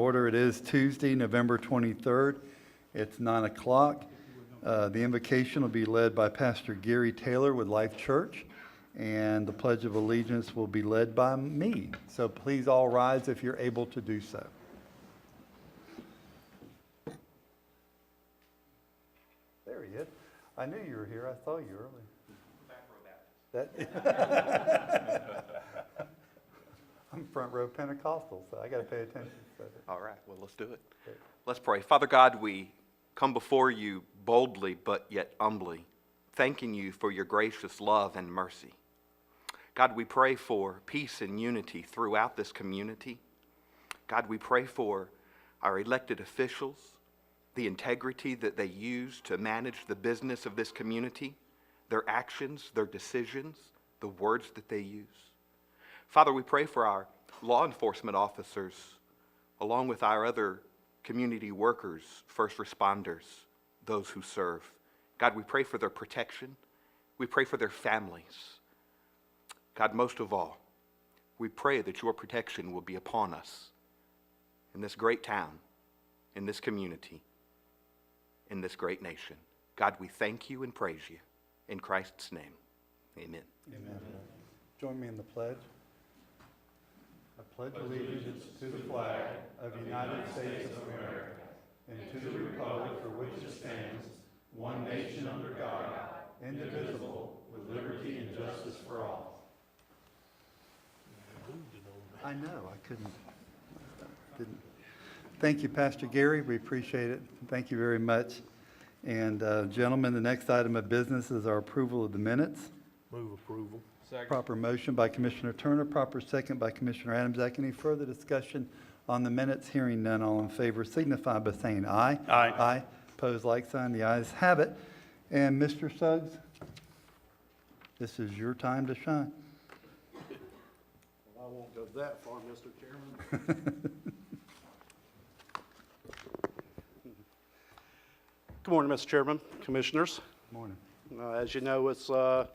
Order. It is Tuesday, November 23rd. It's 9 o'clock. The invocation will be led by Pastor Gary Taylor with Life Church, and the Pledge of Allegiance will be led by me. So please all rise if you're able to do so. There he is. I knew you were here. I saw you earlier. I'm front row Pentecostal, so I got to pay attention. All right, well, let's do it. Let's pray. Father God, we come before you boldly but yet humbly, thanking you for your gracious love and mercy. God, we pray for peace and unity throughout this community. God, we pray for our elected officials, the integrity that they use to manage the business of this community, their actions, their decisions, the words that they use. Father, we pray for our law enforcement officers, along with our other community workers, first responders, those who serve. God, we pray for their protection. We pray for their families. God, most of all, we pray that your protection will be upon us in this great town, in this community, in this great nation. God, we thank you and praise you. In Christ's name, amen. Amen. Join me in the pledge. I pledge allegiance to the flag of the United States of America and to the republic for which it stands, one nation under God, indivisible, with liberty and justice for all. I know, didn't. Thank you, Pastor Gary. We appreciate it. Thank you very much. And gentlemen, the next item of business is our approval of the minutes. Move approval. Second. Proper motion by Commissioner Turner, proper second by Commissioner Adamczak. Any further discussion on the minutes? Hearing none, all in favor signify by saying aye. Aye. Aye. Opposed, like sign. The ayes have it. And Mr. Suggs, this is your time to shine. Well, I won't go that far, Mr. Chairman. Good morning, Mr. Chairman, Commissioners. Morning. As you know, it's a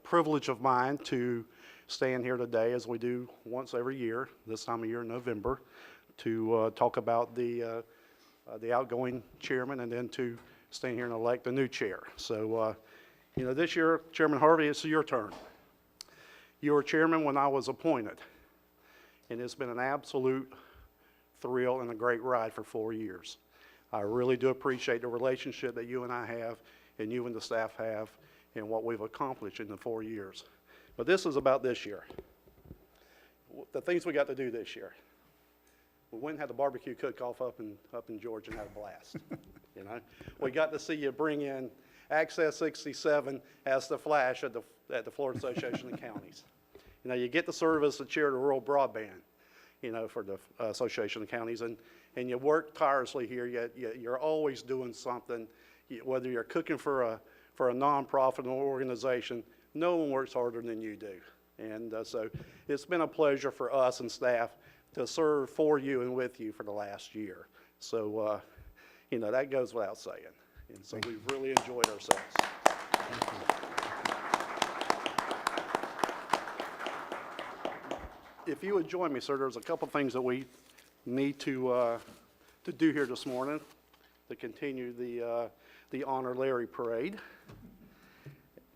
privilege of mine to stand here today, as we do once every year, this time of year in November, to talk about the outgoing chairman and then to stand here and elect a new chair. So, this year, Chairman Harvey, it's your turn. You were chairman when I was appointed, and it's been an absolute thrill and a great ride for 4 years. I really do appreciate the relationship that you and I have, and you and the staff have, and what we've accomplished in the 4 years. But this is about this year. The things we got to do this year. We went and had the barbecue cook-off up in Georgia and had a blast. We got to see you bring in Access 67 as the flash at the Florida Association of Counties. You get to serve as the chair of the rural broadband, for the Association of Counties, and you work tirelessly here. You're always doing something, whether you're cooking for a nonprofit or organization. No one works harder than you do, and so it's been a pleasure for us and staff to serve for you and with you for the last year. So, that goes without saying, and so we've really enjoyed ourselves. Thank you. If you would join me, sir, there's a couple things that we need to do here this morning to continue the Honor Larry Parade.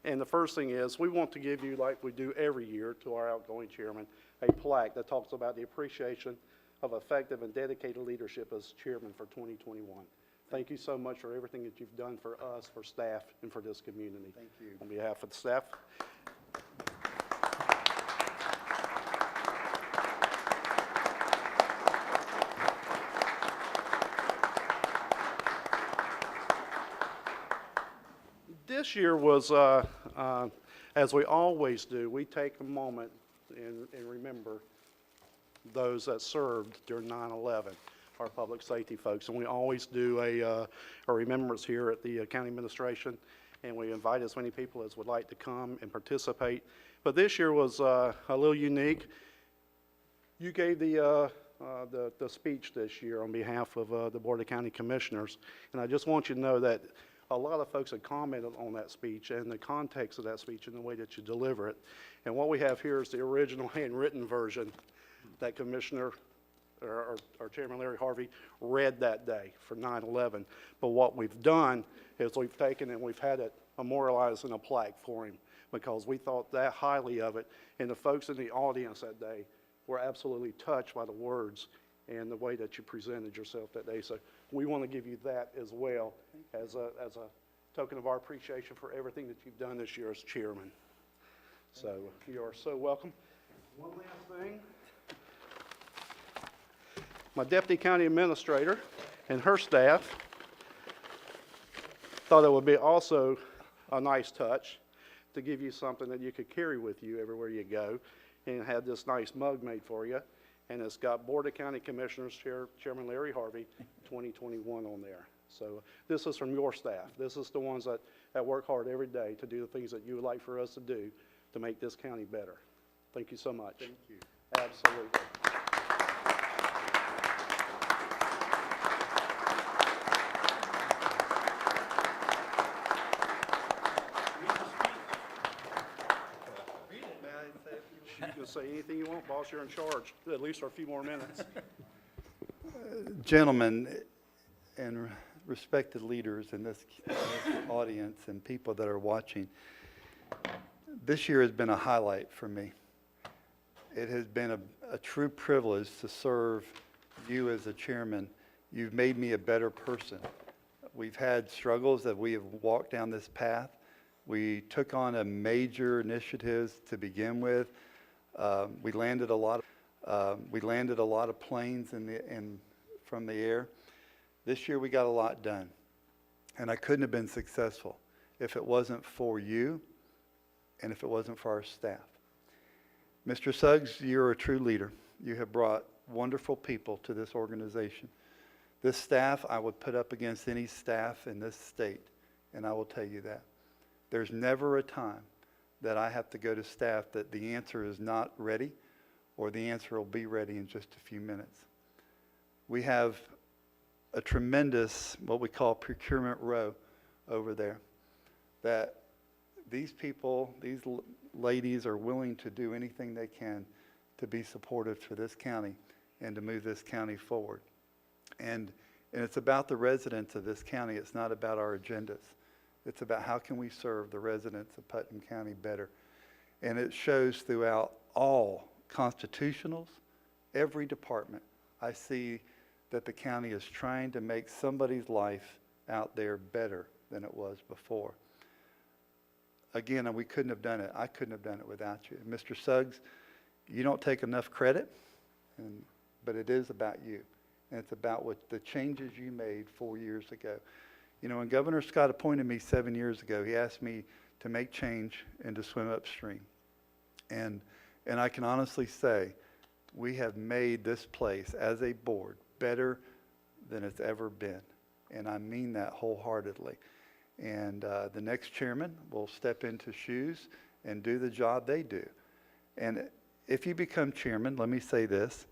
And the first thing is, we want to give you, like we do every year to our outgoing chairman, a plaque that talks about the appreciation of effective and dedicated leadership as chairman for 2021. Thank you so much for everything that you've done for us, for staff, and for this community. Thank you. On behalf of the staff. This year was, as we always do, we take a moment and remember those that served during 9/11, our public safety folks. And we always do a remembrance here at the county administration, and we invite as many people as would like to come and participate. But this year was a little unique. You gave the speech this year on behalf of the Board of County Commissioners, and I just want you to know that a lot of folks have commented on that speech and the context of that speech and the way that you deliver it. And what we have here is the original handwritten version that Commissioner or Chairman Larry Harvey read that day for 9/11. But what we've done is we've taken and we've had it memorialized in a plaque for him because we thought that highly of it. And the folks in the audience that day were absolutely touched by the words and the way that you presented yourself that day. So we want to give you that as well as a token of our appreciation for everything that you've done this year as chairman. So you are so welcome. One last thing. My deputy county administrator and her staff thought it would be also a nice touch to give you something that you could carry with you everywhere you go, and had this nice mug made for you, and it's got Board of County Commissioners Chairman Larry Harvey 2021 on there. So this is from your staff. This is the ones that work hard every day to do the things that you would like for us to do to make this county better. Thank you so much. Thank you. Absolutely. You can say anything you want, boss. You're in charge, at least for a few more minutes. Gentlemen and respected leaders in this audience and people that are watching, this year has been a highlight for me. It has been a true privilege to serve you as a chairman. You've made me a better person. We've had struggles that we have walked down this path. We took on a major initiatives to begin with. We landed a lot of planes from the air. This year we got a lot done, and I couldn't have been successful if it wasn't for you and if it wasn't for our staff. Mr. Suggs, you're a true leader. You have brought wonderful people to this organization. This staff, I would put up against any staff in this state, and I will tell you that. There's never a time that I have to go to staff that the answer is not ready or the answer will be ready in just a few minutes. We have a tremendous, what we call procurement row over there, that these people, these ladies are willing to do anything they can to be supportive for this county and to move this county forward. And it's about the residents of this county. It's not about our agendas. It's about how can we serve the residents of Putnam County better. And it shows throughout all constitutionals, every department. I see that the county is trying to make somebody's life out there better than it was before. Again, we couldn't have done it. I couldn't have done it without you. And Mr. Suggs, you don't take enough credit, but it is about you. And it's about what the changes you made 4 years ago. You know, when Governor Scott appointed me 7 years ago, he asked me to make change and to swim upstream. And I can honestly say we have made this place as a board better than it's ever been. And I mean that wholeheartedly. And the next chairman will step into shoes and do the job they do. And if you become chairman, let me say this,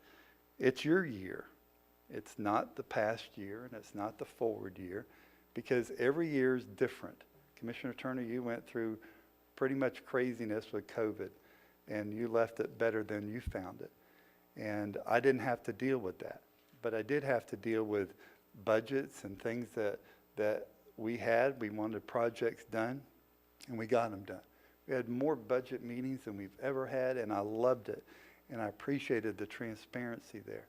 it's your year. It's not the past year and it's not the forward year, because every year is different. Commissioner Turner, you went through pretty much craziness with COVID, and you left it better than you found it. And I didn't have to deal with that, but I did have to deal with budgets and things that we had. We wanted projects done, and we got them done. We had more budget meetings than we've ever had, and I loved it, and I appreciated the transparency there.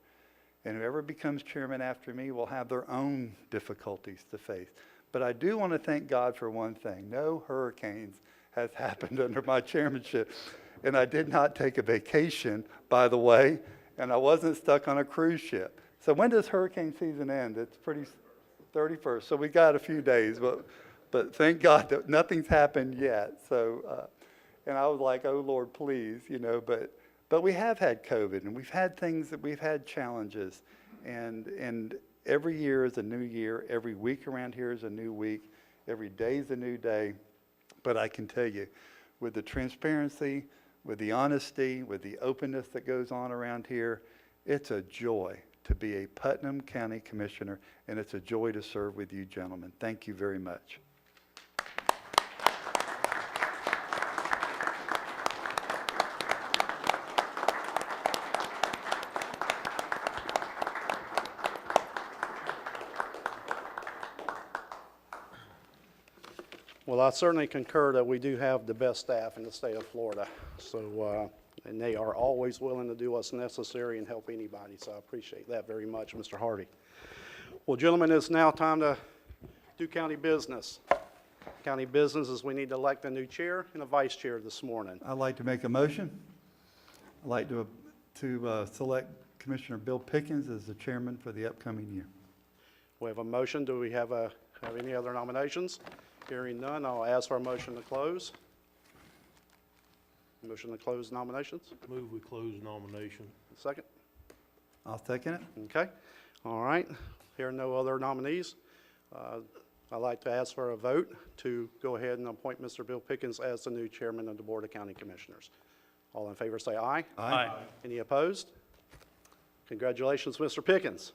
And whoever becomes chairman after me will have their own difficulties to face. But I do want to thank God for one thing. No hurricanes has happened under my chairmanship. And I did not take a vacation, by the way, and I wasn't stuck on a cruise ship. So when does hurricane season end? It's pretty 31st. So we got a few days, but thank God that nothing's happened yet. So, and I was like, oh Lord, please, you know, but we have had COVID, and we've had things that we've had challenges, and every year is a new year. Every week around here is a new week. Every day is a new day. But I can tell you, with the transparency, with the honesty, with the openness that goes on around here, it's a joy to be a Putnam County Commissioner, and it's a joy to serve with you gentlemen. Thank you very much. Well, I certainly concur that we do have the best staff in the state of Florida. So, and they are always willing to do what's necessary and help anybody. So I appreciate that very much, Mr. Harvey. Well, gentlemen, it's now time to do county business. County business is we need to elect a new chair and a vice chair this morning. I'd like to make a motion. I'd like to select Commissioner Bill Pickens as the chairman for the upcoming year. We have a motion. Do we have any other nominations? Hearing none, I'll ask for a motion to close. Motion to close nominations. Move we close nomination. Second. I'll second it. Okay. All right. Hearing no other nominees, I'd like to ask for a vote to go ahead and appoint Mr. Bill Pickens as the new chairman of the Board of County Commissioners. All in favor say aye. Aye. Any opposed? Congratulations, Mr. Pickens.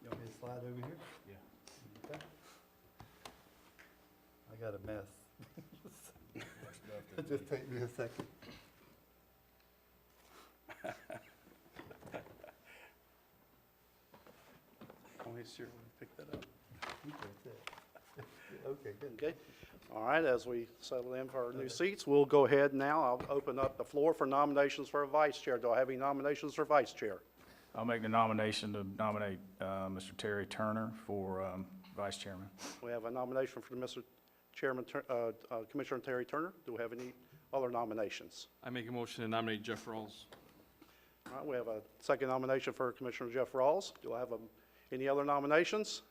You want me to slide over here? Yeah. Okay. I got a mess. Just take me a second. Only sure we pick that up. Okay, good. Okay. All right, as we settle in for our new seats, we'll go ahead now. I'll open up the floor for nominations for a vice chair. Do I have any nominations for vice chair? I'll make the nomination to nominate Mr. Terry Turner for vice chairman. We have a nomination for Mr. Chairman, Commissioner Terry Turner. Do we have any other nominations? I make a motion to nominate Jeff Rawls. All right, we have a second nomination for Commissioner Jeff Rawls. Do I have any other nominations?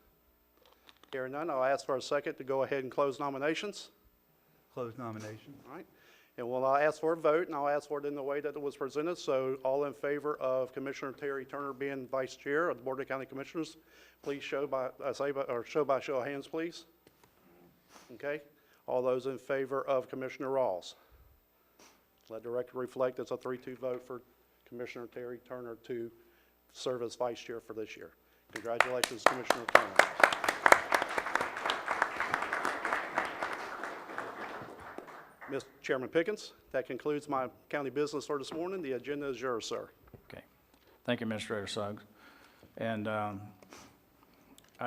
Hearing none, I'll ask for a second to go ahead and close nominations. Close nomination. All right, and I'll ask for a vote, and I'll ask for it in the way that it was presented. So all in favor of Commissioner Terry Turner being vice chair of the Board of County Commissioners, please show by show of hands, please. Okay, all those in favor of Commissioner Rawls. Let the record reflect it's a 3-2 vote for Commissioner Terry Turner to serve as vice chair for this year. Congratulations, Commissioner Turner. Mr. Chairman Pickens, that concludes my county business for this morning. The agenda is yours, sir. Okay. Thank you, Administrator Suggs. And I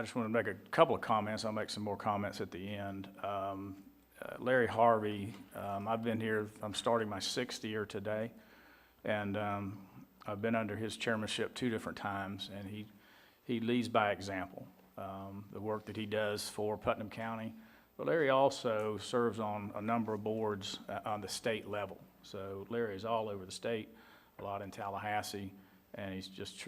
just want to make a couple of comments. I'll make some more comments at the end. Larry Harvey, I've been here, I'm starting my 6th year today, and I've been under his chairmanship 2 different times, and he leads by example. The work that he does for Putnam County. But Larry also serves on a number of boards on the state level. So Larry is all over the state, a lot in Tallahassee, and he's just a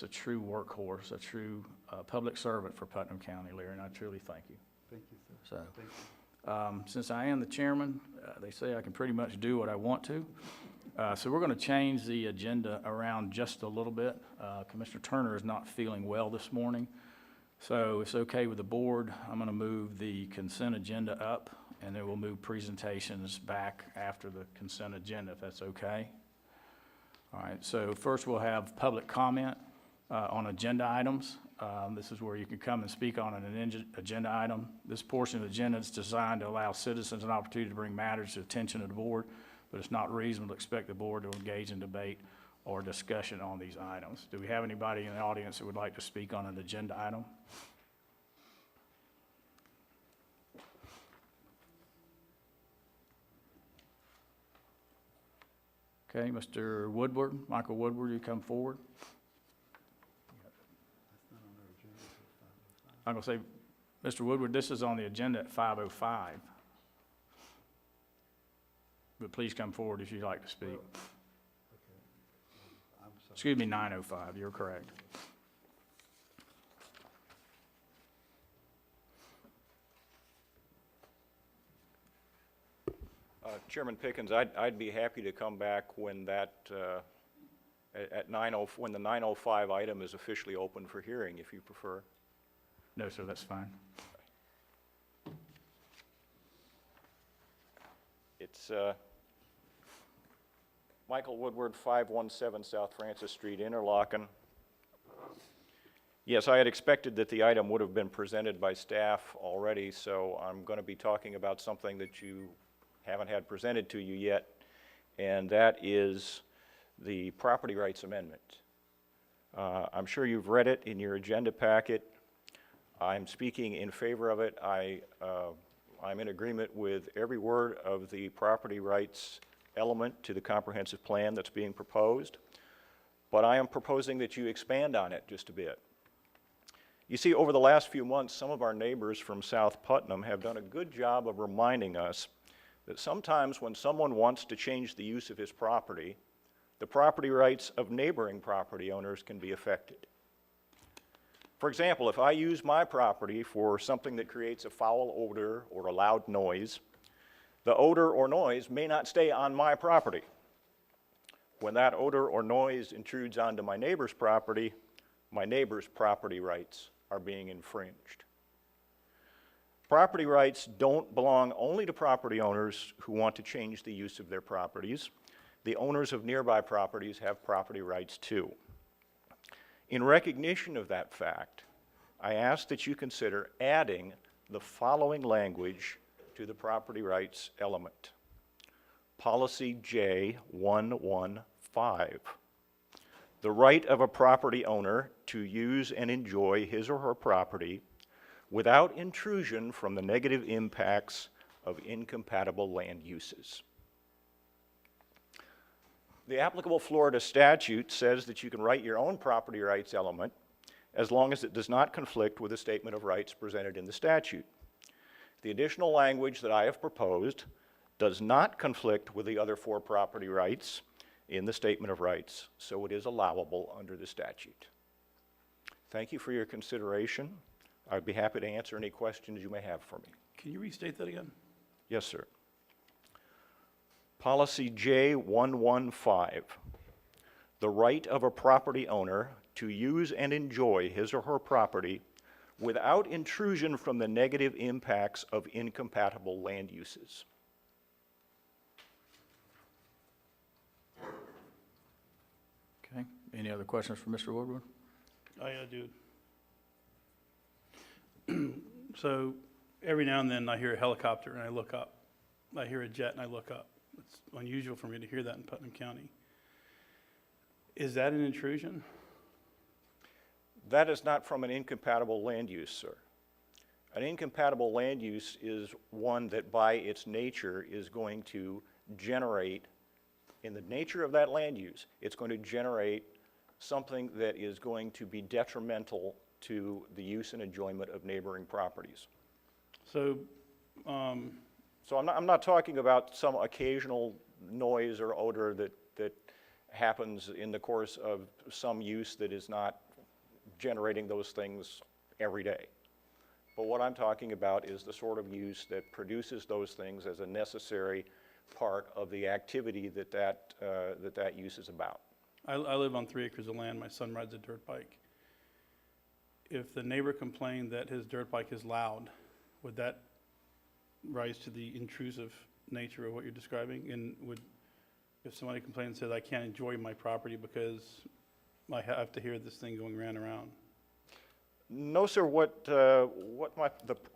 true workhorse, a true public servant for Putnam County, Larry, and I truly thank you. Thank you, sir. So, Thank you. since I am the chairman, they say I can pretty much do what I want to. So we're going to change the agenda around just a little bit. Commissioner Turner is not feeling well this morning. So if it's okay with the board, I'm going to move the consent agenda up, and then we'll move presentations back after the consent agenda, if that's okay. All right, so first we'll have public comment on agenda items. This is where you can come and speak on an agenda item. This portion of the agenda is designed to allow citizens an opportunity to bring matters to the attention of the board, but it's not reasonable to expect the board to engage in debate or discussion on these items. Do we have anybody in the audience that would like to speak on an agenda item? Okay, Mr. Woodward, Michael Woodward, you come forward. I'm going to say, Mr. Woodward, this is on the agenda at 5:05. But please come forward if you'd like to speak. Excuse me, 9:05, you're correct. Chairman Pickens, I'd be happy to come back when that, when the 9:05 item is officially open for hearing, if you prefer. No, sir, that's fine. It's Michael Woodward, 517 South Francis Street, Interlochen. Yes, I had expected that the item would have been presented by staff already, so I'm going to be talking about something that you haven't had presented to you yet, and that is the property rights amendment. I'm sure you've read it in your agenda packet. I'm speaking in favor of it. I'm in agreement with every word of the property rights element to the comprehensive plan that's being proposed, but I am proposing that you expand on it just a bit. You see, over the last few months, some of our neighbors from South Putnam have done a good job of reminding us that sometimes when someone wants to change the use of his property, the property rights of neighboring property owners can be affected. For example, if I use my property for something that creates a foul odor or a loud noise, the odor or noise may not stay on my property. When that odor or noise intrudes onto my neighbor's property rights are being infringed. Property rights don't belong only to property owners who want to change the use of their properties. The owners of nearby properties have property rights too. In recognition of that fact, I ask that you consider adding the following language to the property rights element. Policy J115. The right of a property owner to use and enjoy his or her property without intrusion from the negative impacts of incompatible land uses. The applicable Florida statute says that you can write your own property rights element as long as it does not conflict with the statement of rights presented in the statute. The additional language that I have proposed does not conflict with the other 4 property rights in the statement of rights, so it is allowable under the statute. Thank you for your consideration. I'd be happy to answer any questions you may have for me. Can you restate that again? Yes, sir. Policy J115, the right of a property owner to use and enjoy his or her property without intrusion from the negative impacts of incompatible land uses. Okay, any other questions for Mr. Woodward? I do. So every now and then I hear a helicopter and I look up. I hear a jet and I look up. It's unusual for me to hear that in Putnam County. Is that an intrusion? That is not from an incompatible land use, sir. An incompatible land use is one that by its nature is going to generate, in the nature of that land use, it's going to generate something that is going to be detrimental to the use and enjoyment of neighboring properties. So, So I'm not talking about some occasional noise or odor that happens in the course of some use that is not generating those things every day. But what I'm talking about is the sort of use that produces those things as a necessary part of the activity that use is about. I live on 3 acres of land. My son rides a dirt bike. If the neighbor complained that his dirt bike is loud, would that rise to the intrusive nature of what you're describing? And if somebody complained and said, I can't enjoy my property because I have to hear this thing going round and round? No, sir. The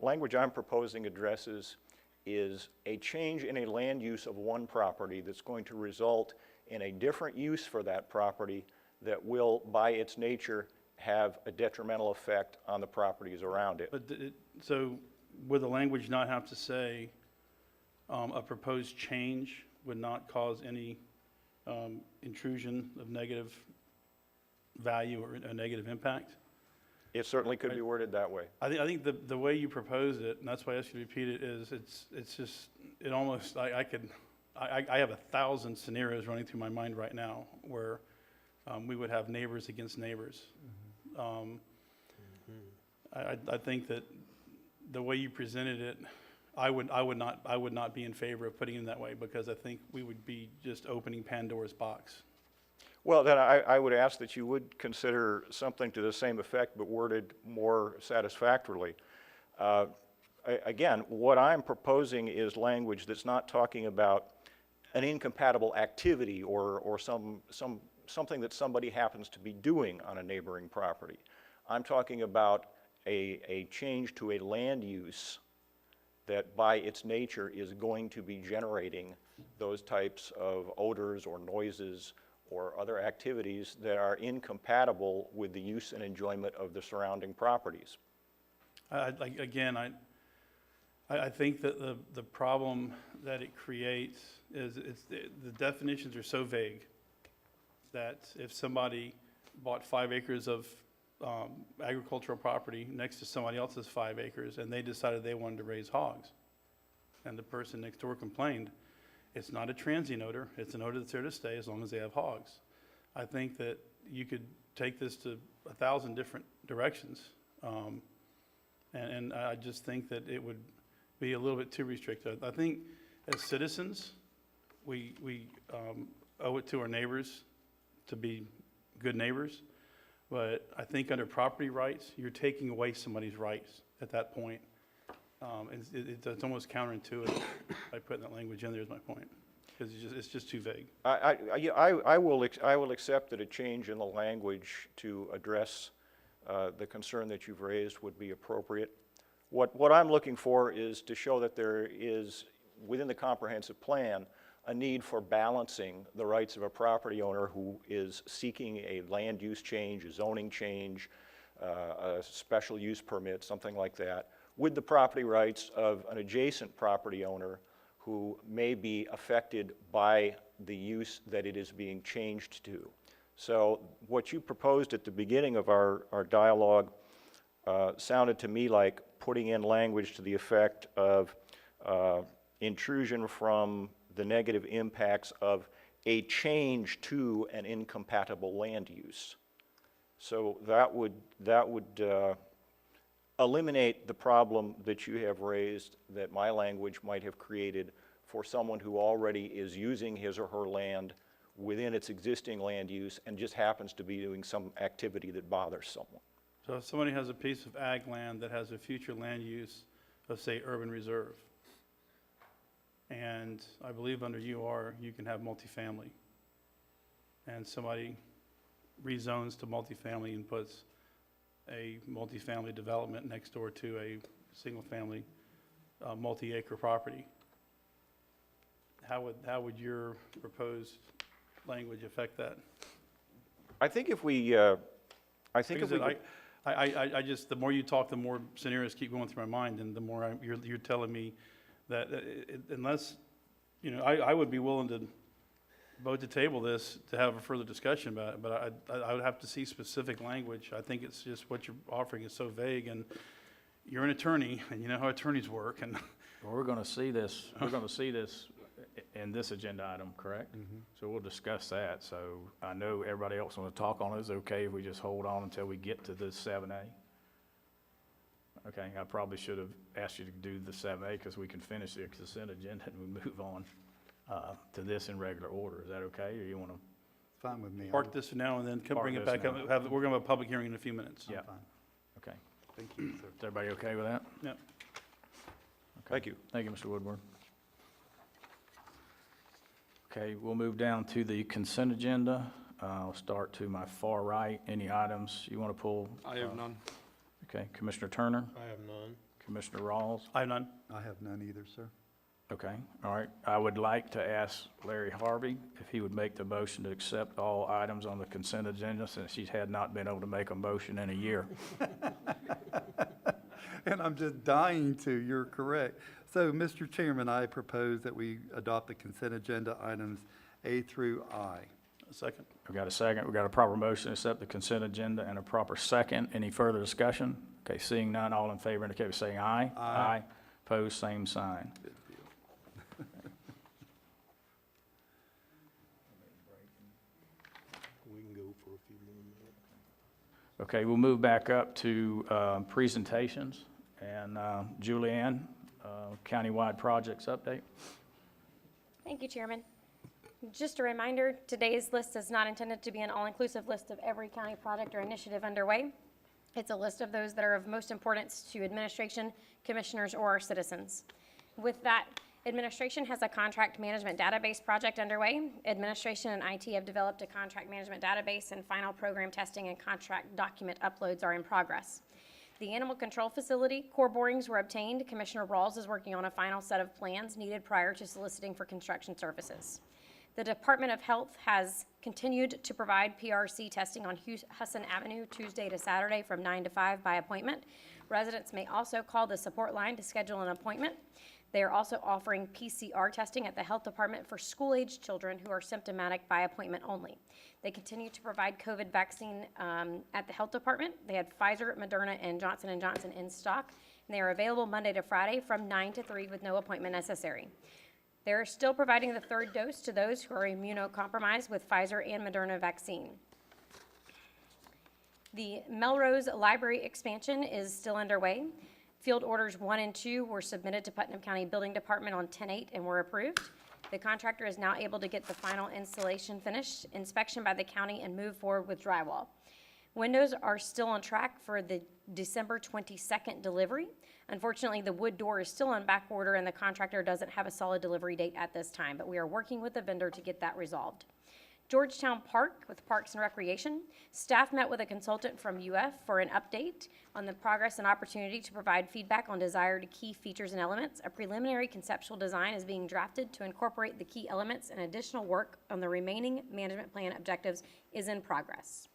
language I'm proposing addresses is a change in a land use of one property that's going to result in a different use for that property that will, by its nature, have a detrimental effect on the properties around it. But so would the language not have to say a proposed change would not cause any intrusion of negative value or a negative impact? It certainly could be worded that way. I think the way you propose it, and that's why I asked you to repeat it, is it almost, I have 1,000 scenarios running through my mind right now where we would have neighbors against neighbors. I think that the way you presented it, I would not be in favor of putting it in that way, because I think we would be just opening Pandora's box. Well, then I would ask that you would consider something to the same effect, but worded more satisfactorily. Again, what I'm proposing is language that's not talking about an incompatible activity or something that somebody happens to be doing on a neighboring property. I'm talking about a change to a land use that by its nature is going to be generating those types of odors or noises or other activities that are incompatible with the use and enjoyment of the surrounding properties. I think that the problem that it creates is the definitions are so vague that if somebody bought 5 acres of agricultural property next to somebody else's 5 acres and they decided they wanted to raise hogs, and the person next door complained, it's not a transient odor, it's an odor that's there to stay as long as they have hogs. I think that you could take this to 1,000 different directions. And I just think that it would be a little bit too restrictive. I think as citizens, we owe it to our neighbors to be good neighbors. But I think under property rights, you're taking away somebody's rights at that point. It's almost counterintuitive by putting that language in there is my point, because it's just too vague. I will accept that a change in the language to address the concern that you've raised would be appropriate. What I'm looking for is to show that there is, within the comprehensive plan, a need for balancing the rights of a property owner who is seeking a land use change, a zoning change, a special use permit, something like that, with the property rights of an adjacent property owner who may be affected by the use that it is being changed to. So what you proposed at the beginning of our dialogue sounded to me like putting in language to the effect of intrusion from the negative impacts of a change to an incompatible land use. So that would eliminate the problem that you have raised that my language might have created for someone who already is using his or her land within its existing land use and just happens to be doing some activity that bothers someone. So if somebody has a piece of ag land that has a future land use of, say, urban reserve, and I believe under UR, you can have multifamily, and somebody rezones to multifamily and puts a multifamily development next door to a single-family multi-acre property, how would your proposed language affect that? I think if we, I just, the more you talk, the more scenarios keep going through my mind, and the more you're telling me that unless, you know, I would be willing to vote to table this to have a further discussion about it, but I would have to see specific language. I think it's just what you're offering is so vague, and you're an attorney, and you know how attorneys work, and. Well, we're going to see this in this agenda item, correct? Mm-hmm. So we'll discuss that. So I know everybody else want to talk on it. Is it okay if we just hold on until we get to the 7A? Okay, I probably should have asked you to do the 7A because we can finish the consent agenda and we move on to this in regular order. Is that okay, or you want to? Fine with me. Park this for now and then bring it this back up. now. We're going to have a public hearing in a few minutes. Yeah. Fine. Okay. Thank you, sir. Is everybody okay with that? Yep. Thank you. Thank you, Mr. Woodward. Okay, we'll move down to the consent agenda. I'll start to my far right. Any items you want to pull? I have none. Okay, Commissioner Turner, I have none. Commissioner Rawls. I have none. I have none either, sir. Okay, all right. I would like to ask Larry Harvey if he would make the motion to accept all items on the consent agenda since he had not been able to make a motion in a year. And I'm just dying to, you're correct. So, Mr. Chairman, I propose that we adopt the consent agenda items A through I. A second. We've got a second. We've got a proper motion to accept the consent agenda and a proper second. Any further discussion? Okay, seeing none, all in favor indicate by saying aye. Aye. Opposed, same sign. Good deal. We can go for a few more minutes. Okay, we'll move back up to presentations. And Julianne, countywide projects update. Thank you, Chairman. Just a reminder, today's list is not intended to be an all-inclusive list of every county project or initiative underway. It's a list of those that are of most importance to administration, commissioners, or our citizens. With that, administration has a contract management database project underway. Administration and IT have developed a contract management database, and final program testing and contract document uploads are in progress. The animal control facility, core borings were obtained. Commissioner Rawls is working on a final set of plans needed prior to soliciting for construction services. The Department of Health has continued to provide PRC testing on Husson Avenue Tuesday to Saturday from 9 to 5 by appointment. Residents may also call the support line to schedule an appointment. They are also offering PCR testing at the health department for school-aged children who are symptomatic by appointment only. They continue to provide COVID vaccine at the health department. They had Pfizer, Moderna, and Johnson & Johnson in stock, and they are available Monday to Friday from 9 to 3 with no appointment necessary. They're still providing the third dose to those who are immunocompromised with Pfizer and Moderna vaccine. The Melrose Library expansion is still underway. Field orders 1 and 2 were submitted to Putnam County Building Department on 10/8 and were approved. The contractor is now able to get the final installation finished, inspection by the county, and move forward with drywall. Windows are still on track for the December 22nd delivery. Unfortunately, the wood door is still on back order and the contractor doesn't have a solid delivery date at this time, but we are working with the vendor to get that resolved. Georgetown Park with Parks and Recreation. Staff met with a consultant from UF for an update on the progress and opportunity to provide feedback on desired key features and elements. A preliminary conceptual design is being drafted to incorporate the key elements, and additional work on the remaining management plan objectives is in progress.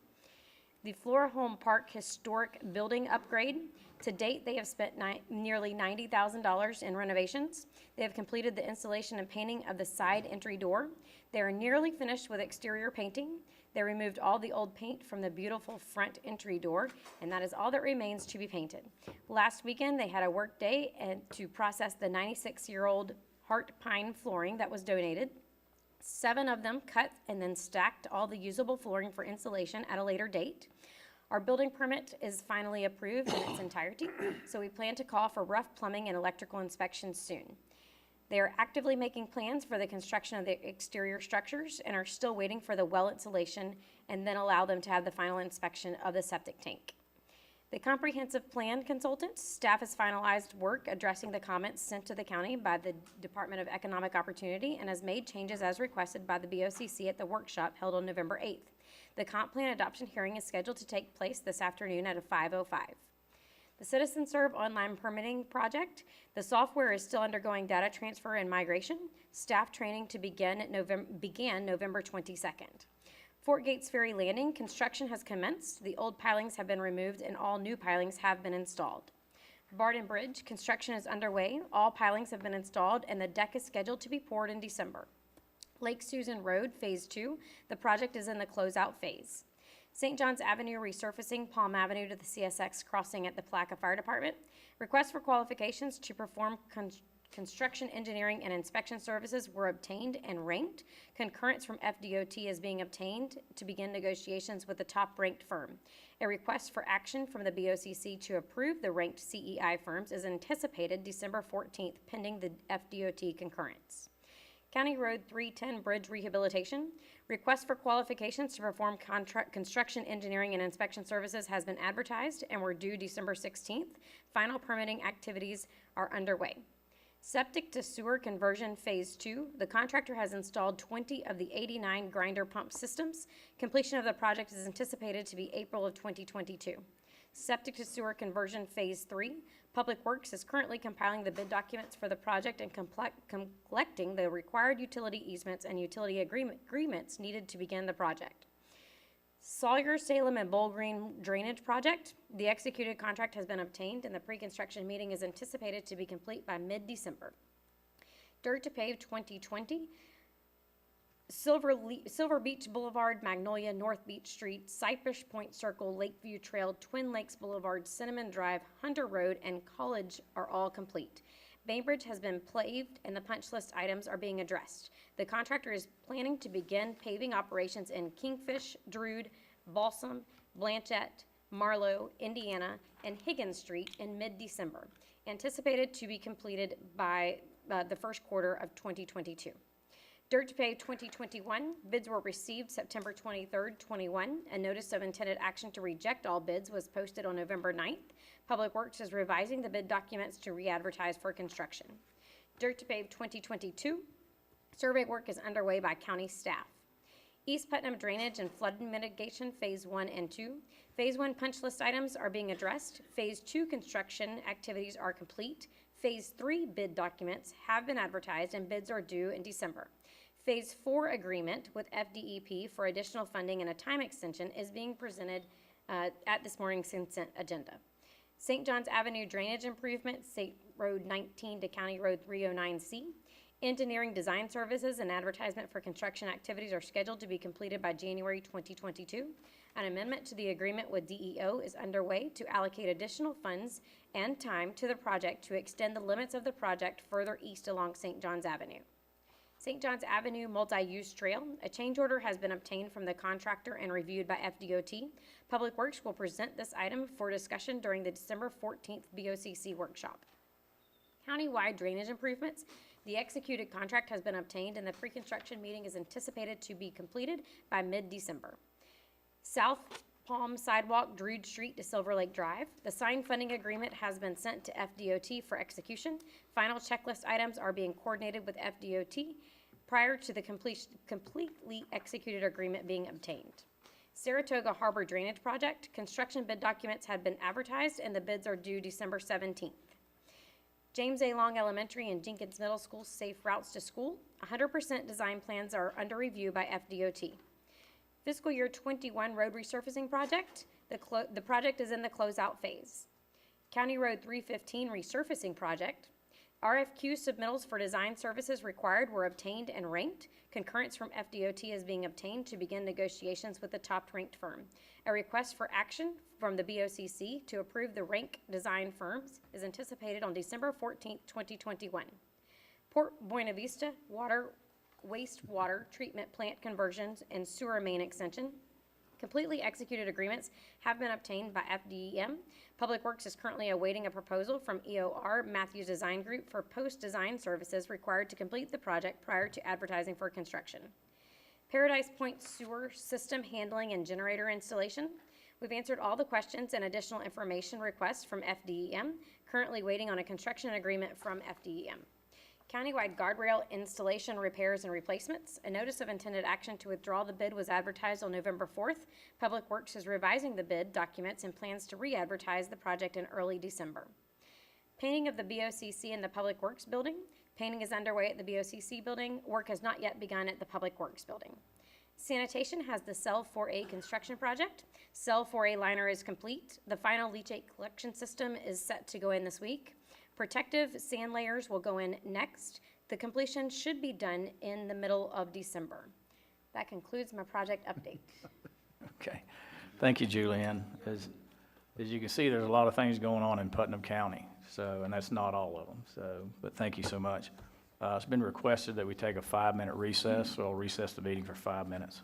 The Flora Home Park Historic Building Upgrade. To date, they have spent nearly $90,000 in renovations. They have completed the installation and painting of the side entry door. They are nearly finished with exterior painting. They removed all the old paint from the beautiful front entry door, and that is all that remains to be painted. Last weekend, they had a work day to process the 96-year-old heart pine flooring that was donated. 7 of them cut and then stacked all the usable flooring for installation at a later date. Our building permit is finally approved in its entirety, so we plan to call for rough plumbing and electrical inspections soon. They are actively making plans for the construction of the exterior structures and are still waiting for the well insulation and then allow them to have the final inspection of the septic tank. The comprehensive plan consultant staff has finalized work addressing the comments sent to the county by the Department of Economic Opportunity and has made changes as requested by the BOCC at the workshop held on November 8th. The comp plan adoption hearing is scheduled to take place this afternoon at 5:05. The CitizenServe online permitting project. The software is still undergoing data transfer and migration. Staff training to began November 22nd. Fort Gates Ferry Landing, construction has commenced. The old pilings have been removed and all new pilings have been installed. Barden Bridge, construction is underway. All pilings have been installed and the deck is scheduled to be poured in December. Lake Susan Road, Phase 2, the project is in the closeout phase. St. John's Avenue resurfacing, Palm Avenue to the CSX crossing at the Placa Fire Department. Requests for qualifications to perform construction, engineering, and inspection services were obtained and ranked. Concurrence from FDOT is being obtained to begin negotiations with the top-ranked firm. A request for action from the BOCC to approve the ranked CEI firms is anticipated December 14th, pending the FDOT concurrence. County Road 310 Bridge Rehabilitation. Request for qualifications to perform construction, engineering, and inspection services has been advertised and were due December 16th. Final permitting activities are underway. Septic to sewer conversion phase 2. The contractor has installed 20 of the 89 grinder pump systems. Completion of the project is anticipated to be April of 2022. Septic to sewer conversion phase 3. Public Works is currently compiling the bid documents for the project and collecting the required utility easements and utility agreements needed to begin the project. Sawyer, Salem, and Bull Green Drainage Project. The executed contract has been obtained and the pre-construction meeting is anticipated to be complete by mid-December. Dirt to pave 2020. Silver Beach Boulevard, Magnolia, North Beach Street, Cypress Point Circle, Lakeview Trail, Twin Lakes Boulevard, Cinnamon Drive, Hunter Road, and College are all complete. Bainbridge has been paved and the punch list items are being addressed. The contractor is planning to begin paving operations in Kingfish, Druid, Balsam, Blanchette, Marlowe, Indiana, and Higgins Street in mid-December. Anticipated to be completed by the first quarter of 2022. Dirt to pave 2021, bids were received September 23rd, 21. A notice of intended action to reject all bids was posted on November 9th. Public Works is revising the bid documents to re-advertise for construction. Dirt to pave 2022, survey work is underway by county staff. East Putnam Drainage and Flood Mitigation Phase 1 and 2. Phase 1 punch list items are being addressed. Phase 2 construction activities are complete. Phase 3 bid documents have been advertised and bids are due in December. Phase 4 agreement with FDEP for additional funding and a time extension is being presented at this morning's consent agenda. St. John's Avenue drainage improvement, State Road 19 to County Road 309C. Engineering design services and advertisement for construction activities are scheduled to be completed by January 2022. An amendment to the agreement with DEO is underway to allocate additional funds and time to the project to extend the limits of the project further east along St. John's Avenue. St. John's Avenue multi-use trail, a change order has been obtained from the contractor and reviewed by FDOT. Public Works will present this item for discussion during the December 14th BOCC workshop. Countywide drainage improvements. The executed contract has been obtained and the pre-construction meeting is anticipated to be completed by mid-December. South Palm Sidewalk, Drude Street to Silver Lake Drive. The signed funding agreement has been sent to FDOT for execution. Final checklist items are being coordinated with FDOT prior to the completely executed agreement being obtained. Saratoga Harbor Drainage Project. Construction bid documents had been advertised and the bids are due December 17th. James A. Long Elementary and Jenkins Middle School safe routes to school. 100% design plans are under review by FDOT. Fiscal year 21 road resurfacing project. The project is in the closeout phase. County Road 315 resurfacing project. RFQ submittals for design services required were obtained and ranked. Concurrence from FDOT is being obtained to begin negotiations with the top-ranked firm. A request for action from the BOCC to approve the rank design firms is anticipated on December 14th, 2021. Port Buena Vista wastewater treatment plant conversions and sewer main extension. Completely executed agreements have been obtained by FDEM. Public Works is currently awaiting a proposal from EOR Matthews Design Group for post-design services required to complete the project prior to advertising for construction. Paradise Point sewer system handling and generator installation. We've answered all the questions and additional information requests from FDEM, currently waiting on a construction agreement from FDEM. Countywide guardrail installation, repairs, and replacements. A notice of intended action to withdraw the bid was advertised on November 4th. Public Works is revising the bid documents and plans to re-advertise the project in early December. Painting of the BOCC in the Public Works building. Painting is underway at the BOCC building. Work has not yet begun at the Public Works building. Sanitation has the Cell 4A construction project. Cell 4A liner is complete. The final leachate collection system is set to go in this week. Protective sand layers will go in next. The completion should be done in the middle of December. That concludes my project update. Okay. Thank you, Julianne. As you can see, there's a lot of things going on in Putnam County, and that's not all of them. But thank you so much. It's been requested that we take a 5-minute recess, so I'll recess the meeting for 5 minutes.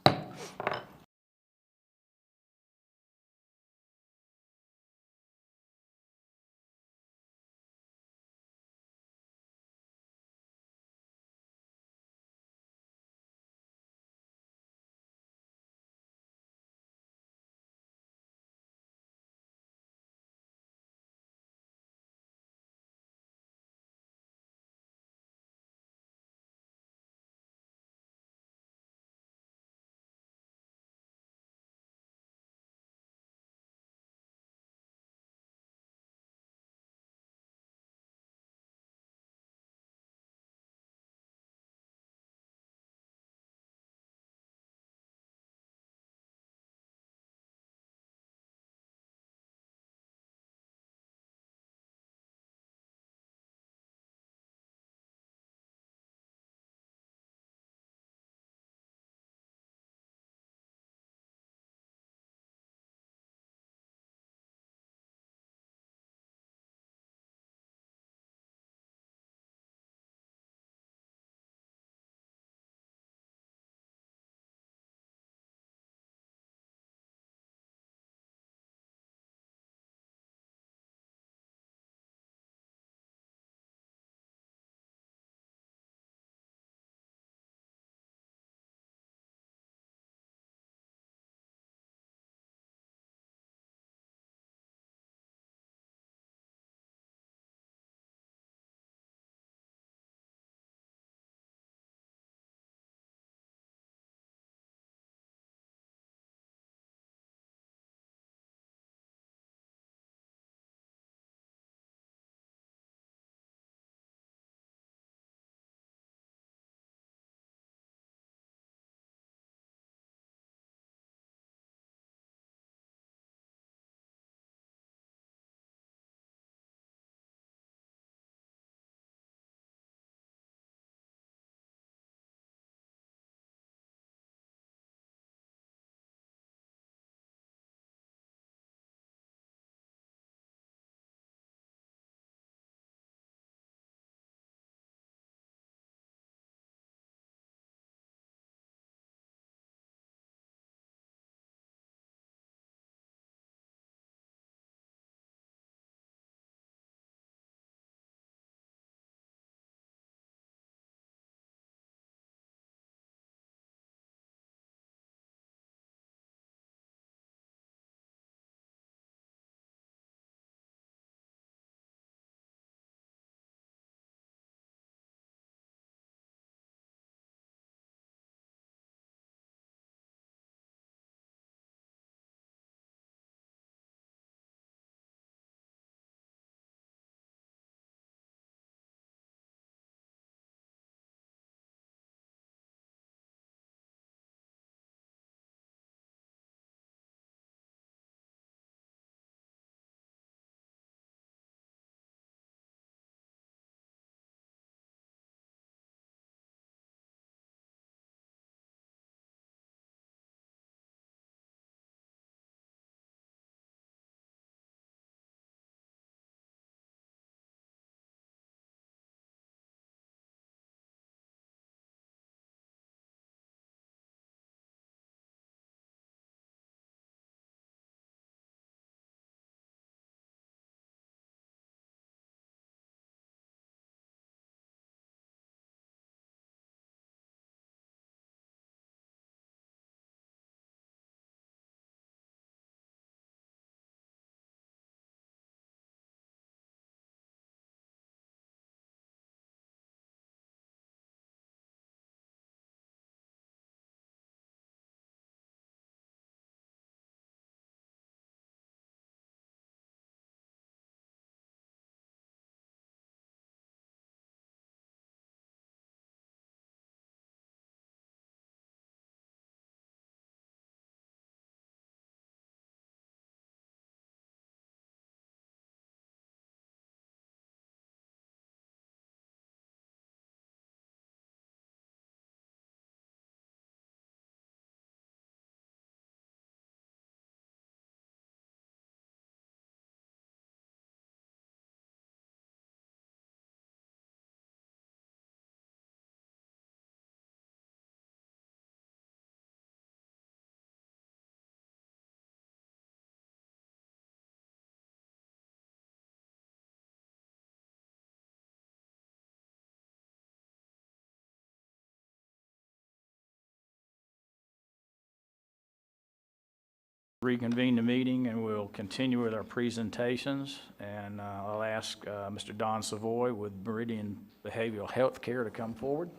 Reconvene the meeting, and we'll continue with our presentations. And I'll ask Mr. Don Savoy with Meridian Behavioral Health Care to come forward.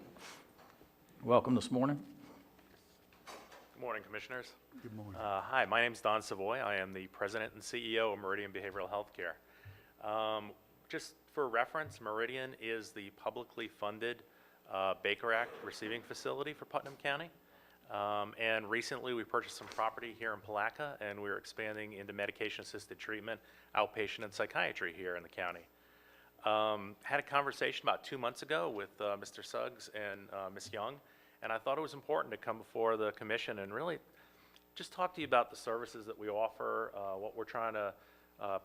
Welcome this morning. Good morning, Commissioners. Good morning. Hi, my name is Don Savoy. I am the President and CEO of Meridian Behavioral Health Care. Just for reference, Meridian is the publicly funded Baker Act receiving facility for Putnam County. And recently we purchased some property here in Palatka, and we're expanding into medication-assisted treatment, outpatient, and psychiatry here in the county. Had a conversation about 2 months ago with Mr. Suggs and Ms. Young, and I thought it was important to come before the commission and really just talk to you about the services that we offer, what we're trying to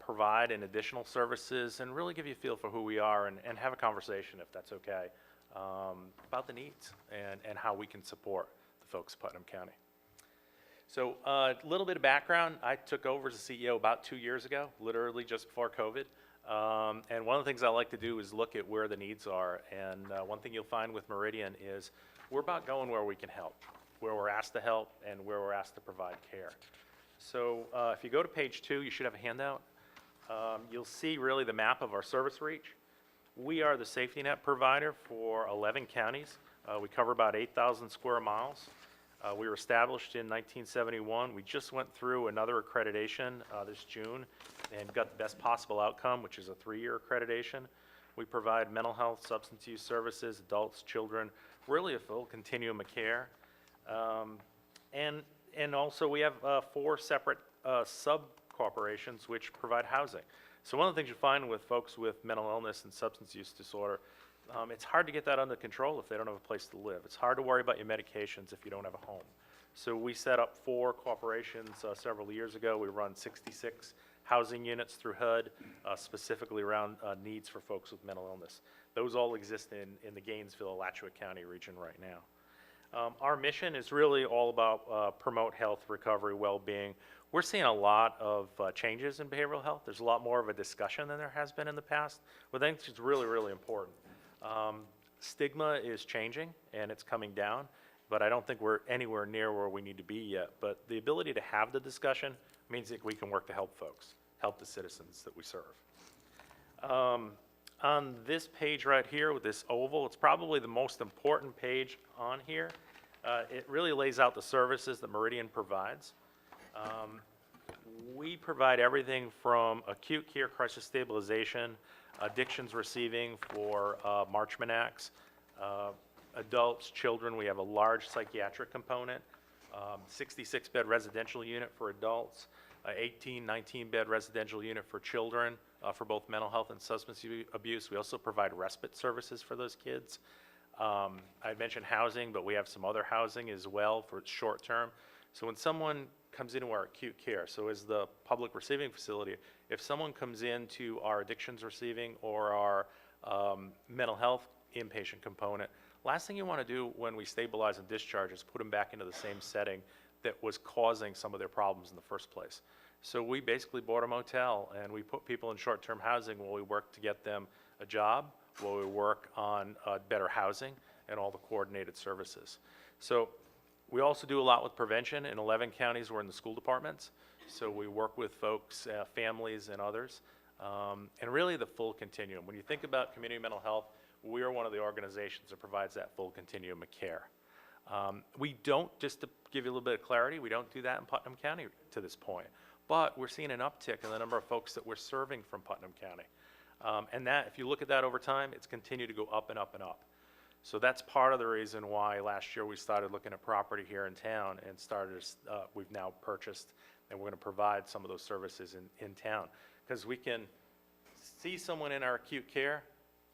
provide in additional services, and really give you a feel for who we are and have a conversation, if that's okay, about the needs and how we can support the folks of Putnam County. So a little bit of background. I took over as a CEO about 2 years ago, literally just before COVID. And one of the things I like to do is look at where the needs are. And one thing you'll find with Meridian is we're about going where we can help, where we're asked to help, and where we're asked to provide care. So if you go to page 2, you should have a handout. You'll see really the map of our service reach. We are the safety net provider for 11 counties. We cover about 8,000 square miles. We were established in 1971. We just went through another accreditation this June and got the best possible outcome, which is a 3-year accreditation. We provide mental health, substance use services, adults, children, really a full continuum of care. And also we have 4 separate sub-corporations which provide housing. So one of the things you find with folks with mental illness and substance use disorder, it's hard to get that under control if they don't have a place to live. It's hard to worry about your medications if you don't have a home. So we set up 4 corporations several years ago. We run 66 housing units through HUD, specifically around needs for folks with mental illness. Those all exist in the Gainesville, Alachua County region right now. Our mission is really all about promote health, recovery, well-being. We're seeing a lot of changes in behavioral health. There's a lot more of a discussion than there has been in the past. But I think it's really, really important. Stigma is changing and it's coming down, but I don't think we're anywhere near where we need to be yet. But the ability to have the discussion means that we can work to help folks, help the citizens that we serve. On this page right here with this oval, it's probably the most important page on here. It really lays out the services that Meridian provides. We provide everything from acute care, crisis stabilization, addictions receiving for Marchman Acts, adults, children. We have a large psychiatric component, 66-bed residential unit for adults, 18, 19-bed residential unit for children for both mental health and substance abuse. We also provide respite services for those kids. I mentioned housing, but we have some other housing as well for short term. So when someone comes into our acute care, so as the public receiving facility, if someone comes into our addictions receiving or our mental health inpatient component, last thing you want to do when we stabilize and discharge is put them back into the same setting that was causing some of their problems in the first place. So we basically bought a motel and we put people in short-term housing while we work to get them a job, while we work on better housing and all the coordinated services. So we also do a lot with prevention. In 11 counties, we're in the school departments. So we work with folks, families, and others. And really the full continuum. When you think about community mental health, we are one of the organizations that provides that full continuum of care. We don't, just to give you a little bit of clarity, we don't do that in Putnam County to this point. But we're seeing an uptick in the number of folks that we're serving from Putnam County. And that, if you look at that over time, it's continued to go up and up and up. So that's part of the reason why last year we started looking at property here in town and we've now purchased and we're going to provide some of those services in town. Because we can see someone in our acute care,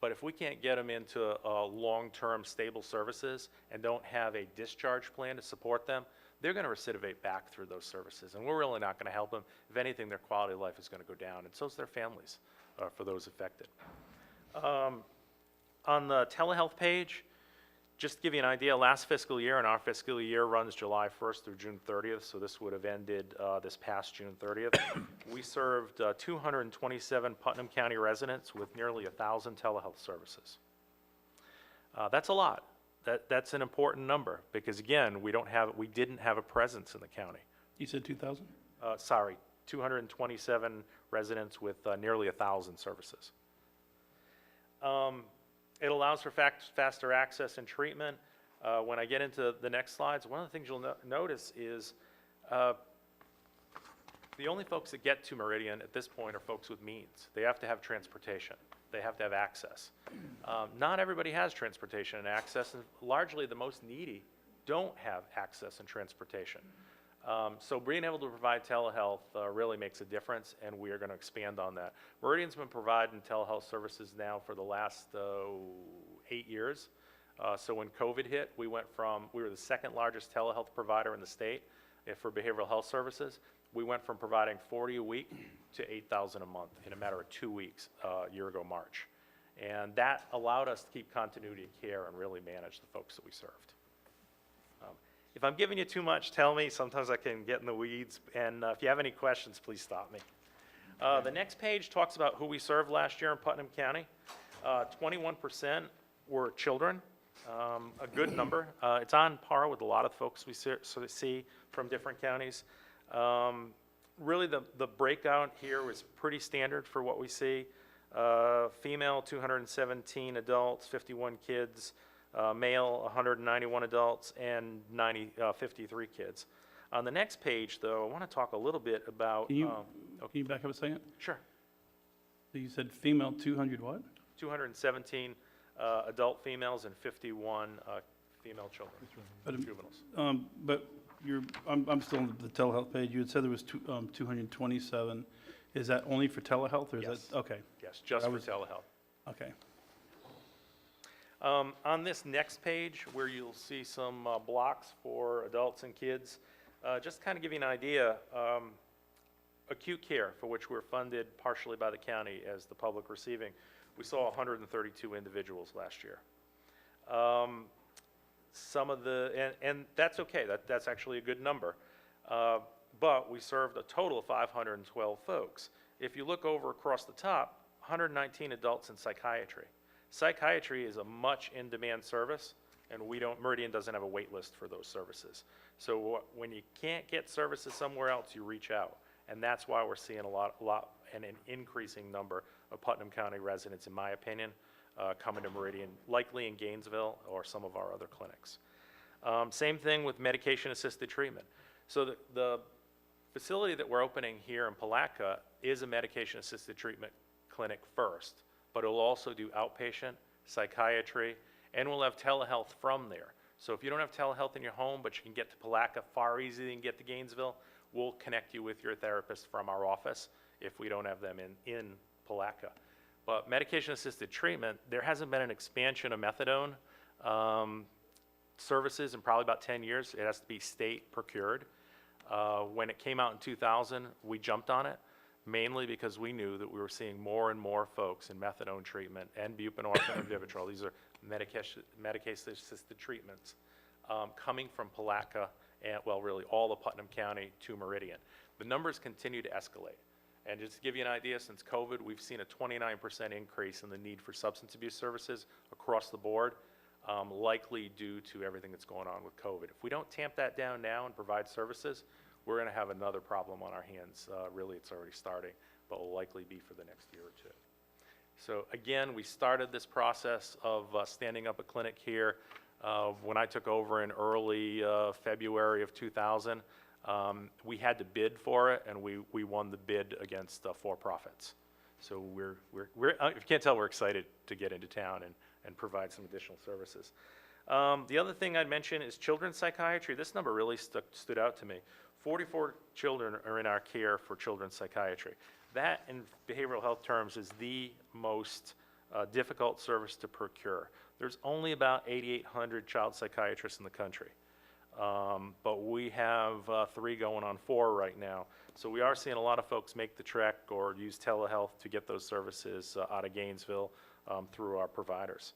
but if we can't get them into long-term stable services and don't have a discharge plan to support them, they're going to recidivate back through those services. And we're really not going to help them. If anything, their quality of life is going to go down, and so is their families for those affected. On the telehealth page, just to give you an idea, last fiscal year, and our fiscal year runs July 1st through June 30th, so this would have ended this past June 30th. We served 227 Putnam County residents with nearly 1,000 telehealth services. That's a lot. That's an important number because, again, we didn't have a presence in the county. You said 2,000? 227 residents with nearly 1,000 services. It allows for faster access and treatment. When I get into the next slides, one of the things you'll notice is the only folks that get to Meridian at this point are folks with means. They have to have transportation. They have to have access. Not everybody has transportation and access, and largely the most needy don't have access and transportation. So being able to provide telehealth really makes a difference, and we are going to expand on that. Meridian's been providing telehealth services now for the last 8 years. So when COVID hit, we were the second largest telehealth provider in the state for behavioral health services. We went from providing 40 a week to 8,000 a month in a matter of 2 weeks, a year ago March. And that allowed us to keep continuity of care and really manage the folks that we served. If I'm giving you too much, tell me. Sometimes I can get in the weeds. And if you have any questions, please stop me. The next page talks about who we served last year in Putnam County. 21% were children, a good number. It's on par with a lot of folks we see from different counties. Really, the breakout here was pretty standard for what we see. Female, 217 adults, 51 kids. Male, 191 adults, and 53 kids. On the next page, though, I want to talk a little bit about... Can you back up a second? Sure. So you said female 200 what? 217 adult females and 51 female children, juveniles. But I'm still on the telehealth page. You had said there was 227. Is that only for telehealth, or is Yes. that, okay, Yes, just for telehealth. okay. On this next page, where you'll see some blocks for adults and kids, just kind of give you an idea, acute care, for which we're funded partially by the county as the public receiving, we saw 132 individuals last year. And that's okay, that's actually a good number. But we served a total of 512 folks. If you look over across the top, 119 adults in psychiatry. Psychiatry is a much in-demand service, and Meridian doesn't have a wait list for those services. So when you can't get services somewhere else, you reach out, and that's why we're seeing an increasing number of Putnam County residents, in my opinion, coming to Meridian, likely in Gainesville or some of our other clinics. Same thing with medication-assisted treatment. So the facility that we're opening here in Palatka is a medication-assisted treatment clinic first, but it'll also do outpatient, psychiatry, and we'll have telehealth from there. So if you don't have telehealth in your home, but you can get to Palatka far easier than get to Gainesville, we'll connect you with your therapist from our office if we don't have them in Palatka. But medication-assisted treatment, there hasn't been an expansion of methadone services in probably about 10 years. It has to be state procured. When it came out in 2000, we jumped on it, mainly because we knew that we were seeing more and more folks in methadone treatment and buprenorphine and Vivitrol. These are medication-assisted treatments coming from Palatka and, well, really all of Putnam County to Meridian. The numbers continue to escalate. And just to give you an idea, since COVID, we've seen a 29% increase in the need for substance abuse services across the board, likely due to everything that's going on with COVID. If we don't tamp that down now and provide services, we're going to have another problem on our hands. Really, it's already starting, but will likely be for the next year or two. So again, we started this process of standing up a clinic here when I took over in early February of 2000. We had to bid for it, and we won the bid against for-profits. So if you can't tell, we're excited to get into town and provide some additional services. The other thing I'd mention is children's psychiatry. This number really stood out to me. 44 children are in our care for children's psychiatry. That, in behavioral health terms, is the most difficult service to procure. There's only about 8,800 child psychiatrists in the country. But we have 3 going on 4 right now. So we are seeing a lot of folks make the trek or use telehealth to get those services out of Gainesville through our providers.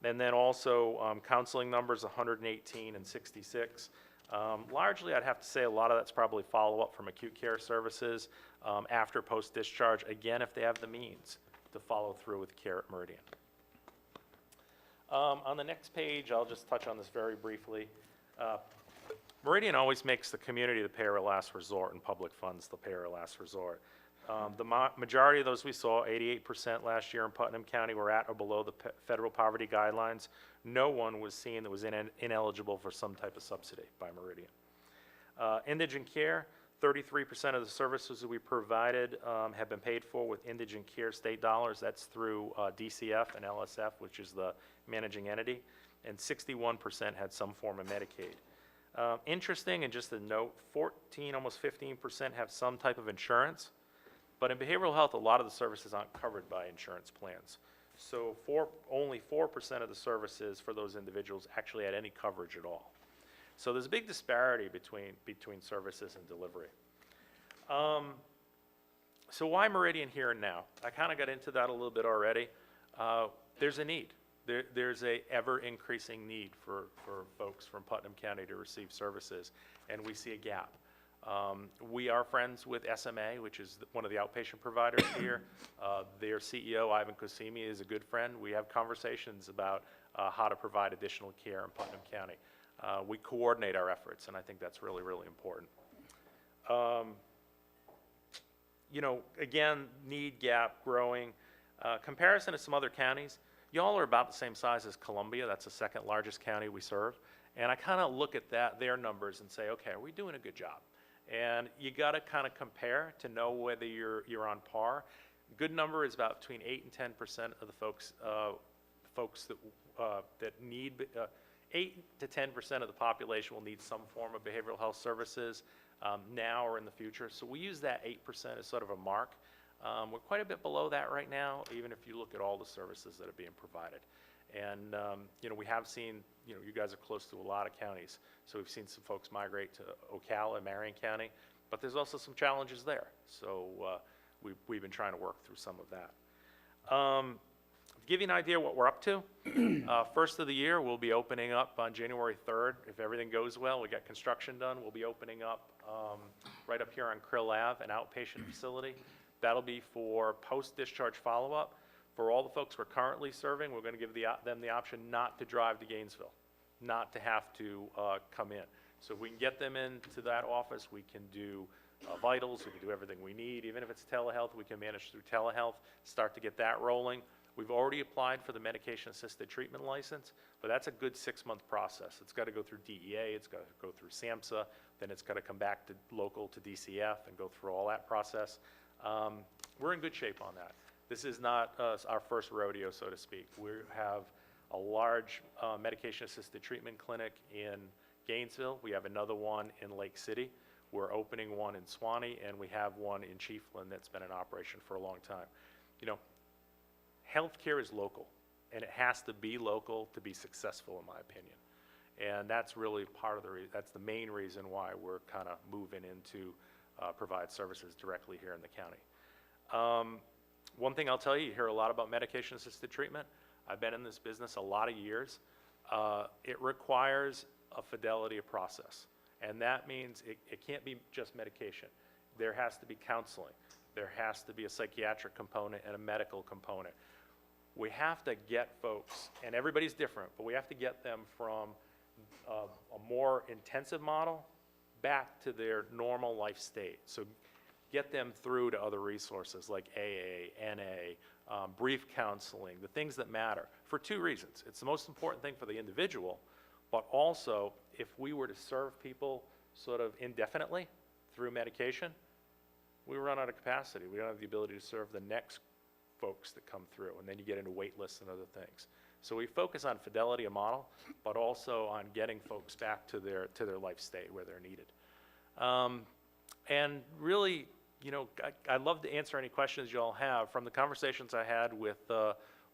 And then also counseling numbers, 118 and 66. Largely, I'd have to say a lot of that's probably follow-up from acute care services after post-discharge, again, if they have the means to follow through with care at Meridian. On the next page, I'll just touch on this very briefly. Meridian always makes the community the payer of last resort and public funds the payer of last resort. The majority of those we saw, 88% last year in Putnam County, were at or below the federal poverty guidelines. No one was seen that was ineligible for some type of subsidy by Meridian. Indigent care, 33% of the services that we provided have been paid for with indigent care state dollars. That's through DCF and LSF, which is the managing entity, and 61% had some form of Medicaid. Interesting, and just a note, almost 15% have some type of insurance, but in behavioral health, a lot of the services aren't covered by insurance plans. So only 4% of the services for those individuals actually had any coverage at all. So there's a big disparity between services and delivery. So why Meridian here and now? I kind of got into that a little bit already. There's a need. There's a ever-increasing need for folks from Putnam County to receive services, and we see a gap. We are friends with SMA, which is one of the outpatient providers here. Their CEO, Ivan Kosimi, is a good friend. We have conversations about how to provide additional care in Putnam County. We coordinate our efforts, and I think that's really, really important. You know, again, need gap growing. Comparison to some other counties, y'all are about the same size as Columbia. That's the second largest county we serve. And I kind of look at their numbers and say, okay, are we doing a good job? And you got to kind of compare to know whether you're on par. Good number is about between 8 and 10% of the folks that need 8 to 10% of the population will need some form of behavioral health services now or in the future. So we use that 8% as sort of a mark. We're quite a bit below that right now, even if you look at all the services that are being provided. And, you know, we have seen, you know, you guys are close to a lot of counties, so we've seen some folks migrate to Ocala and Marion County, but there's also some challenges there. So we've been trying to work through some of that. To give you an idea what we're up to, first of the year, we'll be opening up on January 3rd. If everything goes well, we got construction done, we'll be opening up right up here on Krill Ave, an outpatient facility. That'll be for post-discharge follow-up. For all the folks we're currently serving, we're going to give them the option not to drive to Gainesville, not to have to come in. So if we can get them into that office, we can do vitals, we can do everything we need. Even if it's telehealth, we can manage through telehealth, start to get that rolling. We've already applied for the medication-assisted treatment license, but that's a good 6-month process. It's got to go through DEA, it's got to go through SAMHSA, then it's got to come back to local to DCF and go through all that process. We're in good shape on that. This is not our first rodeo, so to speak. We have a large medication-assisted treatment clinic in Gainesville. We have another one in Lake City. We're opening one in Swanee, and we have one in Chiefland that's been in operation for a long time. You know, healthcare is local, and it has to be local to be successful, in my opinion. And that's really part of that's the main reason why we're kind of moving into provide services directly here in the county. One thing I'll tell you, you hear a lot about medication-assisted treatment. I've been in this business a lot of years. It requires a fidelity of process, and that means it can't be just medication. There has to be counseling. There has to be a psychiatric component and a medical component. We have to get folks, and everybody's different, but we have to get them from a more intensive model back to their normal life state. So get them through to other resources like AA, NA, brief counseling, the things that matter, for 2 reasons. It's the most important thing for the individual, but also if we were to serve people sort of indefinitely through medication, we run out of capacity. We don't have the ability to serve the next folks that come through, and then you get into wait lists and other things. So we focus on fidelity of model, but also on getting folks back to their life state where they're needed. And really, you know, I'd love to answer any questions you all have. From the conversations I had with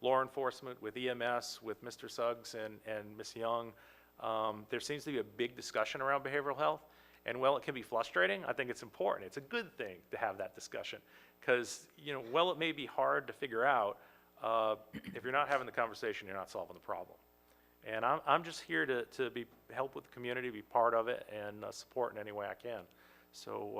law enforcement, with EMS, with Mr. Suggs and Ms. Young, there seems to be a big discussion around behavioral health. And while it can be frustrating, I think it's important. It's a good thing to have that discussion because, you know, while it may be hard to figure out, if you're not having the conversation, you're not solving the problem. And I'm just here to help with the community, be part of it, and support in any way I can. So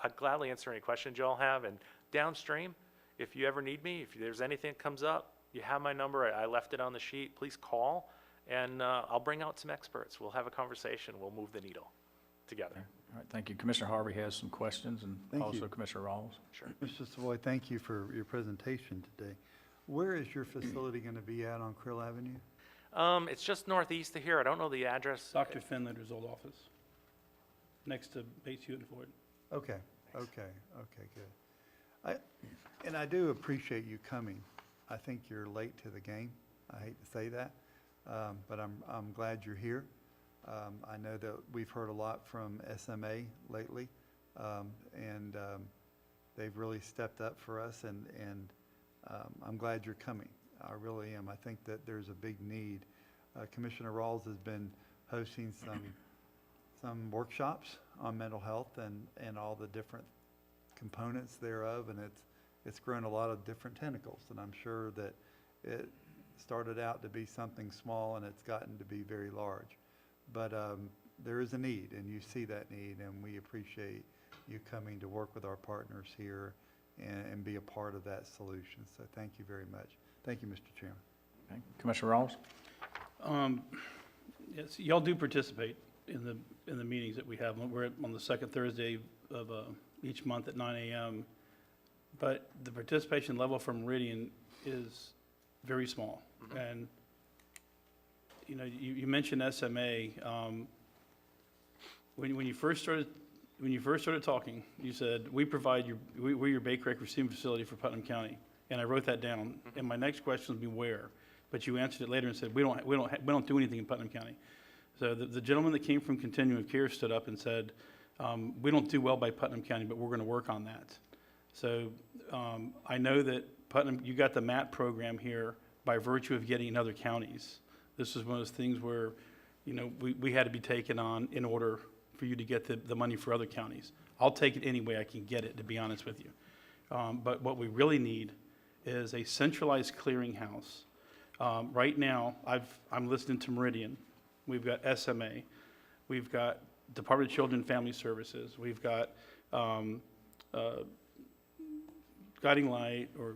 I'd gladly answer any questions you all have. And downstream, if you ever need me, if there's anything that comes up, you have my number. I left it on the sheet. Please call, and I'll bring out some experts. We'll have a conversation. We'll move the needle. together. All right, thank you. Commissioner Harvey has some questions, and Thank also you. Commissioner Rawls. Sure. Mr. Savoy, thank you for your presentation today. Where is your facility going to be at on Krill Avenue? It's just northeast of here. I don't know the address. Dr. Finlander's old office, next to Bates Hewitt and Ford. Okay, good. And I do appreciate you coming. I think you're late to the game. I hate to say that, but I'm glad you're here. I know that we've heard a lot from SMA lately, and they've really stepped up for us, and I'm glad you're coming. I really am. I think that there's a big need. Commissioner Rawls has been hosting some workshops on mental health and all the different components thereof, and it's grown a lot of different tentacles, and I'm sure that it started out to be something small and it's gotten to be very large. But there is a need, and you see that need, and we appreciate you coming to work with our partners here and be a part of that solution. So thank you very much. Thank you, Mr. Chairman. Okay. Commissioner Rawls? Yes, y'all do participate in the meetings that we have. We're on the second Thursday of each month at 9 a.m. But the participation level from Meridian is very small. And, you know, you mentioned SMA. When you first started talking, you said, we're your Bay Creek receiving facility for Putnam County. And I wrote that down. And my next question would be where? But you answered it later and said, we don't do anything in Putnam County. So the gentleman that came from Continuum of Care stood up and said, we don't do well by Putnam County, but we're going to work on that. So I know that Putnam, you got the MAT program here by virtue of getting in other counties. This is one of those things where, you know, we had to be taken on in order for you to get the money for other counties. I'll take it any way I can get it, to be honest with you. But what we really need is a centralized clearinghouse. Right now, I'm listening to Meridian. We've got SMA. We've got Department of Children and Family Services. We've got Guiding Light, or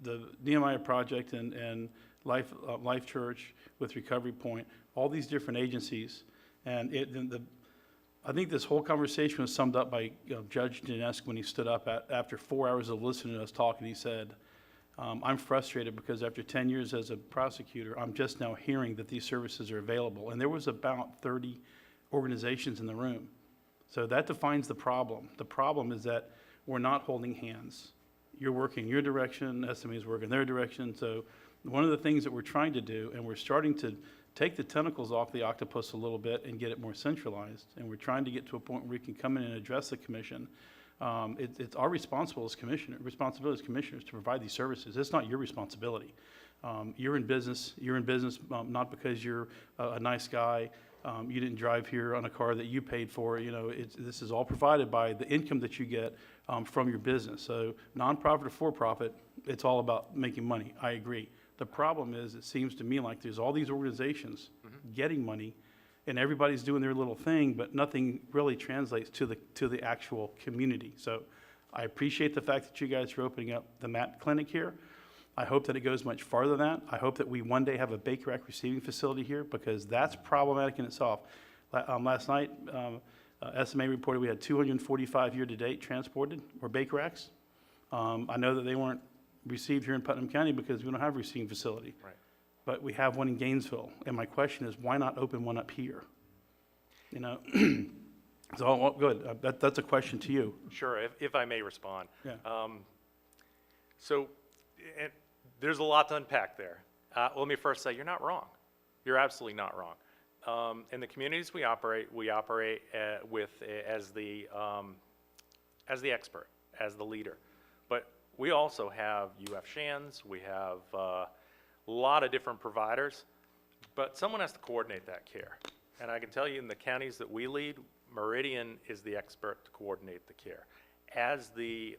the Nehemiah Project and Life Church with Recovery Point, all these different agencies. And I think this whole conversation was summed up by Judge Dinesk when he stood up after 4 hours of listening to us talk, and he said, I'm frustrated because after 10 years as a prosecutor, I'm just now hearing that these services are available. And there was about 30 organizations in the room. So that defines the problem. The problem is that we're not holding hands. You're working your direction, SMA is working their direction. So one of the things that we're trying to do, and we're starting to take the tentacles off the octopus a little bit and get it more centralized, and we're trying to get to a point where we can come in and address the commission. It's our responsibility as commissioners to provide these services. It's not your responsibility. You're in business not because you're a nice guy. You didn't drive here on a car that you paid for. You know, this is all provided by the income that you get from your business. So nonprofit or for-profit, it's all about making money. I agree. The problem is, it seems to me like there's all these organizations getting money, and everybody's doing their little thing, but nothing really translates to the actual community. So I appreciate the fact that you guys are opening up the MAT clinic here. I hope that it goes much farther than that. I hope that we one day have a Baker Act receiving facility here, because that's problematic in itself. Last night, SMA reported we had 245 year-to-date transported, or Baker Acts. I know that they weren't received here in Putnam County because we don't have a receiving facility. Right. But we have one in Gainesville, and my question is, why not open one up here? You know, so, well, good, that's a question to you. Sure, if I may respond. Yeah. So, there's a lot to unpack there. Let me first say, you're not wrong. You're absolutely not wrong. In the communities we operate as the expert, as the leader. But we also have UF Shands, we have a lot of different providers, but someone has to coordinate that care. And I can tell you, in the counties that we lead, Meridian is the expert to coordinate the care. As the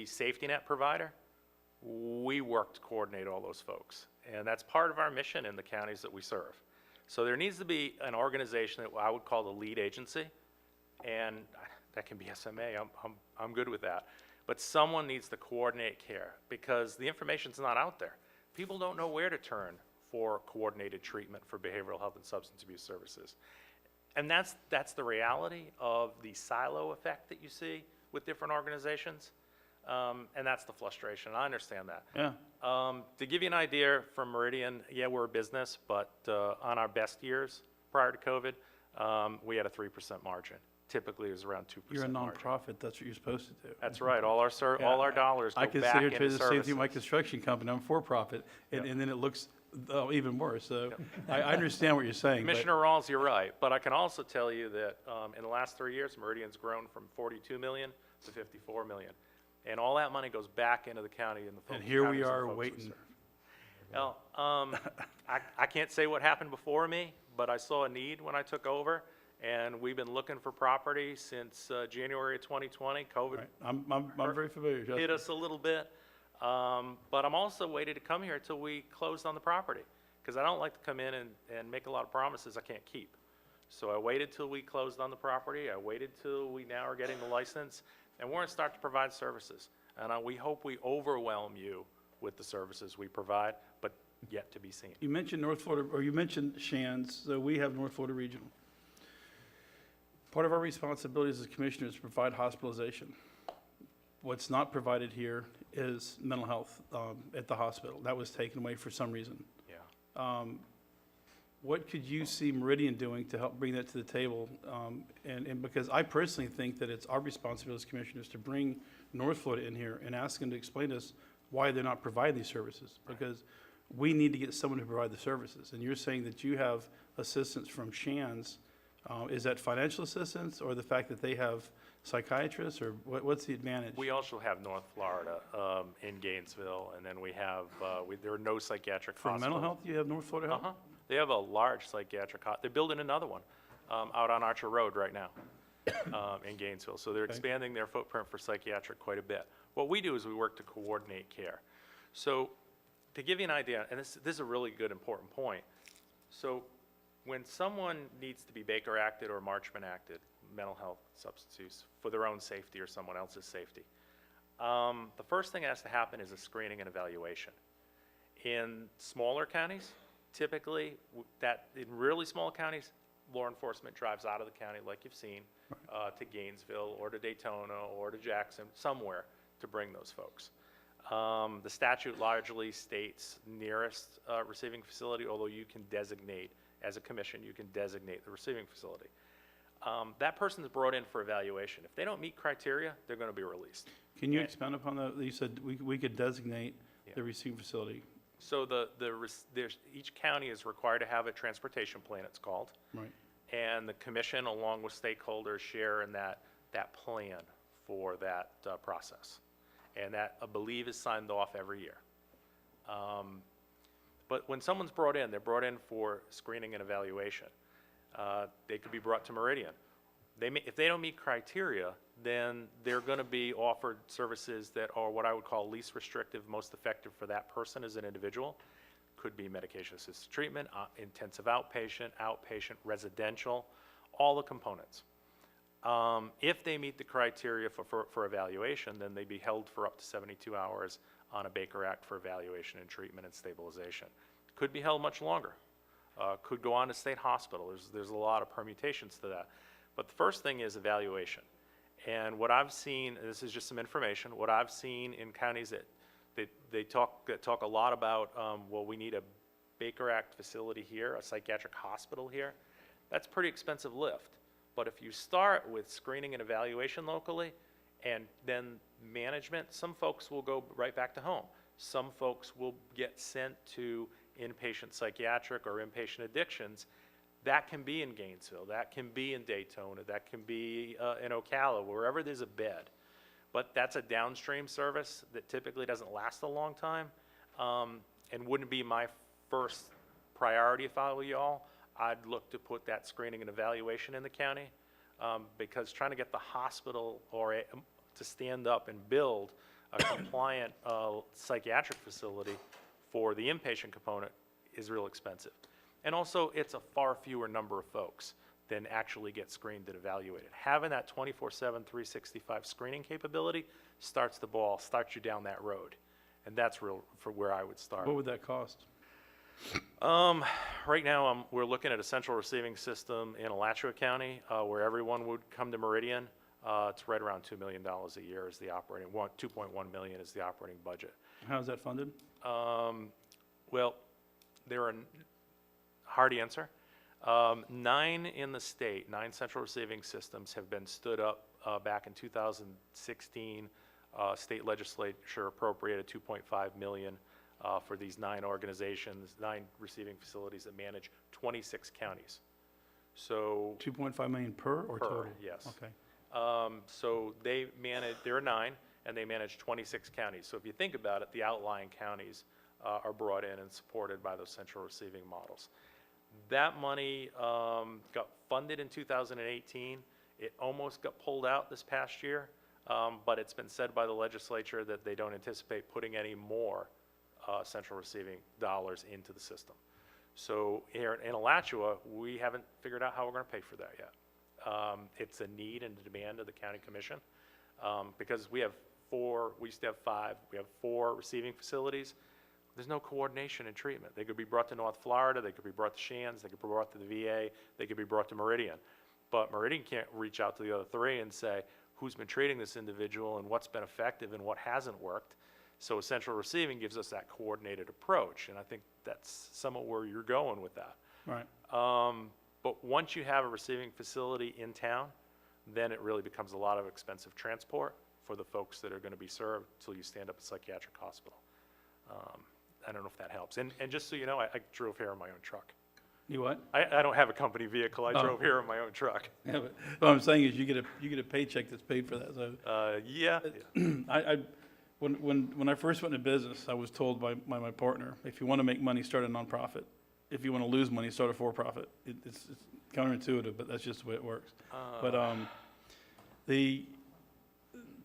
safety net provider, we work to coordinate all those folks. And that's part of our mission in the counties that we serve. So there needs to be an organization that I would call the lead agency, and that can be SMA, I'm good with that. But someone needs to coordinate care, because the information's not out there. People don't know where to turn for coordinated treatment for behavioral health and substance abuse services. And that's the reality of the silo effect that you see with different organizations. And that's the frustration. I understand that. Yeah. To give you an idea from Meridian, yeah, we're a business, but on our best years prior to COVID, we had a 3% margin. Typically, it was around 2% You're a margin. nonprofit, that's what you're supposed to do. That's right. All our dollars go I can back sit here into and tell you the same thing services. with my construction company, I'm for-profit, and then it looks even worse, so I understand what you're saying. but- Commissioner Rawls, you're right, but I can also tell you that in the last 3 years, Meridian's grown from 42 million to 54 million. And all that money goes back into the county and the folks. And here we counties and are folks we waiting. serve. Well, I can't say what happened before me, but I saw a need when I took over, and we've been looking for property since January of 2020. COVID Right. I'm very familiar, hit Justin. us a little bit, but I'm also waiting to come here until we closed on the property, because I don't like to come in and make a lot of promises I can't keep. So I waited till we closed on the property, I waited till we now are getting the license, and we're gonna start to provide services. And we hope we overwhelm you with the services we provide, but yet to be seen. You mentioned North Florida, or you mentioned Shands, so we have North Florida Regional. Part of our responsibilities as commissioners is to provide hospitalization. What's not provided here is mental health at the hospital. That was taken away for some reason. Yeah. What could you see Meridian doing to help bring that to the table? And because I personally think that it's our responsibility as commissioners to bring North Florida in here and ask them to explain to us why they're not providing these services. Because we need to get someone to provide the services. And you're saying that you have assistance from Shands. Is that financial assistance or the fact that they have psychiatrists, or what's the advantage? We also have North Florida in Gainesville, and then we have, there are no psychiatric For hospitals. mental health, you have North Florida Health? Uh-huh. They have a large psychiatric, they're building another one out on Archer Road right now in Gainesville. So they're expanding their footprint for psychiatric quite a bit. What we do is we work to coordinate care. So to give you an idea, and this is a really good, important point. So when someone needs to be Baker acted or Marchman acted, mental health, substance use, for their own safety or someone else's safety, the first thing that has to happen is a screening and evaluation. In smaller counties, typically, in really small counties, law enforcement drives out of the county, like you've seen, to Gainesville or to Daytona or to Jackson, somewhere to bring those folks. The statute largely states nearest receiving facility, although you can designate, as a commission, you can designate the receiving facility. That person is brought in for evaluation. If they don't meet criteria, they're going to be released. Can you expand upon that? You said we could designate the receiving facility. So each county is required to have a transportation plan, it's called. Right. And the commission, along with stakeholders, share in that plan for that process. And that, I believe, is signed off every year. But when someone's brought in, they're brought in for screening and evaluation. They could be brought to Meridian. If they don't meet criteria, then they're going to be offered services that are what I would call least restrictive, most effective for that person as an individual. Could be medication-assisted treatment, intensive outpatient, residential, all the components. If they meet the criteria for evaluation, then they'd be held for up to 72 hours on a Baker Act for evaluation and treatment and stabilization. Could be held much longer. Could go on to state hospital. There's a lot of permutations to that. But the first thing is evaluation. And what I've seen, and this is just some information, what I've seen in counties that talk a lot about, well, we need a Baker Act facility here, a psychiatric hospital here. That's a pretty expensive lift. But if you start with screening and evaluation locally, and then management, some folks will go right back to home. Some folks will get sent to inpatient psychiatric or inpatient addictions. That can be in Gainesville, that can be in Daytona, that can be in Ocala, wherever there's a bed. But that's a downstream service that typically doesn't last a long time, and wouldn't be my first priority if I were y'all. I'd look to put that screening and evaluation in the county, because trying to get the hospital to stand up and build a compliant psychiatric facility for the inpatient component is real expensive. And also, it's a far fewer number of folks than actually get screened and evaluated. Having that 24/7, 365 screening capability starts you down that road. And that's real for where I would start. What would that cost? Right now, we're looking at a central receiving system in Alachua County, where everyone would come to Meridian. It's right around $2 million a year is the operating, 2.1 million is the operating budget. How is that funded? Well, there are, hard answer. 9 in the state, 9 central receiving systems have been stood up back in 2016. State legislature appropriated 2.5 million for these 9 organizations, 9 receiving facilities that manage 26 counties. So 2.5 million per or per, total? yes. Okay. So they manage, there are 9, and they manage 26 counties. So if you think about it, the outlying counties are brought in and supported by those central receiving models. That money got funded in 2018. It almost got pulled out this past year, but it's been said by the legislature that they don't anticipate putting any more central receiving dollars into the system. So here in Alachua, we haven't figured out how we're going to pay for that yet. It's a need and a demand of the county commission because we have 4, we used to have 5, we have 4 receiving facilities. There's no coordination in treatment. They could be brought to North Florida, they could be brought to Shands, they could be brought to the VA, they could be brought to Meridian. But Meridian can't reach out to the other 3 and say, who's been treating this individual and what's been effective and what hasn't worked. So central receiving gives us that coordinated approach, and I think that's somewhat where you're going with that. Right. But once you have a receiving facility in town, then it really becomes a lot of expensive transport for the folks that are going to be served until you stand up a psychiatric hospital. I don't know if that helps. And just so you know, I drove here in my own truck. You what? I don't have a company vehicle. I Oh. drove here in my own truck. Yeah, but what I'm saying is you get a paycheck that's paid for that. So Yeah. when I first went into business, I was told by my partner, if you want to make money, start a nonprofit. If you want to lose money, start a for-profit. It's counterintuitive, but that's just the way it works. But the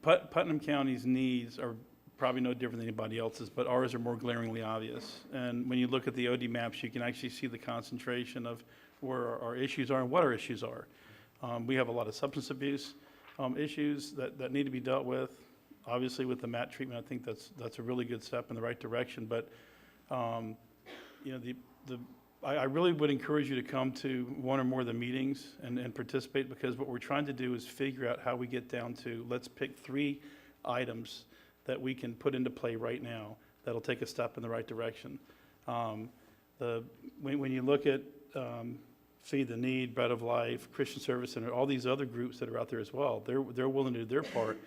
Putnam County's needs are probably no different than anybody else's, but ours are more glaringly obvious. And when you look at the OD maps, you can actually see the concentration of where our issues are and what our issues are. We have a lot of substance abuse issues that need to be dealt with. Obviously, with the MAT treatment, I think that's a really good step in the right direction. But you know, I really would encourage you to come to one or more of the meetings and participate, because what we're trying to do is figure out how we get down to, let's pick 3 items that we can put into play right now that'll take a step in the right direction. When you look at Feed the Need, Bread of Life, Christian Service Center, all these other groups that are out there as well, they're willing to do their part,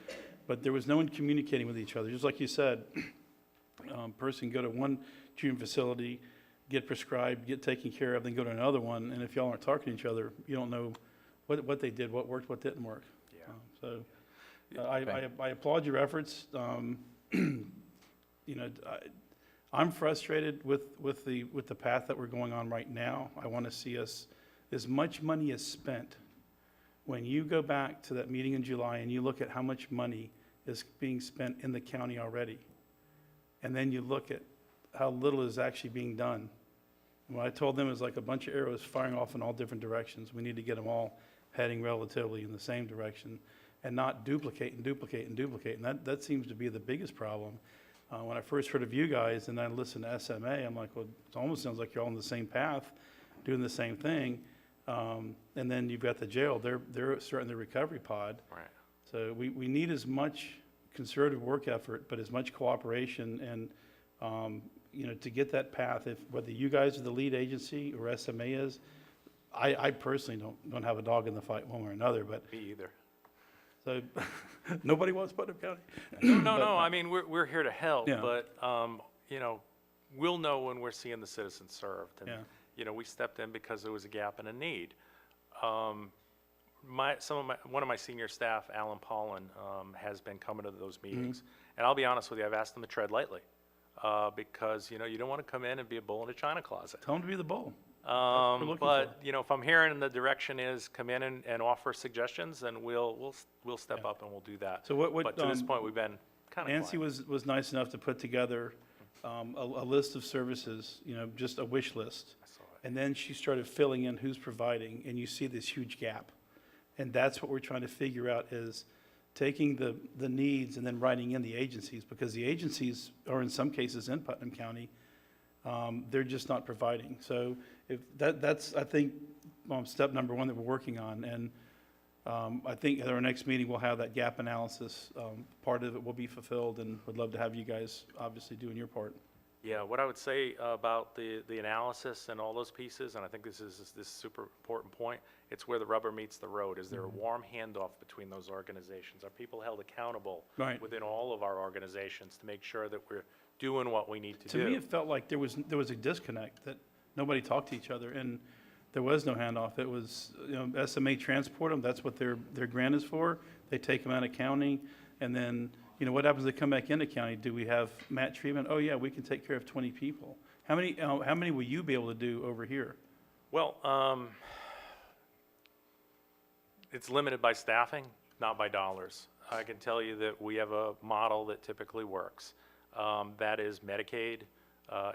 but there was no one communicating with each other. Just like you said, person go to one treatment facility, get prescribed, get taken care of, then go to another one, and if y'all aren't talking to each other, you don't know what they did, what worked, what didn't work. Yeah. I applaud your efforts. You know, I'm frustrated with the path that we're going on right now. I want to see us, as much money is spent. When you go back to that meeting in July and you look at how much money is being spent in the county already, and then you look at how little is actually being done. And what I told them is like a bunch of arrows firing off in all different directions. We need to get them all heading relatively in the same direction and not duplicate and duplicate and duplicate. And that seems to be the biggest problem. When I first heard of you guys and I listened to SMA, I'm like, well, it almost sounds like you're all on the same path, doing the same thing. And then you've got the jail. They're starting the recovery pod. Right. So we need as much concerted work effort, but as much cooperation and, you know, to get that path, if whether you guys are the lead agency or SMA is, I personally don't have a dog in the fight one way or another, but. Me either. So, nobody wants Putnam County? No, I mean, we're here to help, Yeah. but, you know, we'll know when we're seeing the citizens served. And, Yeah. you know, we stepped in because there was a gap and a need. One of my senior staff, Alan Paulin, has been coming to those meetings. And I'll be honest with you, I've asked them to tread lightly. Because, you know, you don't want to come in and be a bull in a china closet. Tell them to be the bull. what we're looking But, you know, if I'm hearing the direction is come in and offer suggestions, then we'll step up and we'll do that. So what, But to this point, we've been kind of Nancy was nice enough to put together a list of services, you know, just a wish list. I saw it. And then she started filling in who's providing, and you see this huge gap. And that's what we're trying to figure out, is taking the needs and then writing in the agencies, because the agencies are in some cases in Putnam County, They're just not providing. So if that's, I think, step number one that we're working on. And I think at our next meeting, we'll have that gap analysis. Part of it will be fulfilled, and would love to have you guys obviously doing your part. Yeah, what I would say about the analysis and all those pieces, and I think this is this super important point, it's where the rubber meets the road. Is there a warm handoff between those organizations? Are people held accountable Right. within all of our organizations to make sure that we're doing what we need to do? To me, it felt like there was a disconnect, that nobody talked to each other, and there was no handoff. It was, SMA transport them, that's what their grant is for. They take them out of county, and then, what happens if they come back into county? Do we have mat treatment? Oh, yeah, we can take care of 20 people. How many will you be able to do over here? Well, it's limited by staffing, not by dollars. I can tell you that we have a model that typically works. That is Medicaid,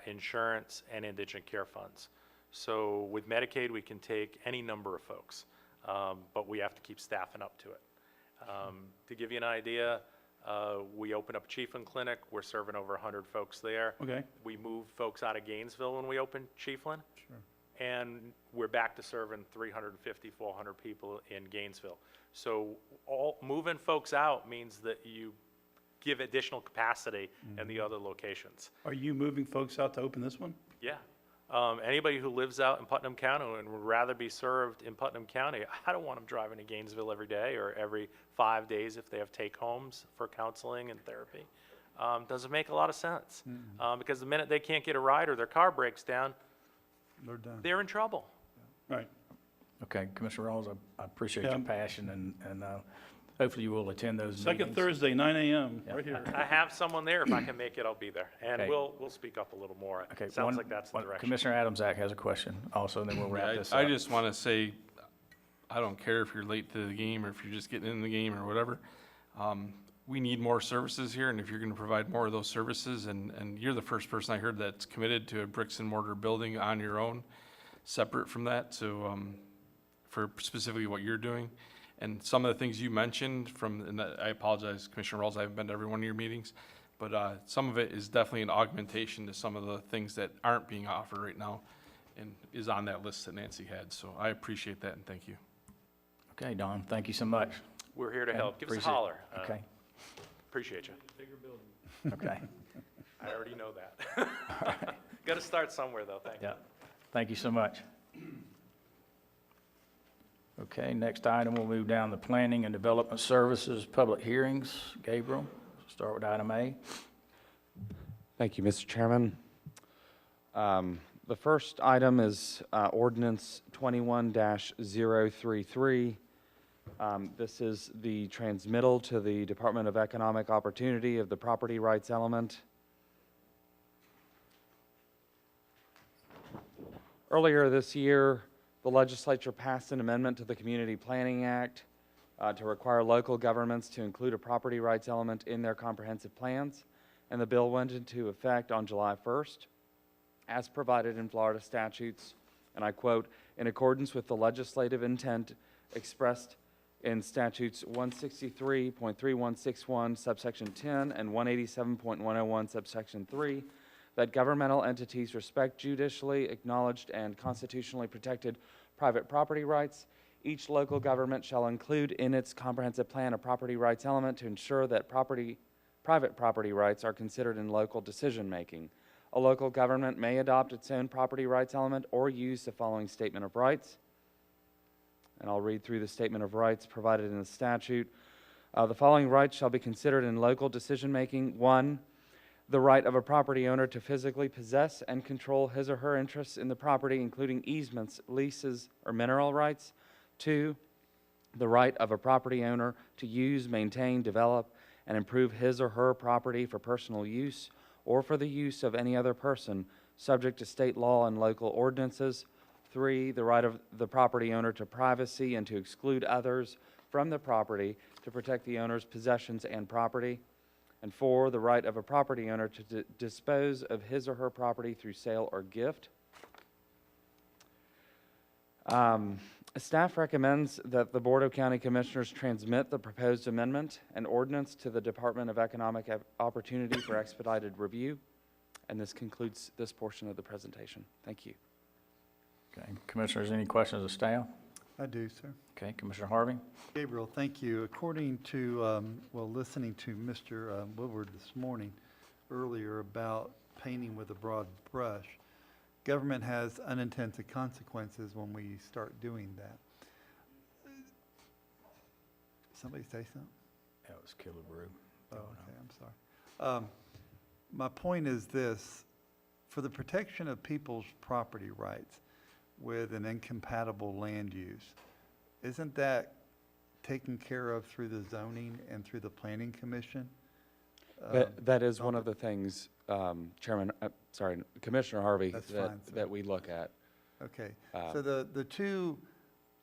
insurance, and indigent care funds. So with Medicaid, we can take any number of folks, but we have to keep staffing up to it. To give you an idea, we open up a Chiefland clinic. We're serving over 100 folks there. Okay. We moved folks out of Gainesville when we opened Chiefland. Sure. And we're back to serving 350, 400 people in Gainesville. So moving folks out means that you give additional capacity in the other locations. Are you moving folks out to open this one? Yeah. Anybody who lives out in Putnam County and would rather be served in Putnam County, I don't want them driving to Gainesville every day or every 5 days if they have take-homes for counseling and therapy. Doesn't make a lot of sense. Because the minute they can't get a ride or their car breaks down, They're done. they're in trouble. Right. Okay, Commissioner Rawls, I appreciate Yeah. your passion, and hopefully you will attend those Second meetings. Thursday, 9 a.m., Yeah. right here. I have someone there. If I can make it, I'll be there. And Okay. we'll speak up a little more. Okay, Sounds like that's the direction. Commissioner Adamsack has a question also, and then we'll wrap this up. I just want to say, I don't care if you're late to the game or if you're just getting in the game or whatever. We need more services here, and if you're going to provide more of those services, and you're the first person I heard that's committed to a bricks and mortar building on your own, separate from that, so for specifically what you're doing. And some of the things you mentioned and I apologize, Commissioner Rawls, I haven't been to every one of your meetings, but some of it is definitely an augmentation to some of the things that aren't being offered right now and is on that list that Nancy had. So I appreciate that and thank you. Okay, Don, thank you so much. We're here to help. Give us a Appreciate it. holler. Okay, Appreciate you. okay, I already know that. Got to start somewhere, though. Thank you. yeah, thank you so much. Okay, next item, we'll move down to Planning and Development Services, Public Hearings. Gabriel, start with item A. Thank you, Mr. Chairman. The first item is ordinance 21-033. This is the transmittal to the Department of Economic Opportunity of the property rights element. Earlier this year, the legislature passed an amendment to the Community Planning Act to require local governments to include a property rights element in their comprehensive plans, and the bill went into effect on July 1st, as provided in Florida statutes, and I quote, "in accordance with the legislative intent expressed in statutes 163.3161 subsection 10 and 187.101 subsection 3, that governmental entities respect judicially acknowledged and constitutionally protected private property rights. Each local government shall include in its comprehensive plan a property rights element to ensure that private property rights are considered in local decision-making. A local government may adopt its own property rights element or use the following statement of rights." And I'll read through the statement of rights provided in the statute. The following rights shall be considered in local decision-making. 1, the right of a property owner to physically possess and control his or her interests in the property, including easements, leases, or mineral rights. 2, the right of a property owner to use, maintain, develop, and improve his or her property for personal use or for the use of any other person, subject to state law and local ordinances. 3, the right of the property owner to privacy and to exclude others from the property to protect the owner's possessions and property. And 4, the right of a property owner to dispose of his or her property through sale or gift. Staff recommends that the Board of County Commissioners transmit the proposed amendment and ordinance to the Department of Economic Opportunity for expedited review. And this concludes this portion of the presentation. Thank you. Okay, Commissioners, any questions of staff? I do, sir. Okay, Commissioner Harvey? Gabriel, thank you. According to, listening to Mr. Woodward this morning, earlier about painting with a broad brush, government has unintended consequences when we start doing that. Somebody say something? That was Killebrew. Oh, okay, I'm sorry. My point is this: for the protection of people's property rights with an incompatible land use, isn't that taken care of through the zoning and through the planning commission? That is one of the things, Commissioner Harvey, That's fine, sir. that we look at. Okay, so the two,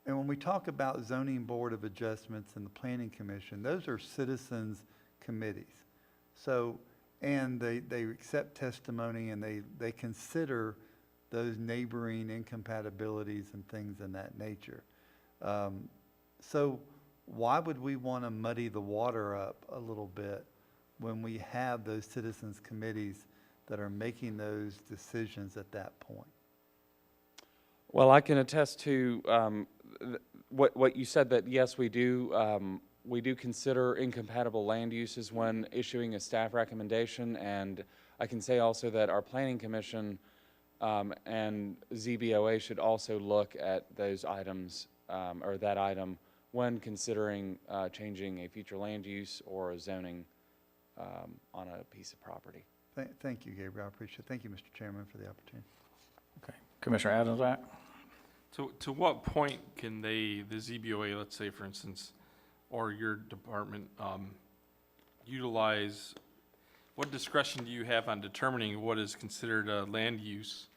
and when we talk about zoning board of adjustments and the planning commission, those are citizens committees. So, and they accept testimony and they consider those neighboring incompatibilities and things in that nature. So why would we want to muddy the water up a little bit when we have those citizens committees that are making those decisions at that point? Well, I can attest to what you said, that yes, we do consider incompatible land uses when issuing a staff recommendation, and I can say also that our planning commission and ZBOA should also look at those items, or that item, when considering changing a future land use or a zoning on a piece of property. Thank you, Gabriel. I appreciate it. Thank you, Mr. Chairman, for the opportunity. Okay, Commissioner Adamsack? To what point can the ZBOA, let's say, for instance, or your department, utilize, what discretion do you have on determining what is considered a land use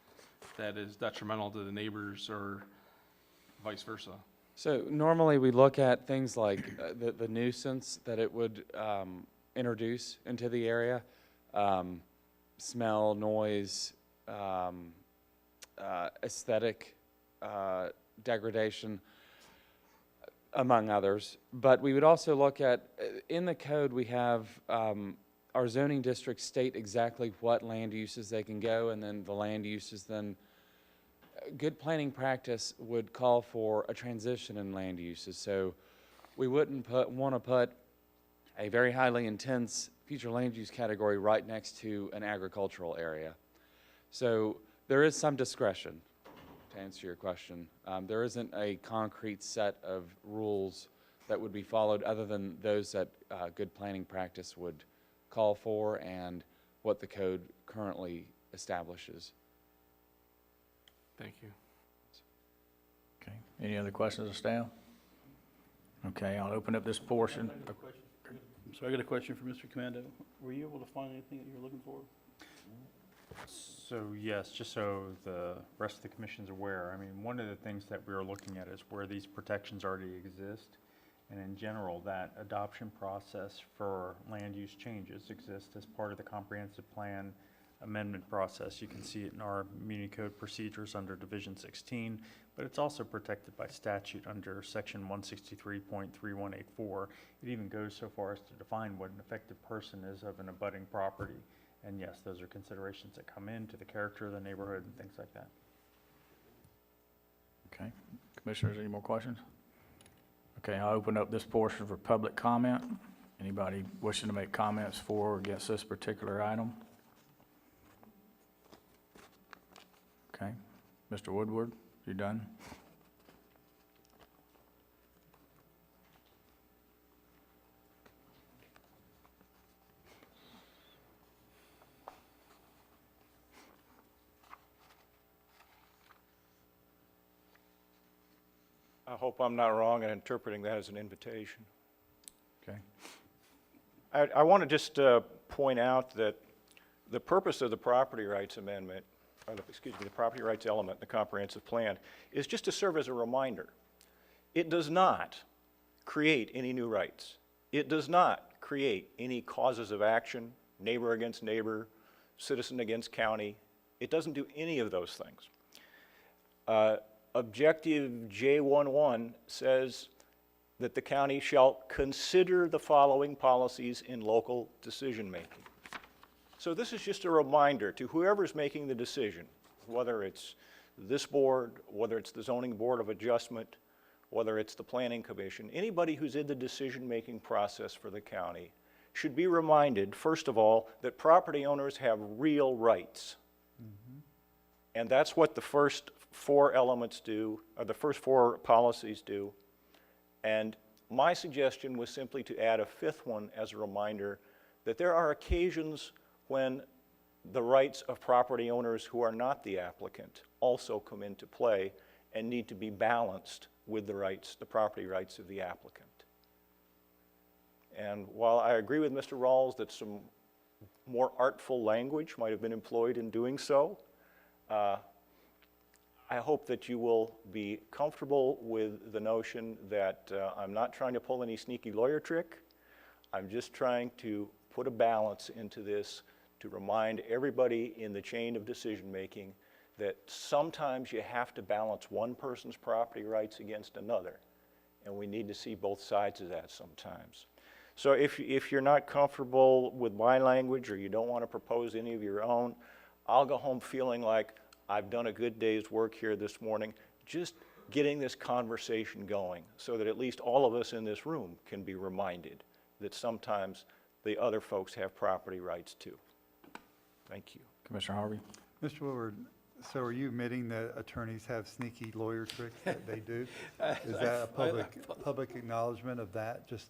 that is detrimental to the neighbors or vice versa? So normally we look at things like the nuisance that it would introduce into the area, smell, noise, aesthetic degradation, among others. But we would also look at, in the code we have, our zoning districts state exactly what land uses they can go, and then the land uses then, good planning practice would call for a transition in land uses. So we wouldn't want to put a very highly intense future land use category right next to an agricultural area. So there is some discretion, to answer your question. There isn't a concrete set of rules that would be followed other than those that good planning practice would call for and what the code currently establishes. Thank you. Okay, any other questions of staff? Okay, I'll open up this portion. So I got a question for Mr. Commando. Were you able to find anything that you were looking for? So yes, just so the rest of the commission's aware, I mean, one of the things that we are looking at is where these protections already exist. And in general, that adoption process for land use changes exists as part of the comprehensive plan amendment process. You can see it in our Muni Code procedures under Division 16, but it's also protected by statute under Section 163.3184. It even goes so far as to define what an affected person is of an abutting property. And yes, those are considerations that come into the character of the neighborhood and things like that. Okay, Commissioners, any more questions? Okay, I'll open up this portion for public comment. Anybody wishing to make comments for or against this particular item? Okay, Mr. Woodward, you done? I hope I'm not wrong in interpreting that as an invitation. Okay. I want to just point out that the purpose of the property rights amendment, or the property rights element in the comprehensive plan is just to serve as a reminder. It does not create any new rights. It does not create any causes of action, neighbor against neighbor, citizen against county. It doesn't do any of those things. Objective J11 says that the county shall consider the following policies in local decision making. So this is just a reminder to whoever's making the decision, whether it's this board, whether it's the Zoning Board of Adjustment, whether it's the Planning Commission, anybody who's in the decision-making process for the county should be reminded, first of all, that property owners have real rights. And that's what the first four elements do, or the first four policies do. And my suggestion was simply to add a fifth one as a reminder that there are occasions when the rights of property owners who are not the applicant also come into play and need to be balanced with the rights, the property rights of the applicant. And while I agree with Mr. Rawls that some more artful language might have been employed in doing so, I hope that you will be comfortable with the notion that I'm not trying to pull any sneaky lawyer trick. I'm just trying to put a balance into this to remind everybody in the chain of decision-making that sometimes you have to balance one person's property rights against another, and we need to see both sides of that sometimes. So if you're not comfortable with my language or you don't want to propose any of your own, I'll go home feeling like I've done a good day's work here this morning, just getting this conversation going so that at least all of us in this room can be reminded that sometimes the other folks have property rights too. Thank you. Commissioner Harvey? Mr. Woodward, so are you admitting that attorneys have sneaky lawyer tricks that they do? Is that a public acknowledgement of that? Just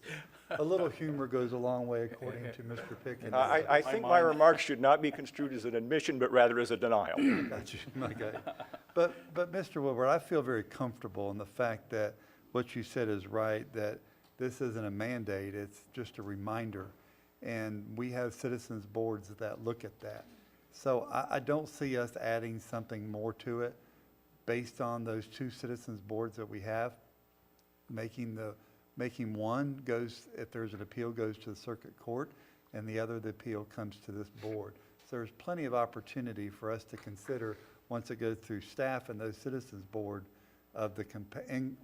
a little humor goes a long way, according to Mr. Pickens. I think my remarks should not be construed as an admission, but rather as a denial. Got you. Okay. But Mr. Woodward, I feel very comfortable in the fact that what you said is right, that this isn't a mandate, it's just a reminder. And we have citizens boards that look at that. So I don't see us adding something more to it based on those two citizens boards that we have. Making one goes, if there's an appeal, goes to the circuit court, and the other, the appeal comes to this board. So there's plenty of opportunity for us to consider, once it goes through staff and those citizens board, of the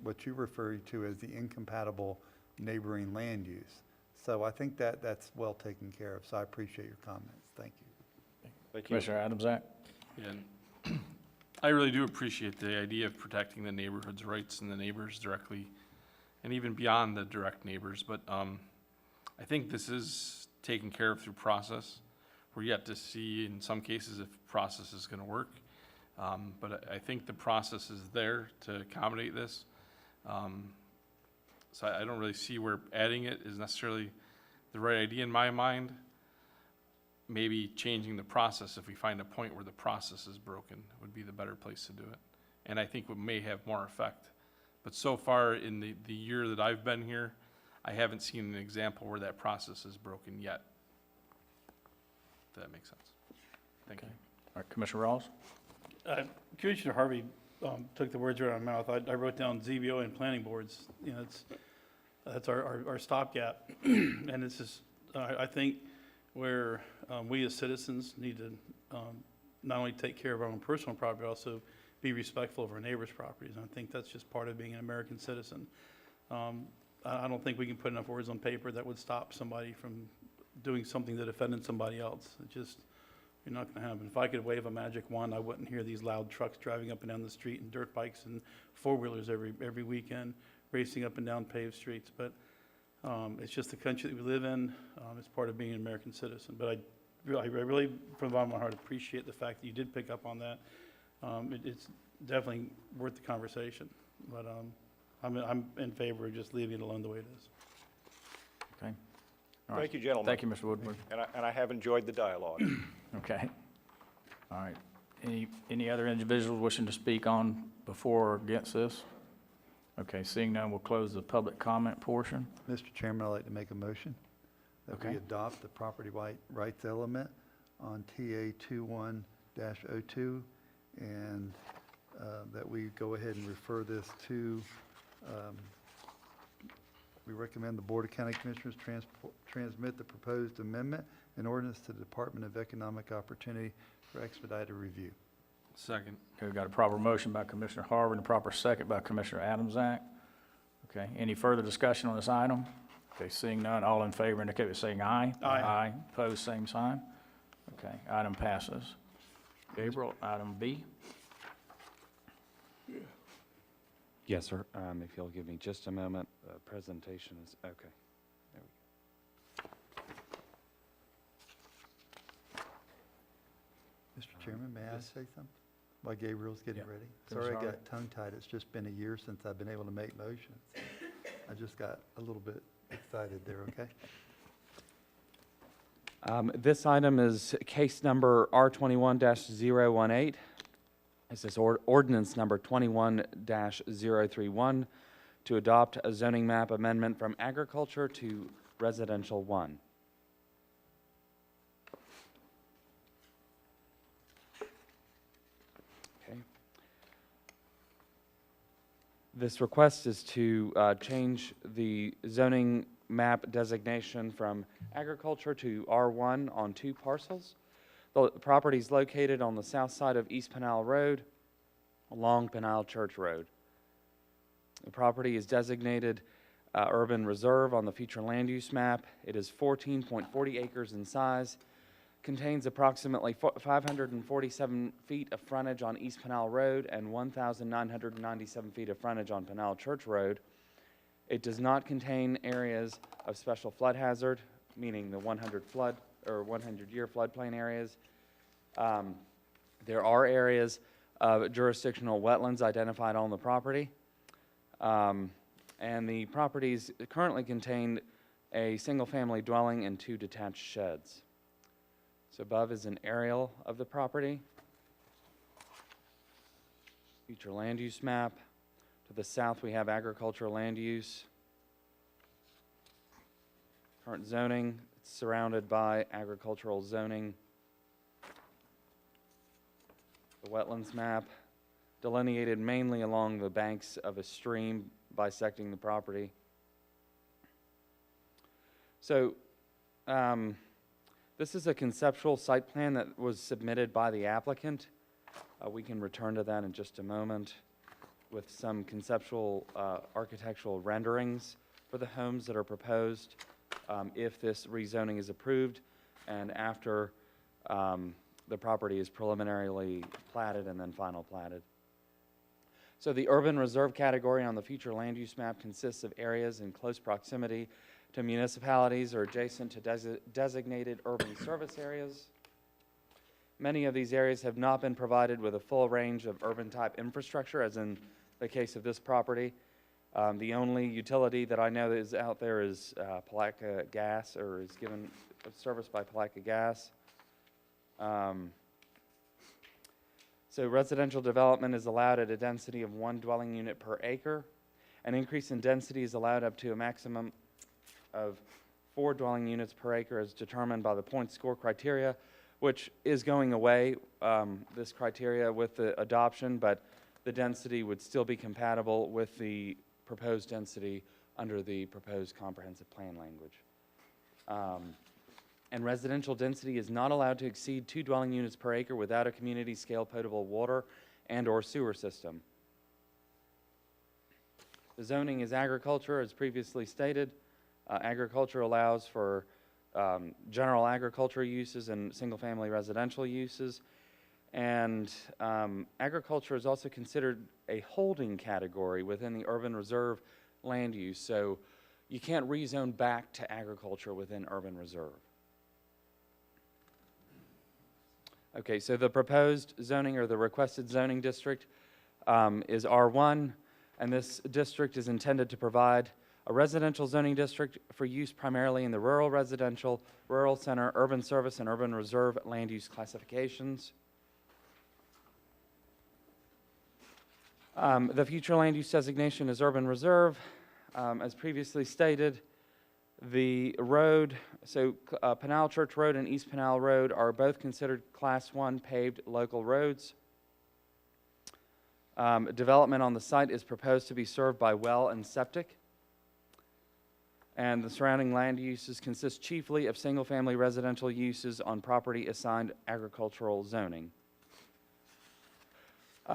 what you refer to as the incompatible neighboring land use. So I think that that's well taken care of. So I appreciate your comments. Thank you. Thank you. Commissioner Adams-Act? And I really do appreciate the idea of protecting the neighborhood's rights and the neighbors directly, and even beyond the direct neighbors. But I think this is taken care of through process. We're yet to see, in some cases, if process is going to work. But I think the process is there to accommodate this. So I don't really see where adding it is necessarily the right idea in my mind. Maybe changing the process, if we find a point where the process is broken, would be the better place to do it. And I think it may have more effect. But so far in the year that I've been here, I haven't seen an example where that process is broken yet. If that makes sense. Thank you. All right, Commissioner Rawls? Commissioner Harvey took the words right out of my mouth. I wrote down ZBO and planning boards. You know, that's our stopgap. And it's just, I think where we as citizens need to not only take care of our own personal property, but also be respectful of our neighbors' properties. And I think that's just part of being an American citizen. I don't think we can put enough words on paper that would stop somebody from doing something that offended somebody else. It just, you're not going to happen. If I could wave a magic wand, I wouldn't hear these loud trucks driving up and down the street and dirt bikes and four-wheelers every weekend racing up and down paved streets. But it's just the country that we live in. It's part of being an American citizen. But I really, from the bottom of my heart, appreciate the fact that you did pick up on that. It's definitely worth the conversation. But I'm in favor of just leaving it alone the way it is. Okay. All right. Thank you, gentlemen. Thank you, Mr. Woodward. And I have enjoyed the dialogue. Okay. All right. Any other individuals wishing to speak on before or against this? Okay, seeing none, we'll close the public comment portion. Mr. Chairman, I'd like to make a motion that we Okay. adopt the property rights element on TA 21-02, and that we go ahead and refer this to, we recommend the Board of County Commissioners transmit the proposed amendment and ordinance to the Department of Economic Opportunity for expedited review. Second. Okay, we've got a proper motion by Commissioner Harvey and a proper second by Commissioner Adams-Act. Okay, any further discussion on this item? Okay, seeing none, all in favor indicate by saying aye. Aye. Aye, opposed, same sign. Okay, item passes. Gabriel, item B. Yes, sir. If you'll give me just a moment, the presentation is, okay. There we Mr. Chairman, may I say something? While Gabriel's getting Yeah. ready? Finish Sorry I already? got tongue-tied. It's just been a year since I've been able to make motions. I just got a little bit excited there, okay? This item is case number R21-018. This is ordinance number 21-031 to adopt a zoning map amendment from agriculture to residential 1. Okay. This request is to change the zoning map designation from agriculture to R1 on 2 parcels. The property is located on the south side of East Pinal Road, along Pinal Church Road. The property is designated urban reserve on the future land use map. It is 14.40 acres in size, contains approximately 547 feet of frontage on East Pinal Road and 1,997 feet of frontage on Pinal Church Road. It does not contain areas of special flood hazard, meaning the 100-year floodplain areas. There are areas of jurisdictional wetlands identified on the property. And the properties currently contain a single-family dwelling and 2 detached sheds. So above is an aerial of the property. Future land use map. To the south, we have agricultural land use. Current zoning, it's surrounded by agricultural zoning. The wetlands map, delineated mainly along the banks of a stream bisecting the property. So, this is a conceptual site plan that was submitted by the applicant. We can return to that in just a moment, with some conceptual architectural renderings for the homes that are proposed if this rezoning is approved and after the property is preliminarily platted and then final platted. So the urban reserve category on the future land use map consists of areas in close proximity to municipalities or adjacent to designated urban service areas. Many of these areas have not been provided with a full range of urban-type infrastructure, as in the case of this property. The only utility that I know that is out there is Palatka Gas, or is given service by Palatka Gas. So residential development is allowed at a density of 1 dwelling unit per acre. An increase in density is allowed up to a maximum of 4 dwelling units per acre as determined by the point score criteria, which is going away, this criteria, with the adoption, but the density would still be compatible with the proposed density under the proposed comprehensive plan language. And residential density is not allowed to exceed 2 dwelling units per acre without a community scale potable water and or sewer system. The zoning is agriculture, as previously stated. Agriculture allows for general agriculture uses and single-family residential uses. And agriculture is also considered a holding category within the urban reserve land use. So you can't rezone back to agriculture within urban reserve. Okay, so the proposed zoning or the requested zoning district is R1, and this district is intended to provide a residential zoning district for use primarily in the rural residential, rural center, urban service, and urban reserve land use classifications. The future land use designation is urban reserve. As previously stated, the road, so Pinal Church Road and East Pinal Road are both considered Class 1 paved local roads. Development on the site is proposed to be served by well and septic. And the surrounding land uses consist chiefly of single-family residential uses on property assigned agricultural zoning.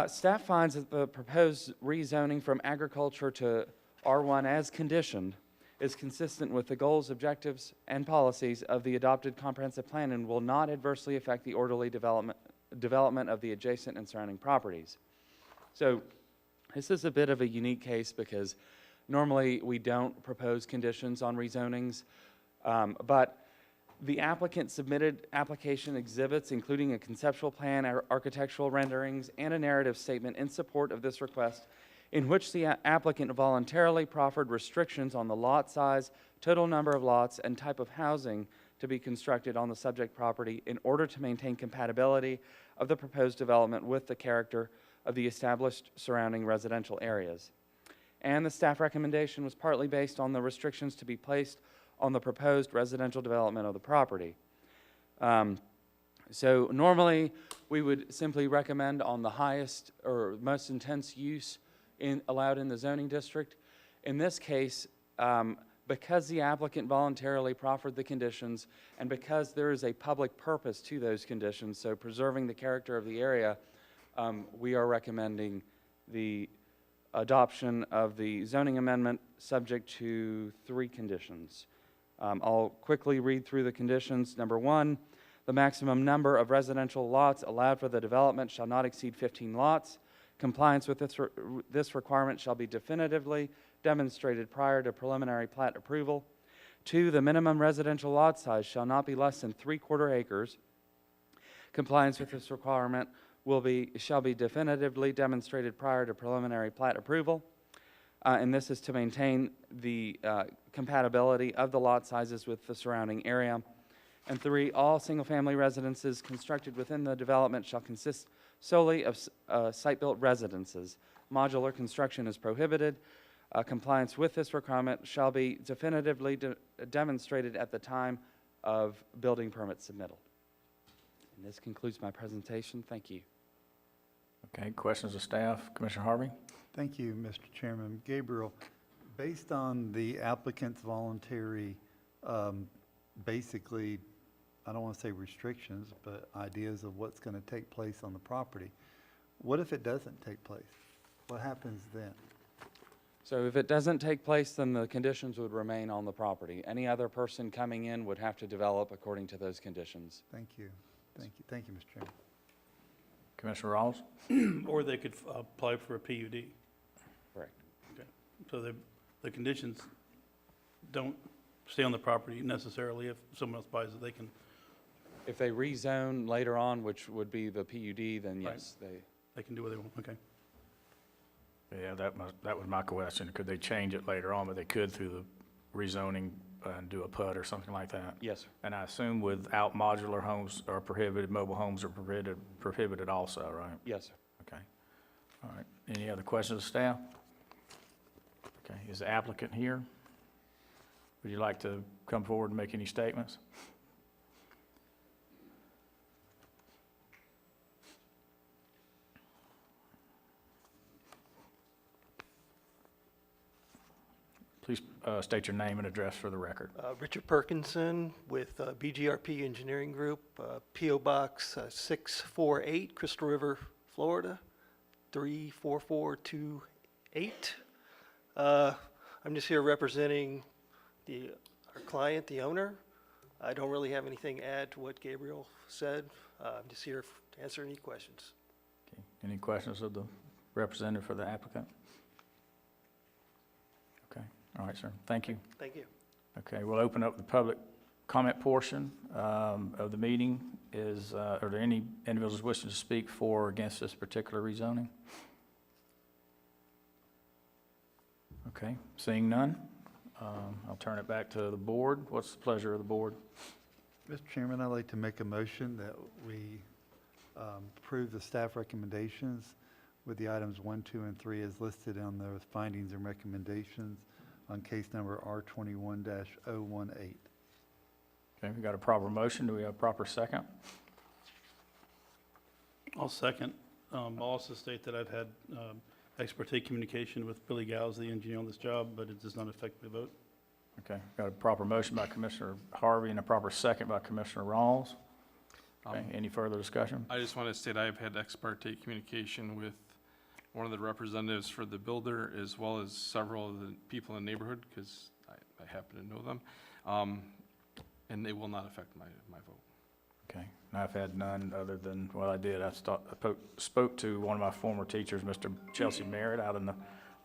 Staff finds that the proposed rezoning from agriculture to R1 as conditioned is consistent with the goals, objectives, and policies of the adopted comprehensive plan and will not adversely affect the orderly development of the adjacent and surrounding properties. So this is a bit of a unique case because normally we don't propose conditions on rezonings, but the applicant submitted application exhibits, including a conceptual plan, architectural renderings, and a narrative statement in support of this request, in which the applicant voluntarily proffered restrictions on the lot size, total number of lots, and type of housing to be constructed on the subject property in order to maintain compatibility of the proposed development with the character of the established surrounding residential areas. And the staff recommendation was partly based on the restrictions to be placed on the proposed residential development of the property. So normally, we would simply recommend on the highest or most intense use allowed in the zoning district. In this case, because the applicant voluntarily proffered the conditions and because there is a public purpose to those conditions, so preserving the character of the area, we are recommending the adoption of the zoning amendment subject to 3 conditions. I'll quickly read through the conditions. Number 1, the maximum number of residential lots allowed for the development shall not exceed 15 lots. Compliance with this requirement shall be definitively demonstrated prior to preliminary plat approval. 2, the minimum residential lot size shall not be less than 3/4 acres. Compliance with this requirement shall be definitively demonstrated prior to preliminary plat approval. And this is to maintain the compatibility of the lot sizes with the surrounding area. And 3, all single-family residences constructed within the development shall consist solely of site-built residences. Modular construction is prohibited. Compliance with this requirement shall be definitively demonstrated at the time of building permit submittal. And this concludes my presentation. Thank you. Okay, questions of staff? Commissioner Harvey? Thank you, Mr. Chairman. Gabriel, based on the applicant's voluntary, basically, I don't want to say restrictions, but ideas of what's going to take place on the property, what if it doesn't take place? What happens then? So if it doesn't take place, then the conditions would remain on the property. Any other person coming in would have to develop according to those conditions. Thank you. Thank you. Thank you, Mr. Chairman. Commissioner Rawls? Or they could apply for a PUD. Correct. Okay. So the conditions don't stay on the property necessarily. If someone else buys it, they can. If they rezone later on, which would be the PUD, then Right. yes, They can do what they want. Okay. Yeah, that was my question. Could they change it later on, but they could through the rezoning and do a PUD or something like that? yes, sir. And I assume without modular homes are prohibited, mobile homes are prohibited also, right? Yes, sir. Okay. All right. Any other questions of staff? Okay. Is the applicant here? Would you like to come forward and make any statements? Please state your name and address for the record. Richard Perkinson with BGRP Engineering Group, P.O. Box 648, Crystal River, Florida, 34428. I'm just here representing our client, the owner. I don't really have anything to add to what Gabriel said. I'm just here to answer any questions. Okay. Any questions of the representative for the applicant? Okay. All right, sir. Thank you. Thank you. Okay, we'll open up the public comment portion of the meeting. Are there any individuals wishing to speak for or against this particular rezoning? Okay, seeing none, I'll turn it back to the board. What's the pleasure of the board? Mr. Chairman, I'd like to make a motion that we approve the staff recommendations with the items 1, 2, and 3 as listed on the findings and recommendations on case number R21-018. Okay, we got a proper motion. Do we have a proper second? I'll second. I'll also state that I've had ex parte communication with Billy Gowes, the engineer on this job, but it does not affect the vote. Okay, got a proper motion by Commissioner Harvey and a proper second by Commissioner Rawls. Okay, any further discussion? I just want to state I've had ex parte communication with one of the representatives for the builder as well as several of the people in the neighborhood because I happen to know them. And they will not affect my vote. Okay, and I've had none other than, well, I did, I spoke to one of my former teachers, Mr. Chelsea Merritt, out in the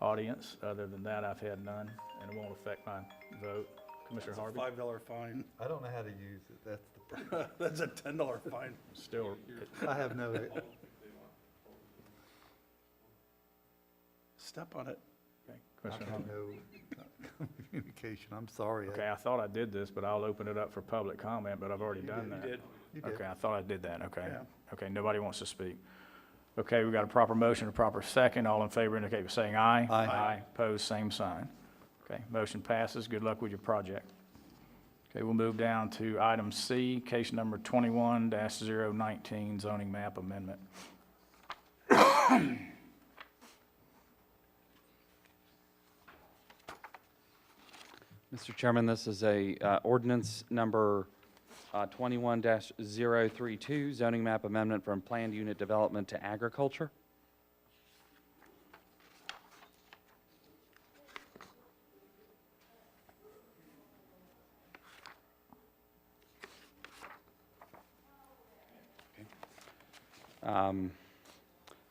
audience. Other than that, I've had none, and it won't affect my vote. Commissioner It's a Harvey? $5 fine. I don't know how to use it, that's the problem. That's a $10 fine. Still, I have no, Step on it. okay, I Commissioner have Harvey? no communication, I'm sorry. Okay, I thought I did this, but I'll open it up for public comment, but I've already done that. You did. You did. Okay, I thought I did that, okay. Yeah. Okay, nobody wants to speak. Okay, we got a proper motion, a proper second. All in favor indicate by saying aye. Aye. Aye, opposed, same sign. Okay, motion passes. Good luck with your project. Okay, we'll move down to item C, case number 21-019, zoning map amendment. Mr. Chairman, this is a ordinance number 21-032, zoning map amendment from planned unit development to agriculture.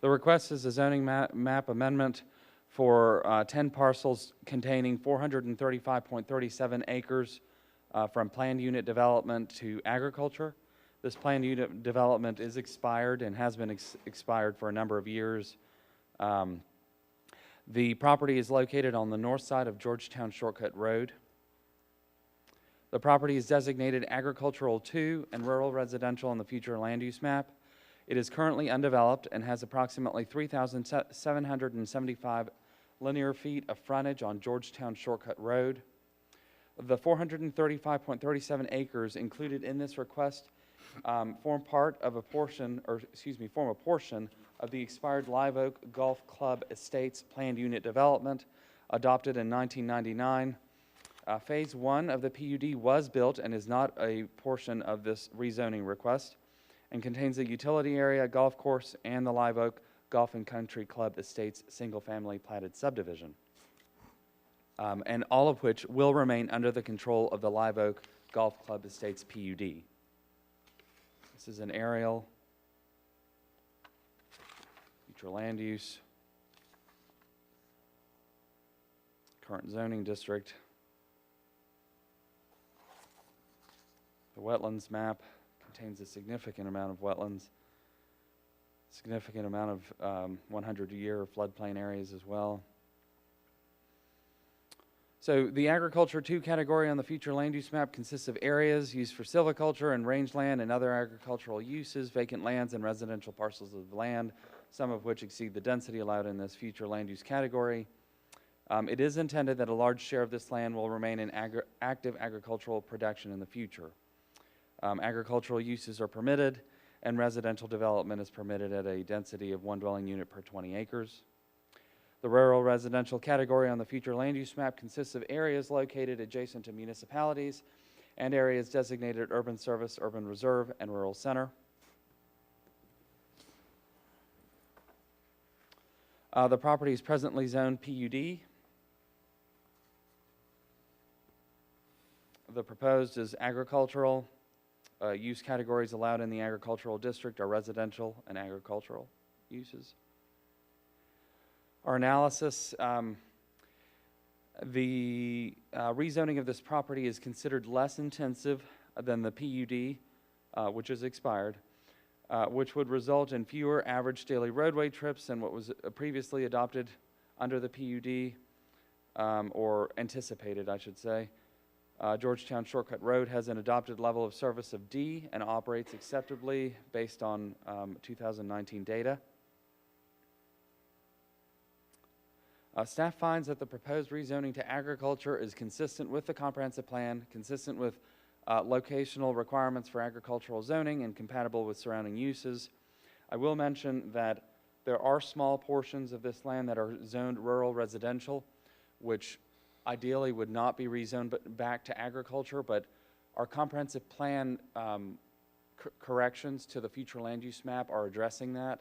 The request is a zoning map amendment for 10 parcels containing 435.37 acres from planned unit development to agriculture. This planned unit development is expired and has been expired for a number of years. The property is located on the north side of Georgetown Shortcut Road. The property is designated agricultural 2 and rural residential on the future land use map. It is currently undeveloped and has approximately 3,775 linear feet of frontage on Georgetown Shortcut Road. The 435.37 acres included in this request form a portion of the expired Live Oak Golf Club Estates planned unit development adopted in 1999. Phase 1 of the PUD was built and is not a portion of this rezoning request, and contains a utility area, golf course, and the Live Oak Golf and Country Club Estates single-family platted subdivision, and all of which will remain under the control of the Live Oak Golf Club Estates PUD. This is an aerial, future land use, current zoning district, the wetlands map contains a significant amount of wetlands, significant amount of 100-year floodplain areas as well. So the Agriculture 2 category on the future land use map consists of areas used for silviculture and rangeland and other agricultural uses, vacant lands and residential parcels of land, some of which exceed the density allowed in this future land use category. It is intended that a large share of this land will remain in active agricultural production in the future. Agricultural uses are permitted, and residential development is permitted at a density of 1 dwelling unit per 20 acres. The rural residential category on the future land use map consists of areas located adjacent to municipalities and areas designated urban service, urban reserve, and rural center. The property is presently zoned PUD. The proposed is agricultural. Use categories allowed in the agricultural district are residential and agricultural uses. Our analysis, the rezoning of this property is considered less intensive than the PUD, which is expired, which would result in fewer average daily roadway trips than what was previously adopted under the PUD, or anticipated, I should say. Georgetown Shortcut Road has an adopted level of service of D and operates acceptably based on 2019 data. Staff finds that the proposed rezoning to agriculture is consistent with the comprehensive plan, consistent with locational requirements for agricultural zoning, and compatible with surrounding uses. I will mention that there are small portions of this land that are zoned rural residential, which ideally would not be rezoned back to agriculture, but our comprehensive plan corrections to the future land use map are addressing that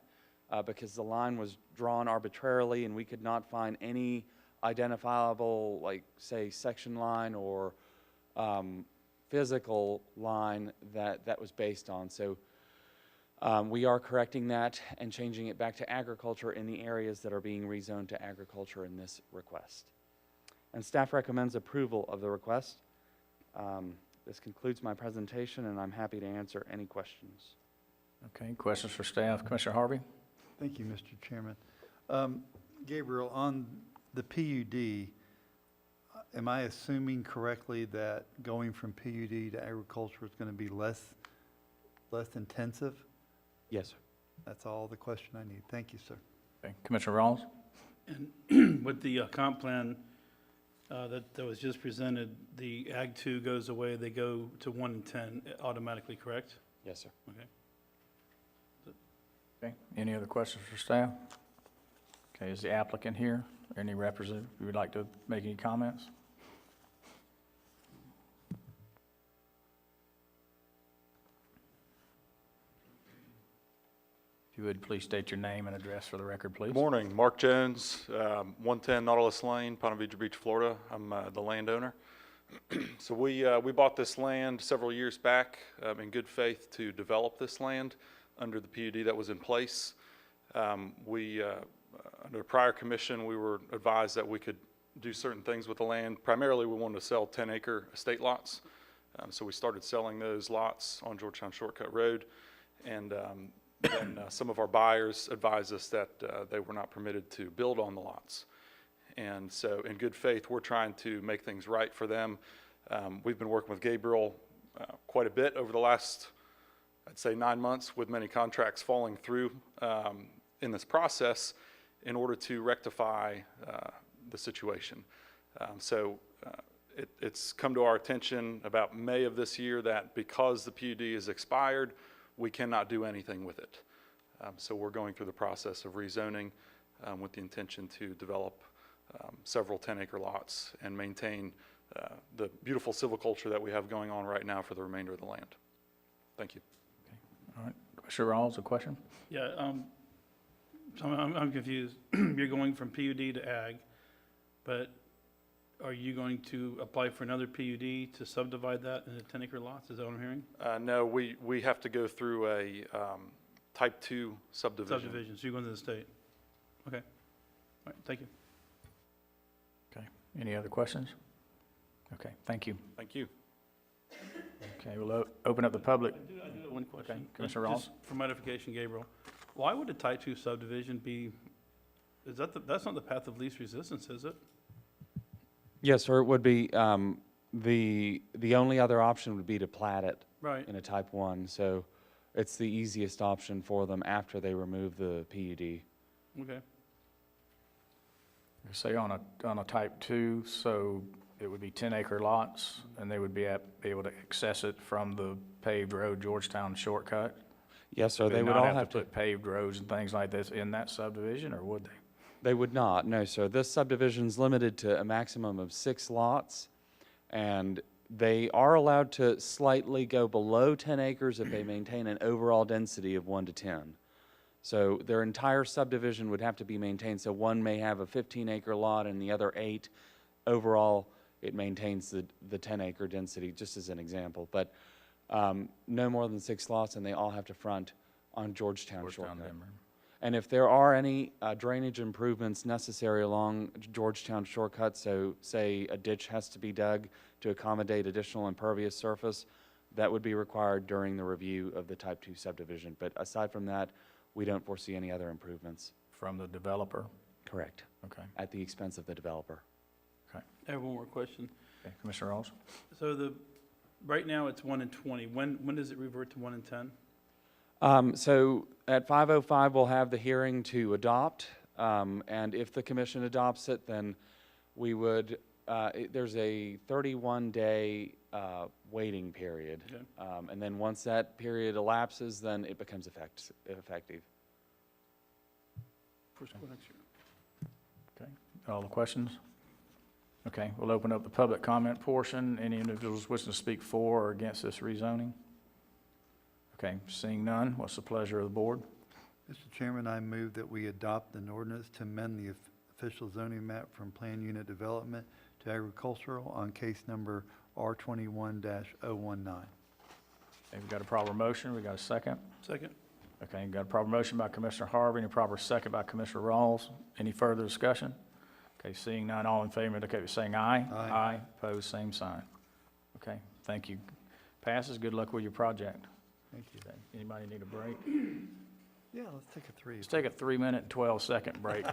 because the line was drawn arbitrarily and we could not find any identifiable, like, say, section line or physical line that was based on. So we are correcting that and changing it back to agriculture in the areas that are being rezoned to agriculture in this request. And staff recommends approval of the request. This concludes my presentation, and I'm happy to answer any questions. Okay, questions for staff? Commissioner Harvey? Thank you, Mr. Chairman. Gabriel, on the PUD, am I assuming correctly that going from PUD to agriculture is going to be less intensive? Yes, sir. That's all the question I need. Thank you, sir. Okay, Commissioner Rawls? And with the comp plan that was just presented, the Ag 2 goes away, they go to 1 and 10 automatically, correct? Yes, sir. Okay. Okay, any other questions for staff? Okay, is the applicant here? Any representative who would like to make any comments? If you would, please state your name and address for the record, please. Good morning, Mark Jones, 110 Nautilus Lane, Ponte Vedra Beach, Florida. I'm the landowner. So we bought this land several years back in good faith to develop this land under the PUD that was in place. Under a prior commission, we were advised that we could do certain things with the land. Primarily, we wanted to sell 10-acre estate lots. So we started selling those lots on Georgetown Shortcut Road. And then some of our buyers advised us that they were not permitted to build on the lots. And so in good faith, we're trying to make things right for them. We've been working with Gabriel quite a bit over the last, I'd say, 9 months, with many contracts falling through in this process in order to rectify the situation. It's come to our attention about May of this year that because the PUD is expired, we cannot do anything with it. So we're going through the process of rezoning with the intention to develop several 10-acre lots and maintain the beautiful silviculture that we have going on right now for the remainder of the land. Thank you. Okay. All right, Commissioner Rawls, a question? Yeah, so I'm confused. You're going from PUD to Ag, but are you going to apply for another PUD to subdivide that into 10-acre lots? Is that what I'm hearing? No, we have to go through a type 2 subdivision. Subdivision, so you're going to the state. Okay. All right, thank you. Okay, any other questions? Okay, thank you. Thank you. Okay, we'll open up the public. I do have one question. Okay, Commissioner Rawls? Just for modification, Gabriel, why would a type 2 subdivision be, that's not the path of least resistance, is it? Yes, sir, it would be, the only other option would be to plat it Right. in a type 1. So it's the easiest option for them after they remove the PUD. Okay. Say on a type 2, so it would be 10-acre lots, and they would be able to access it from the paved road Georgetown shortcut? Yes, sir, Would they would not all have to put paved roads and things like this in that subdivision, or would they? They would not, no, sir. This subdivision's limited to a maximum of 6 lots, and they are allowed to slightly go below 10 acres if they maintain an overall density of 1 to 10. So their entire subdivision would have to be maintained, so one may have a 15-acre lot and the other 8. Overall, it maintains the 10-acre density, just as an example. But no more than 6 lots, and they all have to front on Georgetown Shortcut. Denver. And if there are any drainage improvements necessary along Georgetown Shortcut, so say a ditch has to be dug to accommodate additional impervious surface, that would be required during the review of the type 2 subdivision. But aside from that, we don't foresee any other improvements. From the developer? Correct. Okay. At the expense of the developer. Okay. I have one more question. Okay, Commissioner Rawls? So right now it's 1 and 20. When does it revert to 1 and 10? So at 5:05, we'll have the hearing to adopt, and if the commission adopts it, then we would, there's a 31-day waiting period. Okay. And then once that period elapses, then it becomes effective. First quarter next year. Okay, all the questions? Okay, we'll open up the public comment portion. Any individuals wishing to speak for or against this rezoning? Okay, seeing none, what's the pleasure of the board? Mr. Chairman, I move that we adopt an ordinance to amend the official zoning map from plan unit development to agricultural on case number R21-019. Okay, we've got a proper motion, we got a second? Second. Okay, got a proper motion by Commissioner Harvey and a proper second by Commissioner Rawls. Any further discussion? Okay, seeing none, all in favor, indicate by saying aye. Aye. Aye, opposed, same sign. Okay, thank you. Passes, good luck with your project. Thank you. Okay, anybody need a break? Yeah, let's take a 3. Let's take a 3-minute, 12-second break.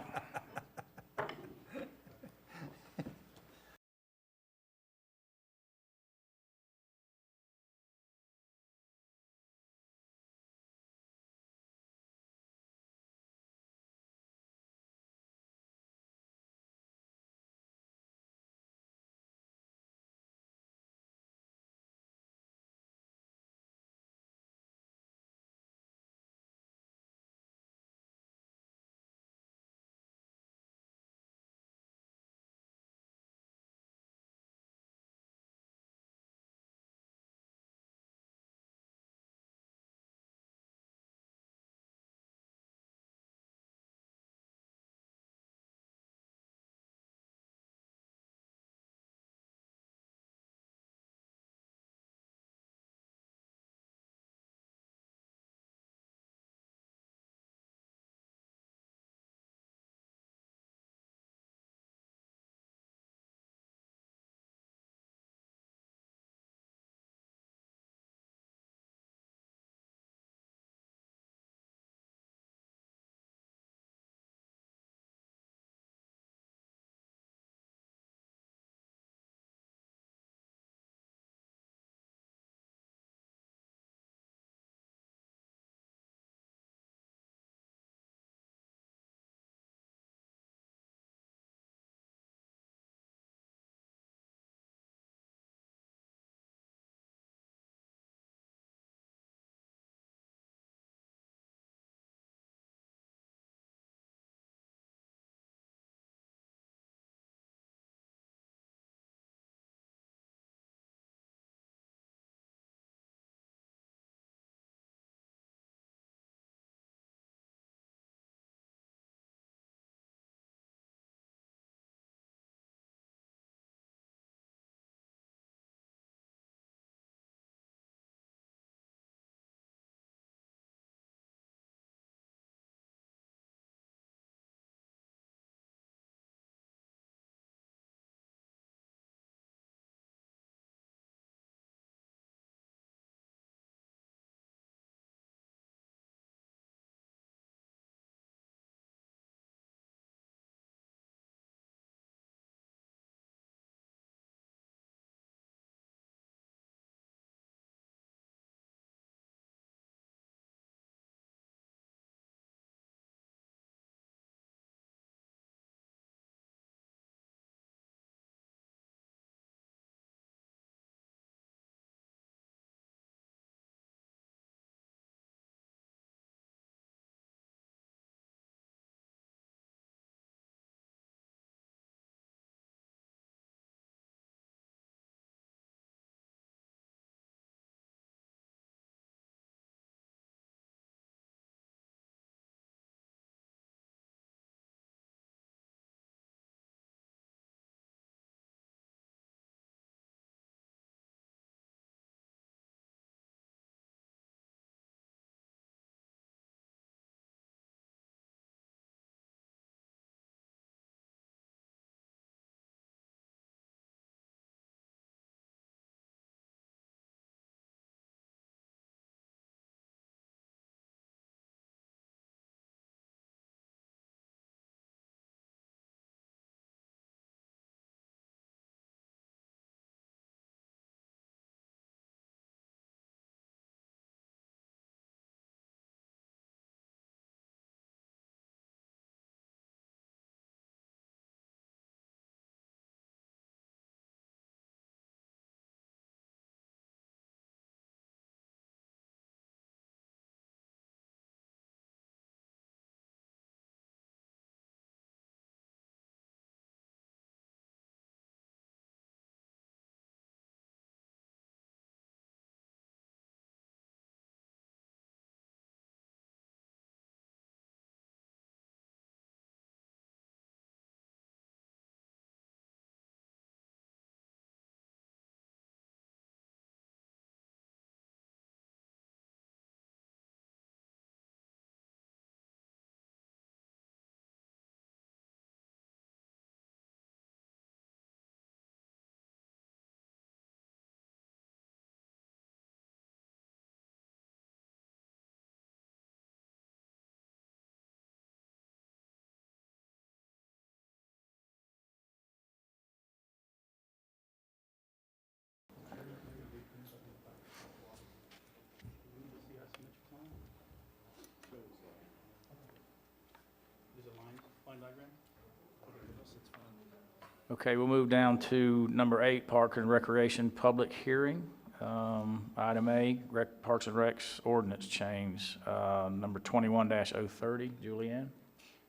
Okay, we'll move down to number 8, Park and Recreation Public Hearing. Item A, Parks and Recs Ordinance Change, number 21-030. Julianne?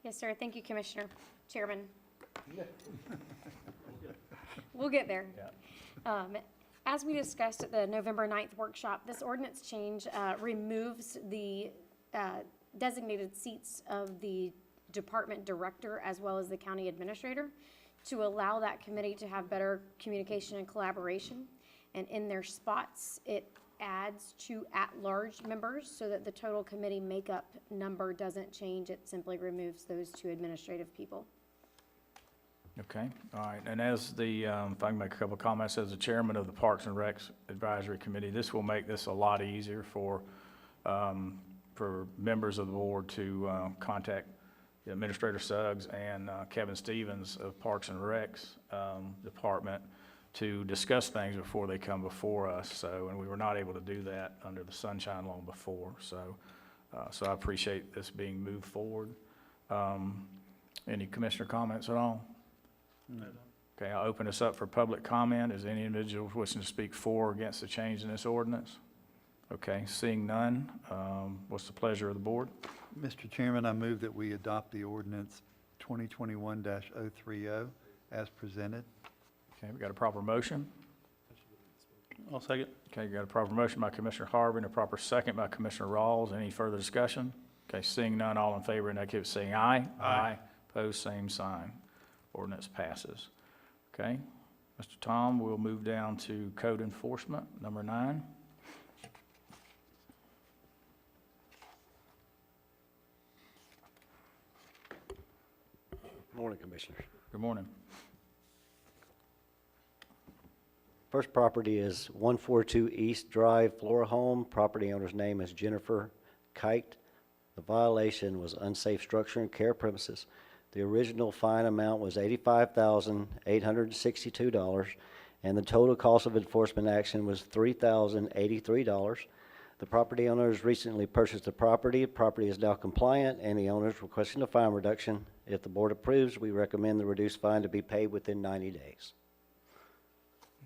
Yes, sir. Thank you, Commissioner, Chairman. We'll get there. As we discussed at the November 9th workshop, this ordinance change removes the designated seats of the department director as well as the county administrator to allow that committee to have better communication and collaboration. And in their spots, it adds 2 at-large members so that the total committee makeup number doesn't change. It simply removes those 2 administrative people. Okay, all right. And as the, if I can make a couple of comments, as the chairman of the Parks and Recs Advisory Committee, this will make this a lot easier for members of the board to contact Administrator Suggs and Kevin Stevens of Parks and Recs Department to discuss things before they come before us. So, and we were not able to do that under the Sunshine Law before. So, so I appreciate this being moved forward. Any commissioner comments at all? No. Okay, I'll open this up for public comment. Is any individual wishing to speak for or against the change in this ordinance? Okay, seeing none, what's the pleasure of the board? Mr. Chairman, I move that we adopt the ordinance 2021-030 as presented. Okay, we got a proper motion. I'll second. Okay, you got a proper motion by Commissioner Harvey and a proper second by Commissioner Rawls. Any further discussion? Okay, seeing none, all in favor indicate by saying aye. Aye. Opposed, same sign. Ordinance passes. Okay, Mr. Tom, we'll move down to code enforcement, number 9. Morning, Commissioners. Good morning. First property is 142 East Drive, Flora Home. Property owner's name is Jennifer Kite. The violation was unsafe structure and care premises. The original fine amount was $85,862, and the total cost of enforcement action was $3,083. The property owner has recently purchased the property. The property is now compliant, and the owner is requesting a fine reduction. If the board approves, we recommend the reduced fine to be paid within 90 days.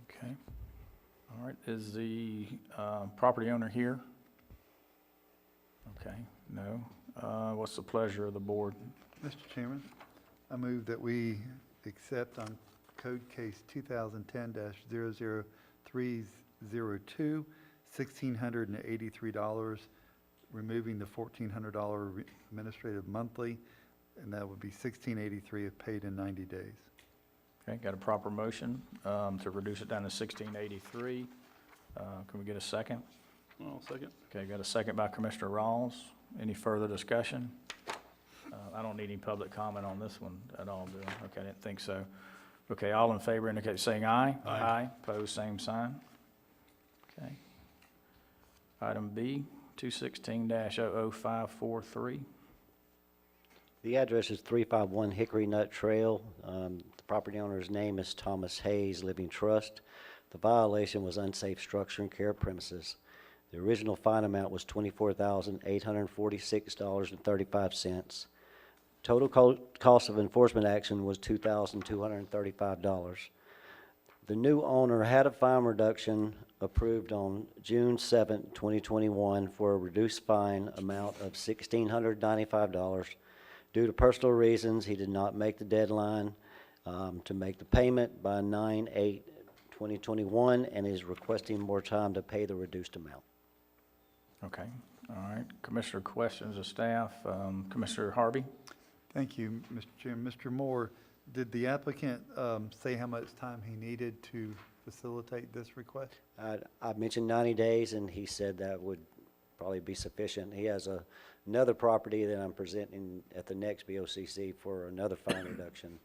Okay. All right, is the property owner here? Okay, no. What's the pleasure of the board? Mr. Chairman, I move that we accept on code case 2010-00302, $1,683, removing the $1,400 administrative monthly, and that would be $1,683 if paid in 90 days. Okay, got a proper motion to reduce it down to $1,683. Can we get a second? I'll second. Okay, got a second by Commissioner Rawls. Any further discussion? I don't need any public comment on this one at all, do I? Okay, I didn't think so. Okay, all in favor indicate saying aye. Aye. Opposed, same sign. Okay. Item B, 216-00543. The address is 351 Hickory Nut Trail. The property owner's name is Thomas Hayes Living Trust. The violation was unsafe structure and care premises. The original fine amount was $24,846.35. Total cost of enforcement action was $2,235. The new owner had a fine reduction approved on June 7, 2021 for a reduced fine amount of $1,695. Due to personal reasons, he did not make the deadline to make the payment by 9/8/2021 and is requesting more time to pay the reduced amount. Okay, all right. Commissioner questions of staff. Commissioner Harvey? Thank you, Mr. Chairman. Mr. Moore, did the applicant say how much time he needed to facilitate this request? I mentioned 90 days, and he said that would probably be sufficient. He has another property that I'm presenting at the next BOCC for another fine reduction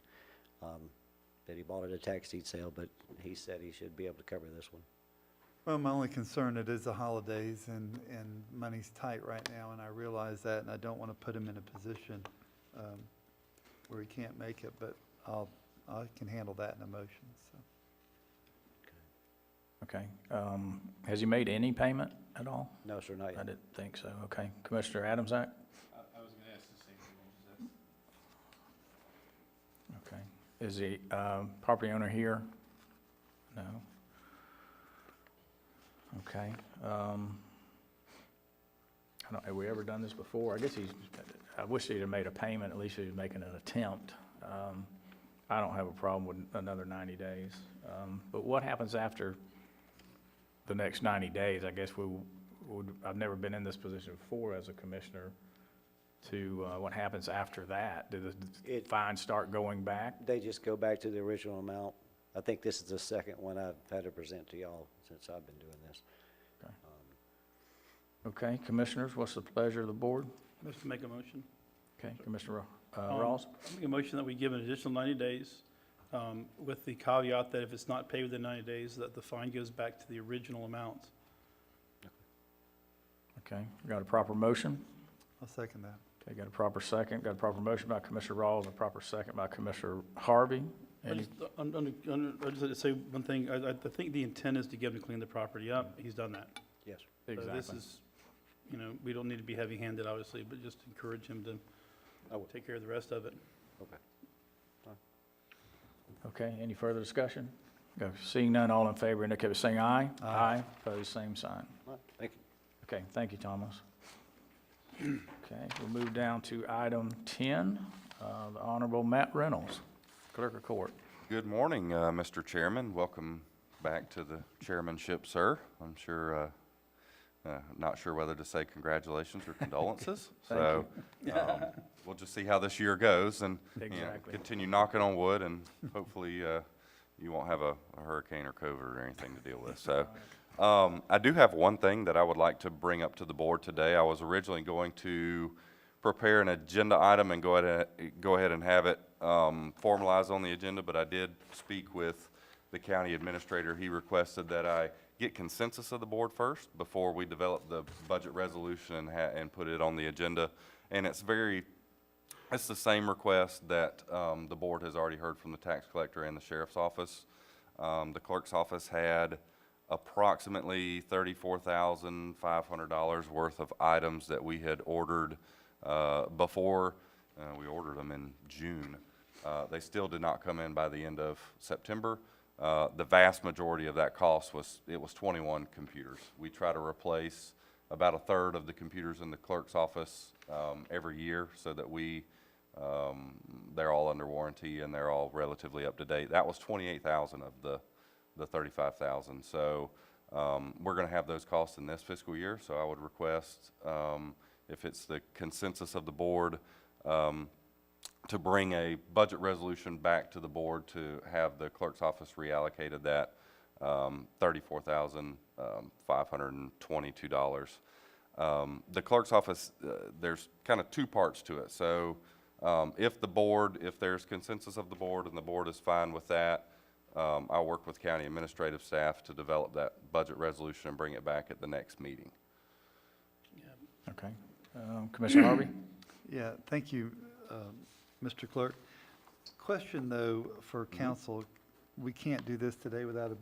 that he bought at a tax deed sale, but he said he should be able to cover this one. Well, my only concern, it is the holidays and money's tight right now, and I realize that, and I don't want to put him in a position where he can't make it, but I can handle that in a motion, so. Okay. Has he made any payment at all? No, sir, not I yet. didn't think so. Okay. Commissioner Adamsack? I was going to ask the same thing. Okay. Is the property owner here? No. Okay. I don't, have we ever done this before? I guess I wish he'd have made a payment, at least he was making an attempt. I don't have a problem with another 90 days. But what happens after the next 90 days? I guess I've never been in this position before as a commissioner to, what happens after that? Do the fines start going back? They just go back to the original amount. I think this is the second one I've had to present to y'all since I've been doing this. Okay, commissioners, what's the pleasure of the board? Mr. Make a motion. Okay, Commissioner Ross? I make a motion that we give an additional 90 days, with the caveat that if it's not paid within 90 days, that the fine goes back to the original amount. Okay, got a proper motion? I'll second that. Okay, got a proper second, got a proper motion by Commissioner Rawls, a proper second by Commissioner Harvey. I just had to say one thing. I think the intent is to get him to clean the property up. He's done that. Yes. So this Exactly. is, we don't need to be heavy-handed, obviously, but just encourage him to take care of the rest of it. Okay. Okay, any further discussion? Go. Seeing none, all in favor indicate by saying aye. Aye. Opposed, same sign. All right, thank you. Okay, thank you, Thomas. Okay, we'll move down to item 10, the Honorable Matt Reynolds, Clerk of Court. Good morning, Mr. Chairman. Welcome back to the chairmanship, sir. I'm sure, not sure whether to say congratulations or condolences. Thank We'll just see how this year goes and Exactly. continue knocking on wood, and hopefully you won't have a hurricane or COVID or anything to deal with. So I do have one thing that I would like to bring up to the board today. I was originally going to prepare an agenda item and go ahead and have it formalized on the agenda, but I did speak with the county administrator. He requested that I get consensus of the board first before we develop the budget resolution and put it on the agenda. And it's the same request that the board has already heard from the tax collector and the sheriff's office. The clerk's office had approximately $34,500 worth of items that we had ordered before. We ordered them in June. They still did not come in by the end of September. The vast majority of that cost was 21 computers. We try to replace about a third of the computers in the clerk's office every year so that they're all under warranty and they're all relatively up to date. That was 28,000 of the 35,000. So we're going to have those costs in this fiscal year. So I would request, if it's the consensus of the board, to bring a budget resolution back to the board to have the clerk's office reallocated that $34,522. The clerk's office, there's kind of two parts to it. So if there's consensus of the board and the board is fine with that, I'll work with county administrative staff to develop that budget resolution and bring it back at the next meeting. Okay. Commissioner Harvey? Yeah, thank you, Mr. Clerk. Question, though, for council, we can't do this today without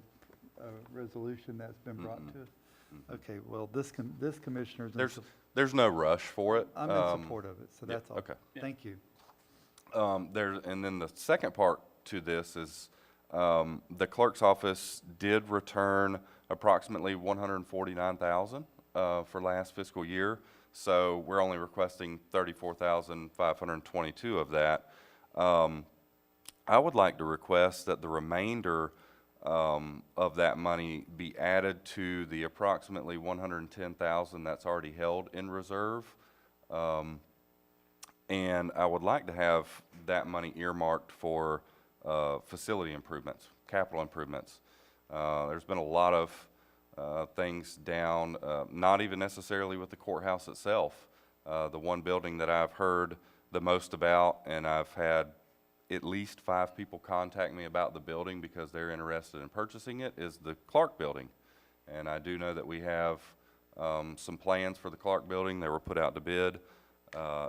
a resolution that's been brought to us? Okay, well, this commissioner's. There's no rush for it. I'm in support of it, so that's all. Okay. Thank you. And then the second part to this is the clerk's office did return approximately $149,000 for last fiscal year. So we're only requesting $34,522 of that. I would like to request that the remainder of that money be added to the approximately $110,000 that's already held in reserve. And I would like to have that money earmarked for facility improvements, capital improvements. There's been a lot of things down, not even necessarily with the courthouse itself. The one building that I've heard the most about, and I've had at least 5 people contact me about the building because they're interested in purchasing it, is the Clark building. And I do know that we have some plans for the Clark building. They were put out to bid.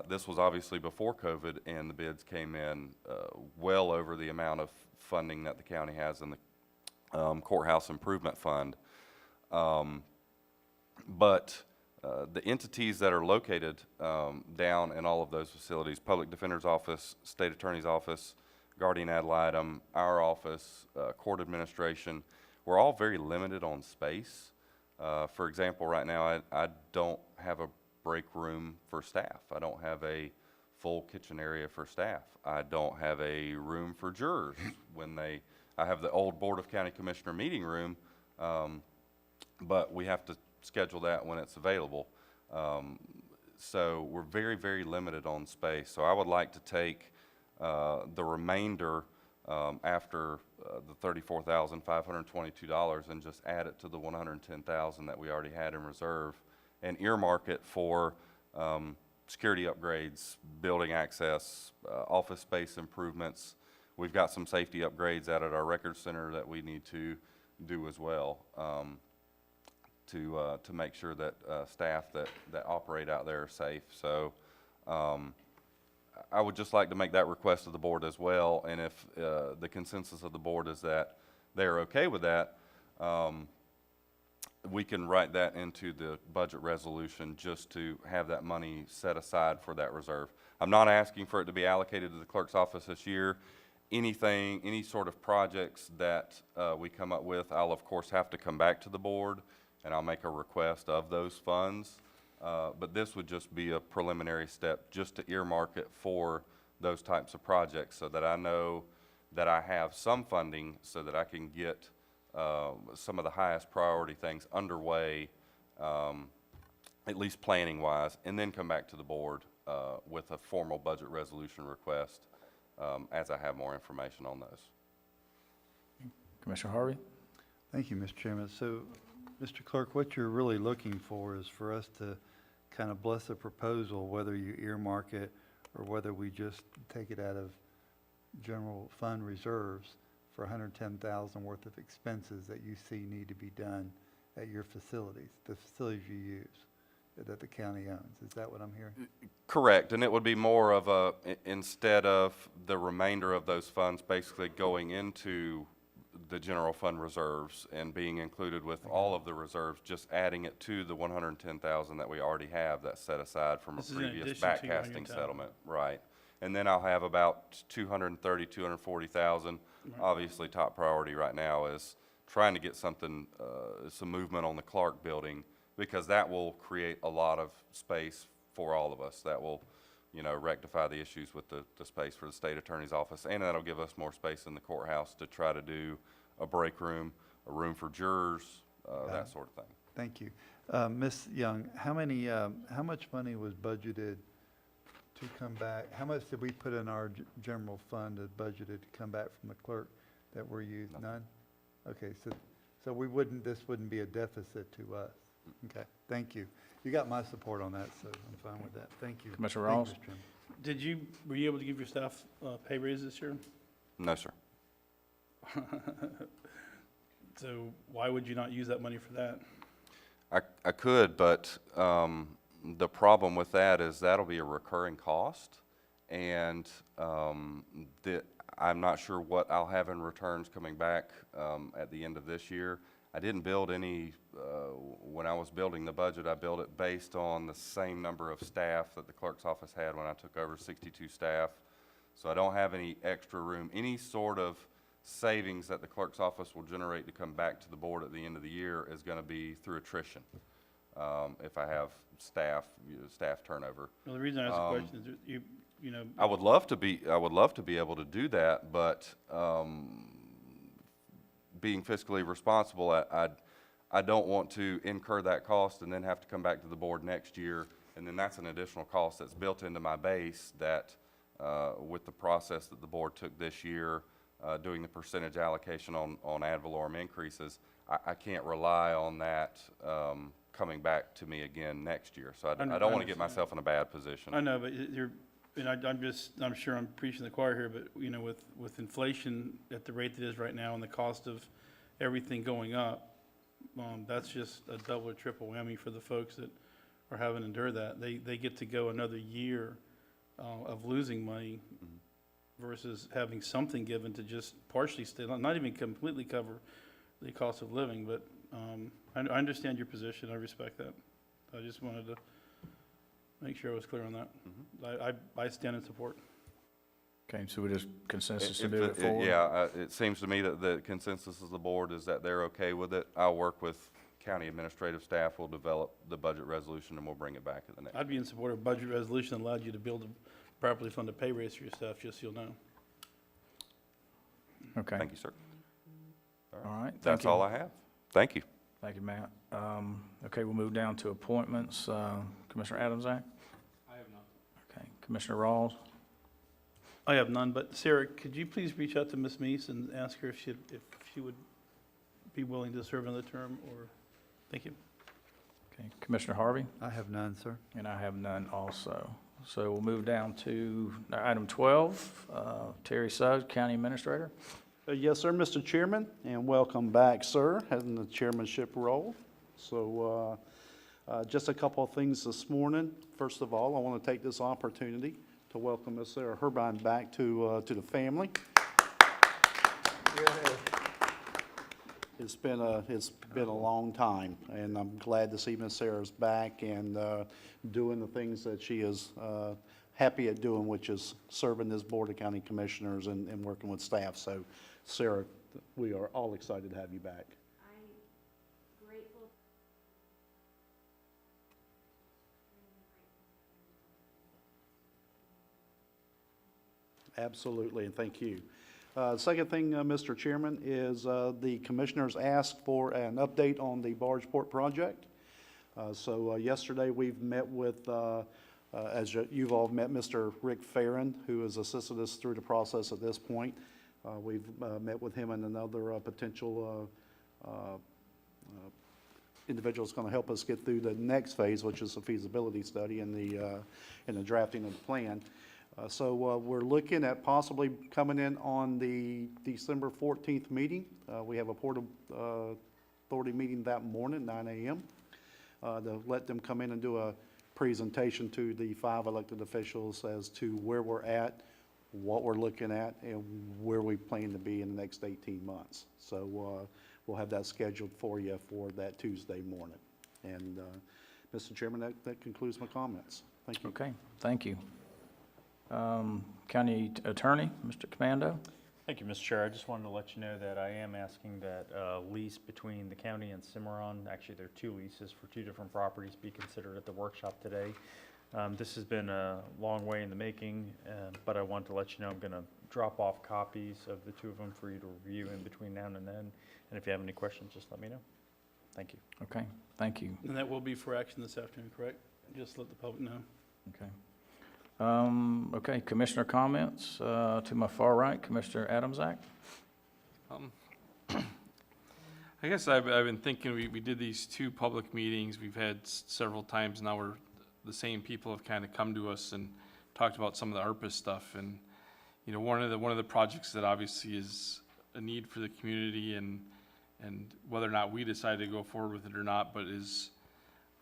This was obviously before COVID, and the bids came in well over the amount of funding that the county has in the courthouse improvement fund. But the entities that are located down in all of those facilities, Public Defender's Office, State Attorney's Office, guardian ad litem, our office, court administration, we're all very limited on space. For example, right now, I don't have a break room for staff. I don't have a full kitchen area for staff. I don't have a room for jurors I have the old Board of County Commissioner meeting room, but we have to schedule that when it's available. So we're very, very limited on space. So I would like to take the remainder after the $34,522 and just add it to the $110,000 that we already had in reserve and earmark it for security upgrades, building access, office space improvements. We've got some safety upgrades out at our record center that we need to do as well to make sure that staff that operate out there are safe. So I would just like to make that request of the board as well, and if the consensus of the board is that they're okay with that, we can write that into the budget resolution just to have that money set aside for that reserve. I'm not asking for it to be allocated to the clerk's office this year. Any sort of projects that we come up with, I'll of course have to come back to the board and I'll make a request of those funds. But this would just be a preliminary step just to earmark it for those types of projects so that I know that I have some funding so that I can get some of the highest priority things underway, at least planning wise, and then come back to the board with a formal budget resolution request as I have more information on those. Commissioner Harvey? Thank you, Mr. Chairman. So, Mr. Clerk, what you're really looking for is for us to kind of bless a proposal, whether you earmark it or whether we just take it out of general fund reserves for $110,000 worth of expenses that you see need to be done at your facilities, the facilities you use, that the county owns. Is that what I'm hearing? Correct, and it would be more of a, instead of the remainder of those funds basically going into the general fund reserves and being included with all of the reserves, just adding it to the $110,000 that we already have that's set aside from a This is in previous addition to your backcasting $110,000. settlement, right? And then I'll have about $240,000. Obviously, top priority right now is trying to get something, some movement on the Clark building, because that will create a lot of space for all of us. That will, you know, rectify the issues with the space for the state attorney's office, and that'll give us more space in the courthouse to try to do a break room, a room for jurors, that sort of thing. Thank you. Ms. Young, how much money was budgeted to come back? How much did we put in our general fund that budgeted to come back from the clerk that we're using? None? Okay, so this wouldn't be a deficit to us. Okay, thank you. You got my support on that, so I'm fine with that. Thank you. Commissioner Thank Rawls? you, Mr. Chairman. Were you able to give your staff pay raises this year? No, sir. So why would you not use that money for that? I could, but the problem with that is that'll be a recurring cost, and I'm not sure what I'll have in returns coming back at the end of this year. I didn't build any, when I was building the budget, I built it based on the same number of staff that the clerk's office had when I took over, 62 staff. So I don't have any extra room. Any sort of savings that the clerk's office will generate to come back to the board at the end of the year is going to be through attrition. If I have staff turnover. Well, the reason I asked the question is you know. I would love to be able to do that, but being fiscally responsible, I don't want to incur that cost and then have to come back to the board next year, and then that's an additional cost that's built into my base that with the process that the board took this year, doing the percentage allocation on ad valorem increases, I can't rely on that coming back to me again next year. So I don't want to get myself in a bad position. I know, but I'm sure I'm preaching the choir here, but you know, with inflation at the rate that it is right now and the cost of everything going up, that's just a double or triple whammy for the folks that are having to endure that. They get to go another year of losing money versus having something given to just partially stay, not even completely cover the cost of living. But I understand your position. I respect that. I just wanted to make sure I was clear on that. I stand in support. Okay, so we just consensus to If do it the- forward? Yeah, it seems to me that the consensus of the board is that they're okay with it. I'll work with county administrative staff, we'll develop the budget resolution, and we'll bring it back at the next. I'd be in support of a budget resolution that allowed you to build a properly funded pay raise for yourself, just so you'll know. Okay, Thank you, sir. all right. thank That's you. all I have. Thank you. Thank you, Matt. Okay, we'll move down to appointments. Commissioner Adamsack? I have none. Okay, Commissioner Rawls? I have none, but Sarah, could you please reach out to Ms. Meese and ask her if she would be willing to serve another term, or, thank you. Okay, Commissioner Harvey? I have none, sir. And I have none also. So we'll move down to item 12, Terry Suggs, County Administrator. Yes, sir, Mr. Chairman, and welcome back, sir, in the chairmanship role. So just a couple of things this morning. First of all, I want to take this opportunity to welcome Ms. Sarah Herbine back to the family. It's been a long time, and I'm glad to see Ms. Sarah's back and doing the things that she is happy at doing, which is serving this Board of County Commissioners and working with staff. So, Sarah, we are all excited to have you back. I'm grateful. Absolutely, and thank you. Second thing, Mr. Chairman, is the commissioners asked for an update on the barge port project. So yesterday, we've met with, as you've all met, Mr. Rick Farron, who has assisted us through the process at this point. We've met with him and another potential individual that's going to help us get through the next phase, which is the feasibility study and the drafting of the plan. So we're looking at possibly coming in on the December 14th meeting. We have a Port Authority meeting that morning, 9 a.m., to let them come in and do a presentation to the 5 elected officials as to where we're at, what we're looking at, and where we plan to be in the next 18 months. So we'll have that scheduled for you for that Tuesday morning. And Mr. Chairman, that concludes my comments. Thank you. Okay, thank you. County Attorney, Mr. Commando? Thank you, Mr. Chair. I just wanted to let you know that I am asking that lease between the county and Cimarron, actually there are 2 leases for 2 different properties, be considered at the workshop today. This has been a long way in the making, but I want to let you know I'm going to drop off copies of the 2 of them for you to review in between now and then. And if you have any questions, just let me know. Thank you. Okay, thank you. And that will be for action this afternoon, correct? Just let the public know. Okay. Okay, Commissioner comments. To my far right, Commissioner Adamsack. I guess I've been thinking, we did these 2 public meetings, we've had several times now where the same people have kind of come to us and talked about some of the ARPA stuff, and, you know, one of the projects that obviously is a need for the community, and whether or not we decide to go forward with it or not, but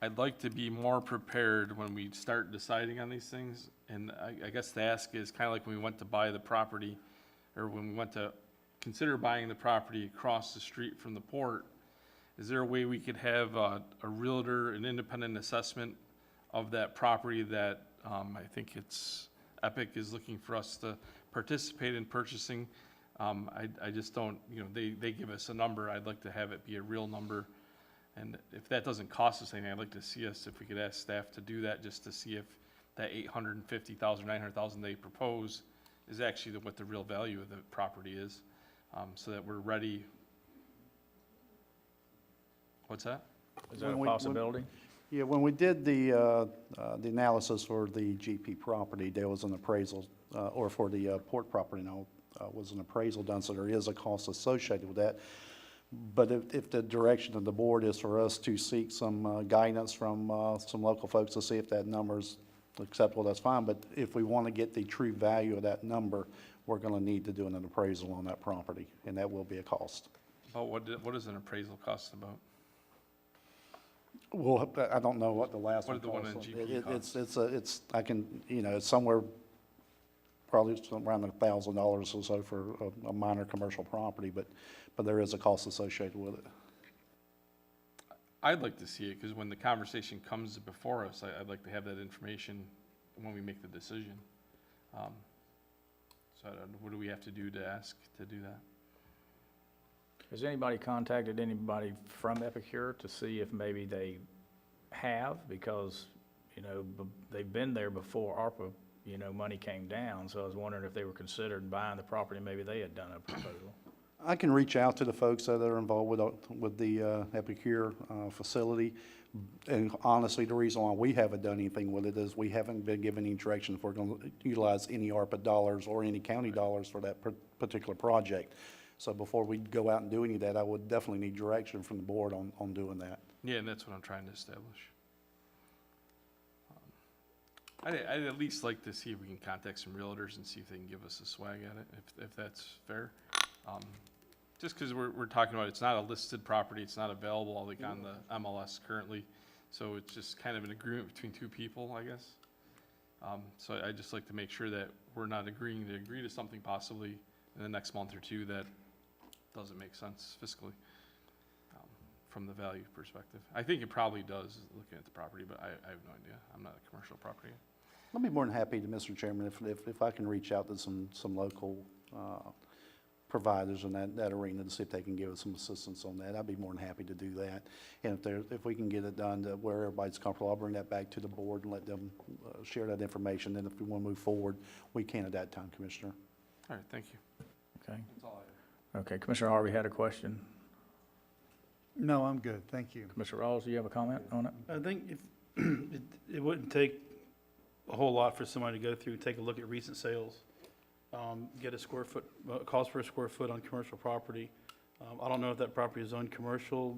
I'd like to be more prepared when we start deciding on these things. And I guess the ask is kind of like when we went to buy the property, or when we went to consider buying the property across the street from the port, is there a way we could have a realtor, an independent assessment of that property that I think Epic is looking for us to participate in purchasing? I just don't, you know, they give us a number, I'd like to have it be a real number. And if that doesn't cost us anything, I'd like to see us, if we could ask staff to do that, just to see if that $850,000, $900,000 they propose is actually what the real value of the property is, so that we're ready. What's that? Is that a possibility? Yeah, when we did the analysis for the GP property, there was an appraisal, or for the port property now, was an appraisal done, so there is a cost associated with that. But if the direction of the board is for us to seek some guidance from some local folks to see if that number's acceptable, that's fine. But if we want to get the true value of that number, we're going to need to do an appraisal on that property, and that will be a cost. About what is an appraisal cost about? Well, I don't know what the last What one did the costs. one in GP cost? I can, you know, it's somewhere probably around $1,000 or so for a minor commercial property, but there is a cost associated with it. I'd like to see it, because when the conversation comes before us, I'd like to have that information when we make the decision. So I don't know, what do we have to do to ask to do that? Has anybody contacted anybody from Epicure to see if maybe they have? Because, you know, they've been there before ARPA, you know, money came down. So I was wondering if they were considered buying the property, maybe they had done a proposal. I can reach out to the folks that are involved with the Epicure facility. And honestly, the reason why we haven't done anything with it is we haven't been given any direction if we're going to utilize any ARPA dollars or any county dollars for that particular project. So before we go out and do any of that, I would definitely need direction from the board on doing that. Yeah, and that's what I'm trying to establish. I'd at least like to see if we can contact some realtors and see if they can give us a swag at it, if that's fair. Just because we're talking about, it's not a listed property, it's not available like on the MLS currently, so it's just kind of an agreement between two people, I guess. So I'd just like to make sure that we're not agreeing to agree to something possibly in the next month or two that doesn't make sense fiscally, from the value perspective. I think it probably does, looking at the property, but I have no idea. I'm not a commercial property. I'll be more than happy to, Mr. Chairman, if I can reach out to some local providers in that arena to see if they can give us some assistance on that. I'd be more than happy to do that. And if we can get it done to where everybody's comfortable, I'll bring that back to the board and let them share that information. Then if we want to move forward, we can at that time, Commissioner. All right, thank you. Okay. Okay, Commissioner Harvey had a question. No, I'm good, thank you. Commissioner Rawls, do you have a comment on it? I think if, it wouldn't take a whole lot for somebody to go through, take a look at recent sales, get a square foot, cost per square foot on commercial property. I don't know if that property is zoned commercial,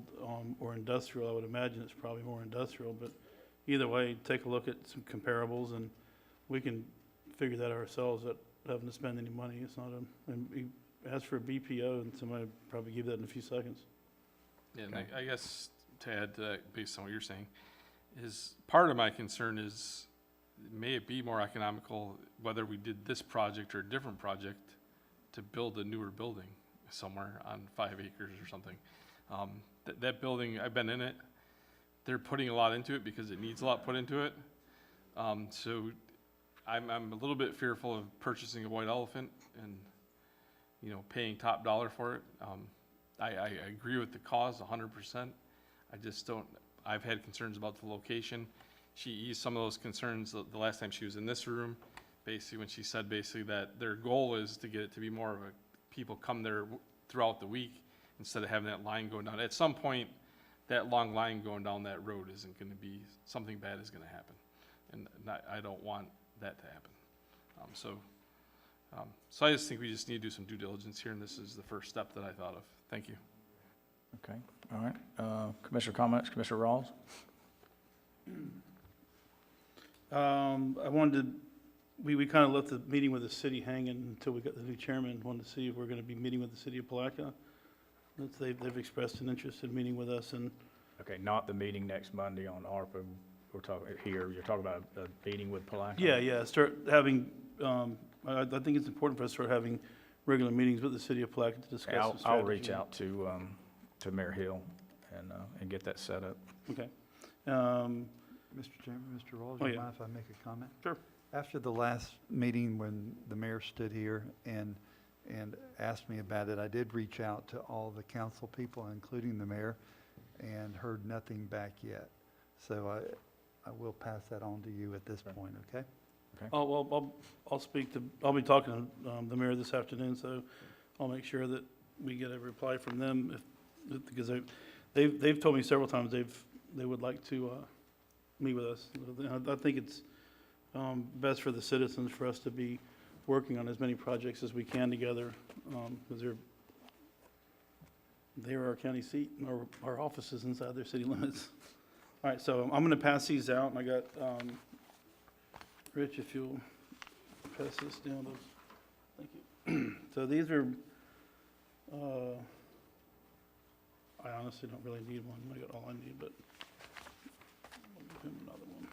or industrial. I would imagine it's probably more industrial, but either way, take a look at some comparables and we can figure that ourselves without having to spend any money. It's not and as for a BPO, and somebody will probably give that in a few seconds. Yeah, and I guess to add to that, based on what you're saying, is part of my concern is, may it be more economical whether we did this project or a different project to build a newer building somewhere on 5 acres or something. That building, I've been in it. They're putting a lot into it because it needs a lot put into it. So I'm a little bit fearful of purchasing a white elephant and, you know, paying top dollar for it. I agree with the cause 100%. I just don't, I've had concerns about the location. She eased some of those concerns the last time she was in this room, basically when she said basically that their goal is to get it to be more of a, people come there throughout the week instead of having that line going down. At some point, that long line going down that road isn't going to be, something bad is going to happen. And I don't want that to happen. So I just think we just need to do some due diligence here, and this is the first step that I thought of. Thank you. Okay, all right. Commissioner comments, Commissioner Rawls? I wanted to, we kind of left the meeting with the city hanging until we got the new chairman. Wanted to see if we're going to be meeting with the city of Palaca. They've expressed an interest in meeting with us, and Okay, not the meeting next Monday on ARPA. We're talking here, you're talking about a meeting with Palaca? yeah, start having, I think it's important for us to start having regular meetings with the city of Palaca to discuss some strategy. I'll reach out to Mayor Hill and get that set up. Okay. Mr. Chairman, Mr. Rawls, Oh, you yeah. mind if I make a comment? Sure. After the last meeting when the mayor stood here and asked me about it, I did reach out to all the council people, including the mayor, and heard nothing back yet. So I will pass that on to you at this point, okay? Oh, well, I'll be talking to the mayor this afternoon, so I'll make sure that we get a reply from them because they've told me several times they would like to meet with us. I think it's best for the citizens for us to be working on as many projects as we can together, because they're our county seat, and our offices inside their city limits. All right, so I'm gonna pass these out, and I got, Rich, if you'll pass this down to, thank you. So these are, I honestly don't really need one, I got all I need, but I'll give him another one.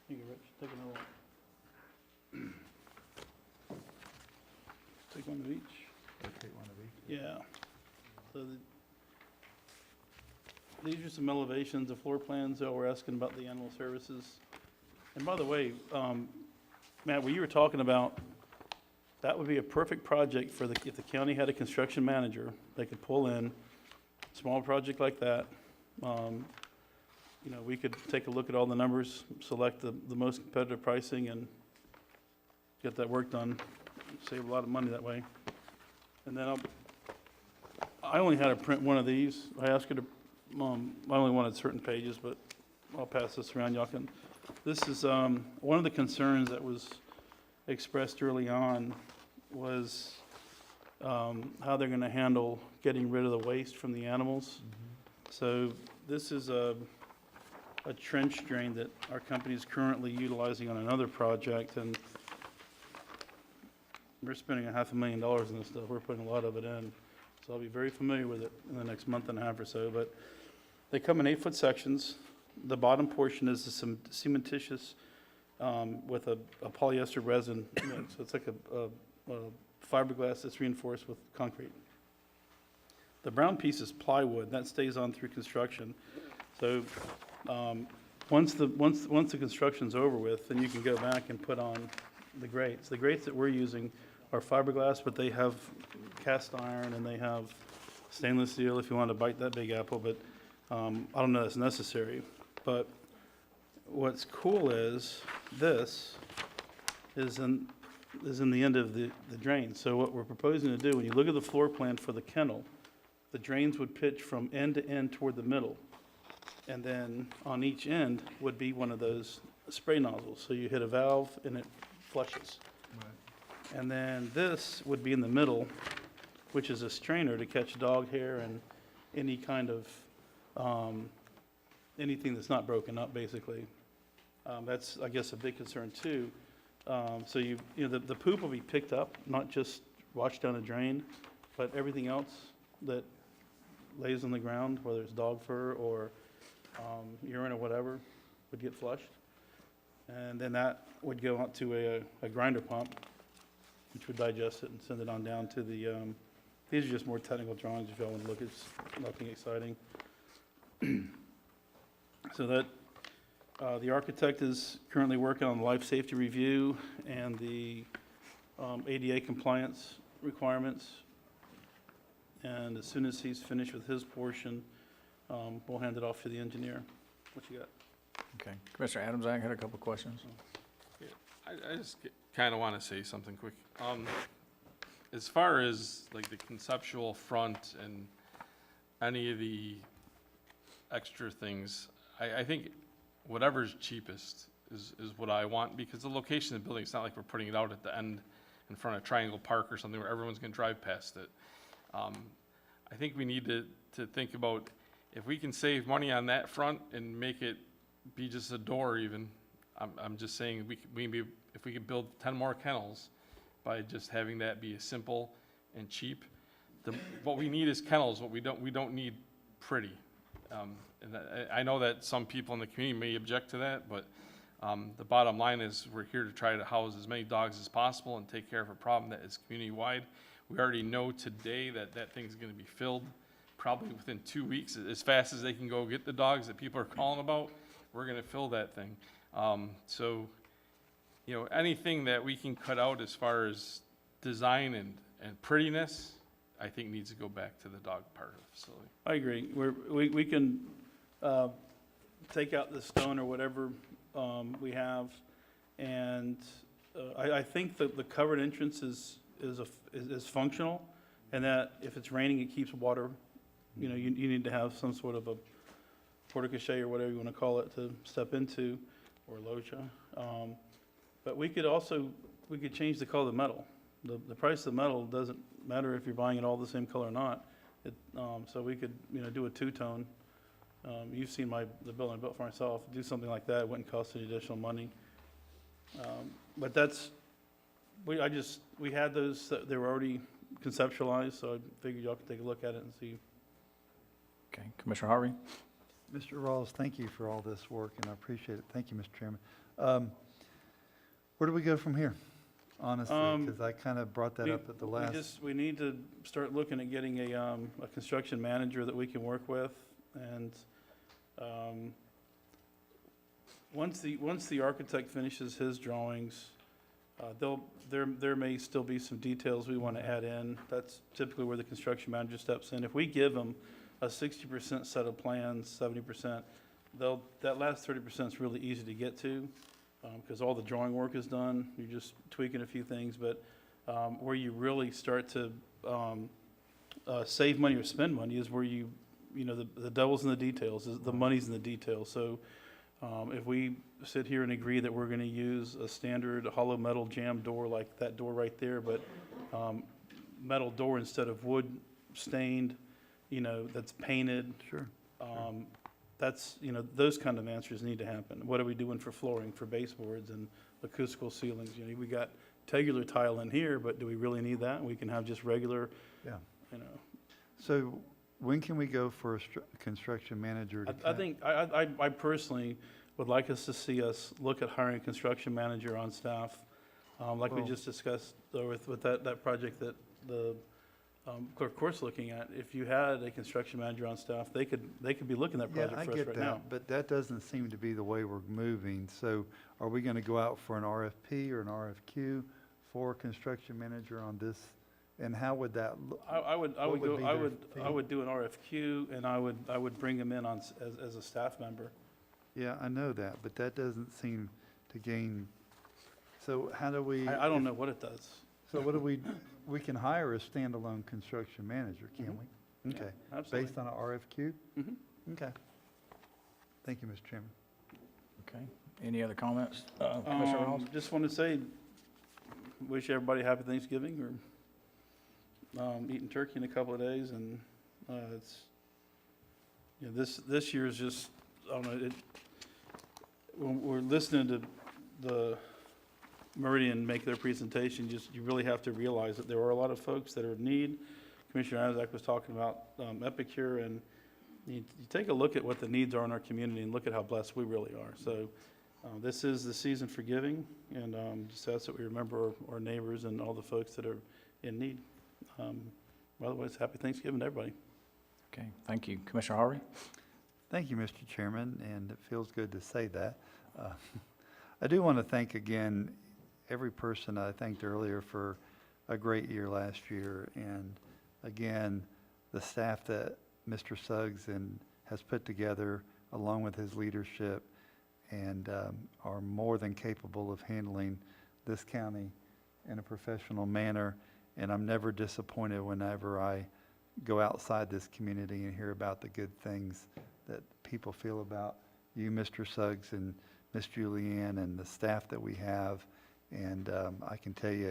Thank you, Rich, take another one. Take one of each. Take one of each. Yeah. So these are some elevations of floor plans that we're asking about the animal services. And by the way, Matt, what you were talking about, that would be a perfect project for if the county had a construction manager, they could pull in, small project like that. You know, we could take a look at all the numbers, select the most competitive pricing and get that work done, save a lot of money that way. And then I only had to print one of these. I asked her to, I only wanted certain pages, but I'll pass this around. Y'all can, this is, one of the concerns that was expressed early on was, how they're gonna handle getting rid of the waste from the animals. So this is a trench drain that our company is currently utilizing on another project, and we're spending $500,000 in this stuff. We're putting a lot of it in. So I'll be very familiar with it in the next month and a half or so, but they come in 8-foot sections. The bottom portion is some cementitious, with a polyester resin mix. So it's like a fiberglass that's reinforced with concrete. The brown piece is plywood. That stays on through construction. So once the construction's over with, then you can go back and put on the grates. The grates that we're using are fiberglass, but they have cast iron and they have stainless steel if you want to bite that big apple, but I don't know that's necessary. But what's cool is this is in the end of the drain. So what we're proposing to do, when you look at the floor plan for the kennel, the drains would pitch from end to end toward the middle. And then on each end would be one of those spray nozzles. So you hit a valve and it flushes. Right. And then this would be in the middle, which is a strainer to catch dog hair and any kind of, anything that's not broken up, basically. That's, I guess, a big concern too. So you know, the poop will be picked up, not just washed down a drain, but everything else that lays on the ground, whether it's dog fur or urine or whatever, would get flushed. And then that would go out to a grinder pump, which would digest it and send it on down to the, these are just more technical drawings if y'all want to look. It's nothing exciting. So that, the architect is currently working on the life safety review and the ADA compliance requirements. And as soon as he's finished with his portion, we'll hand it off to the engineer. What you got? Okay. Commissioner Adams, I had a couple questions. Yeah, I just kind of want to say something quick. As far as like the conceptual front and any of the extra things, I think whatever's cheapest is what I want, because the location of the building, it's not like we're putting it out at the end in front of Triangle Park or something where everyone's going to drive past it. I think we need to think about if we can save money on that front and make it be just a door even. I'm just saying if we could build 10 more kennels by just having that be simple and cheap. What we need is kennels. What we don't need pretty. And I know that some people in the community may object to that, but the bottom line is we're here to try to house as many dogs as possible and take care of a problem that is community-wide. We already know today that that thing's going to be filled probably within 2 weeks. As fast as they can go get the dogs that people are calling about, we're going to fill that thing. So, you know, anything that we can cut out as far as design and prettiness, I think needs to go back to the dog part of the facility. I agree. We can take out the stone or whatever we have, and I think that the covered entrance is functional, and that if it's raining, it keeps water. You know, you need to have some sort of a porte-cochere or whatever you want to call it to step into, or loggia. But we could change the color of the metal. The price of the metal doesn't matter if you're buying it all the same color or not. So we could, you know, do a two-tone. You've seen the building I built for myself. Do something like that. It wouldn't cost any additional money. But that's, we had those, they were already conceptualized, so I figured y'all could take a look at it and see. Okay. Commissioner Harvey? Mr. Rawls, thank you for all this work, and I appreciate it. Thank you, Mr. Chairman. Where do we go from here, honestly? Because I kind of brought that up at the last. We need to start looking at getting a construction manager that we can work with, and once the architect finishes his drawings, There may still be some details we want to add in. That's typically where the construction manager steps in. If we give them a 60% set of plans, 70%, that last 30% is really easy to get to, because all the drawing work is done. You're just tweaking a few things, but where you really start to save money or spend money is where the devil's in the details, the money's in the details. So if we sit here and agree that we're going to use a standard hollow metal jamb door like that door right there, but metal door instead of wood stained, that's painted. Sure. That's, those kind of answers need to happen. What are we doing for flooring, for baseboards and acoustical ceilings? We got tegular tile in here, but do we really need that? We can have just regular, Yeah. So when can we go for a construction manager? I think, I personally would like us to see us look at hiring a construction manager on staff, like we Well- just discussed with that project that the clerk of court's looking at. If you had a construction manager on staff, they could be looking at that Yeah, project I for us get right now. that, but that doesn't seem to be the way we're moving. So are we gonna go out for an RFP or an RFQ for a construction manager on this? And how would that look? I would What would go, be I their would fee? do an RFQ, and I would bring them in as a staff member. Yeah, I know that, but that doesn't seem to gain, so how do we? I don't know what it does. So what do we can hire a standalone construction manager, can we? Okay, Absolutely. based on an RFQ? Mhm. Okay. Thank you, Mr. Chairman. Okay. Any other comments? Commissioner Rawls? Just want to say, wish everybody happy Thanksgiving, or eating turkey in a couple of days, and this year is just, I don't know, when we're listening to the Meridian make their presentation, you really have to realize that there are a lot of folks that are in need. Commissioner Isaac was talking about Epicure, and you take a look at what the needs are in our community and look at how blessed we really are. So this is the season for giving, and just ask that we remember our neighbors and all the folks that are in need. Otherwise, happy Thanksgiving to everybody. Okay, thank you. Commissioner Harvey? Thank you, Mr. Chairman, and it feels good to say that. I do want to thank again every person I thanked earlier for a great year last year, and again, the staff that Mr. Suggs has put together along with his leadership, and are more than capable of handling this county in a professional manner. And I'm never disappointed whenever I go outside this community and hear about the good things that people feel about you, Mr. Suggs, and Miss Julianne, and the staff that we have. And I can tell you,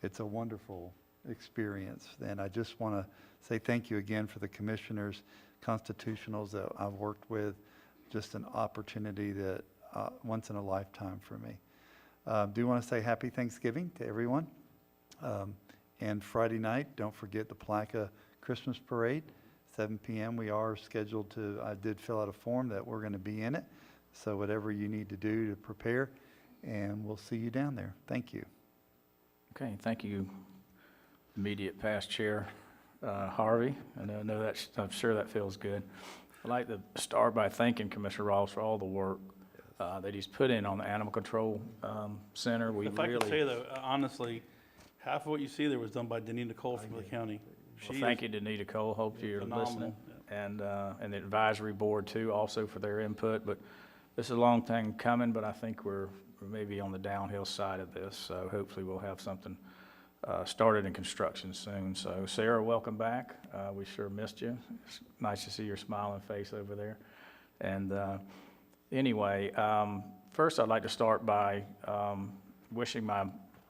it's a wonderful experience. And I just want to say thank you again for the commissioners, constitutionals that I've worked with. Just an opportunity that once in a lifetime for me. Do want to say happy Thanksgiving to everyone. And Friday night, don't forget the Placa Christmas Parade, 7 p.m. We are scheduled to, I did fill out a form that we're going to be in it. So whatever you need to do to prepare, and we'll see you down there. Thank you. Okay, thank you, immediate past chair Harvey. I know that, I'm sure that feels good. I'd like to start by thanking Commissioner Ross for all the work that he's put in on the Animal Control Center. We If I could say really, though, honestly, half of what you see there was done by Denita Cole from the county. well, thank you, Danita Cole, hope you're phenomenal. listening. And the advisory board too, also for their input. But this is a long time coming, but I think we're maybe on the downhill side of this. So hopefully we'll have something started in construction soon. So Sarah, welcome back. We sure missed you. It's nice to see your smiling face over there. And anyway, first I'd like to start by wishing my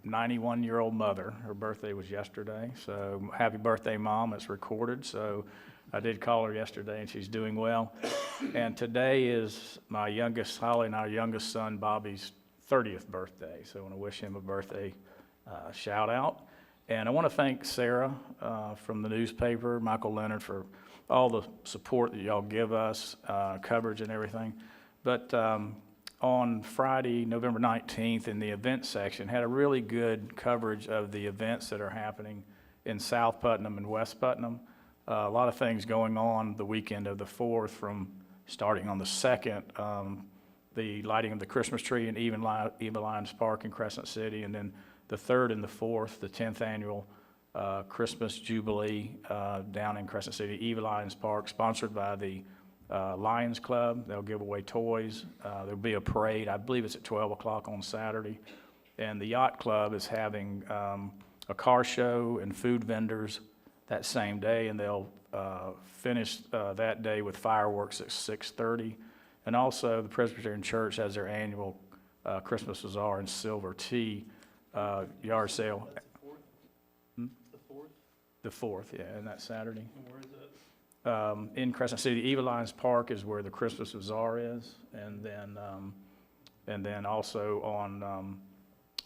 91-year-old mother, her birthday was yesterday. So happy birthday, Mom. It's recorded. So I did call her yesterday and she's doing well. And today is my youngest, Holly, and our youngest son, Bobby's 30th birthday. So I want to wish him a birthday shout out. And I want to thank Sarah from the newspaper, Michael Leonard, for all the support that y'all give us, coverage and everything. But on Friday, November 19th, in the event section, had a really good coverage of the events that are happening in South Putnam and West Putnam. A lot of things going on the weekend of the 4th, from starting on the 2nd. the lighting of the Christmas tree in Eva Lyons Park in Crescent City, and then the 3rd and the 4th, the 10th annual Christmas Jubilee down in Crescent City, Eva Lyons Park, sponsored by the Lions Club. They'll give away toys. There'll be a parade. I believe it's at 12 o'clock on Saturday. And the Yacht Club is having a car show and food vendors that same day, and they'll finish that day with fireworks at 6:30. And also, the Presbyterian Church has their annual Christmas Bazaar and Silver Tea yard sale. The 4th, yeah, and that's Saturday. And where is that? In Crescent City, Eva Lyons Park is where the Christmas Bazaar is, and then also on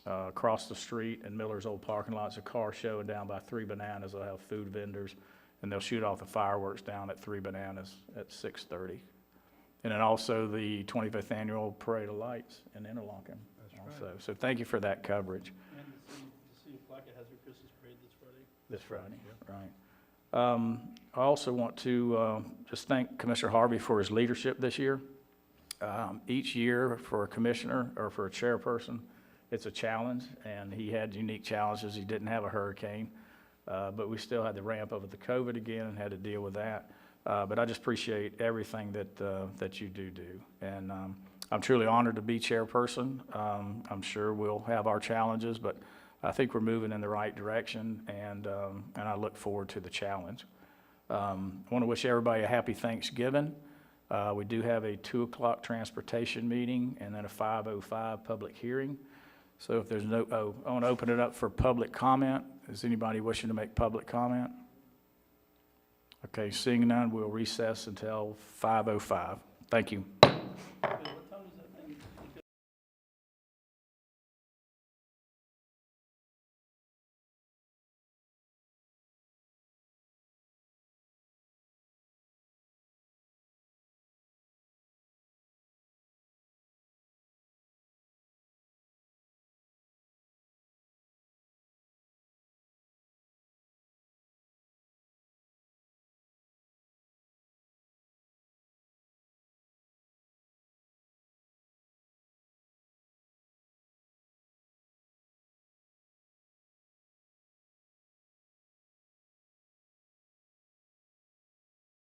across the street in Miller's old parking lot, it's a car show, and down by Three Bananas, they'll have food vendors, and they'll shoot off the fireworks down at Three Bananas at 6:30. And then also the 25th Annual Parade of Lights in Interlochen. Also. So thank you for that coverage. And the city of Plaquemine has their Christmas parade this Friday. This Friday, right. I also want to just thank Commissioner Harvey for his leadership this year. Each year for a commissioner or for a chairperson, it's a challenge, and he had unique challenges. He didn't have a hurricane, but we still had the ramp over the COVID again and had to deal with that. But I just appreciate everything that you do. And I'm truly honored to be chairperson. I'm sure we'll have our challenges, but I think we're moving in the right direction, and I look forward to the challenge. I want to wish everybody a happy Thanksgiving. We do have a 2 o'clock transportation meeting and then a 5:05 public hearing. So if there's I want to open it up for public comment. Is anybody wishing to make public comment? Okay, seeing none, we'll recess until 5:05. Thank you.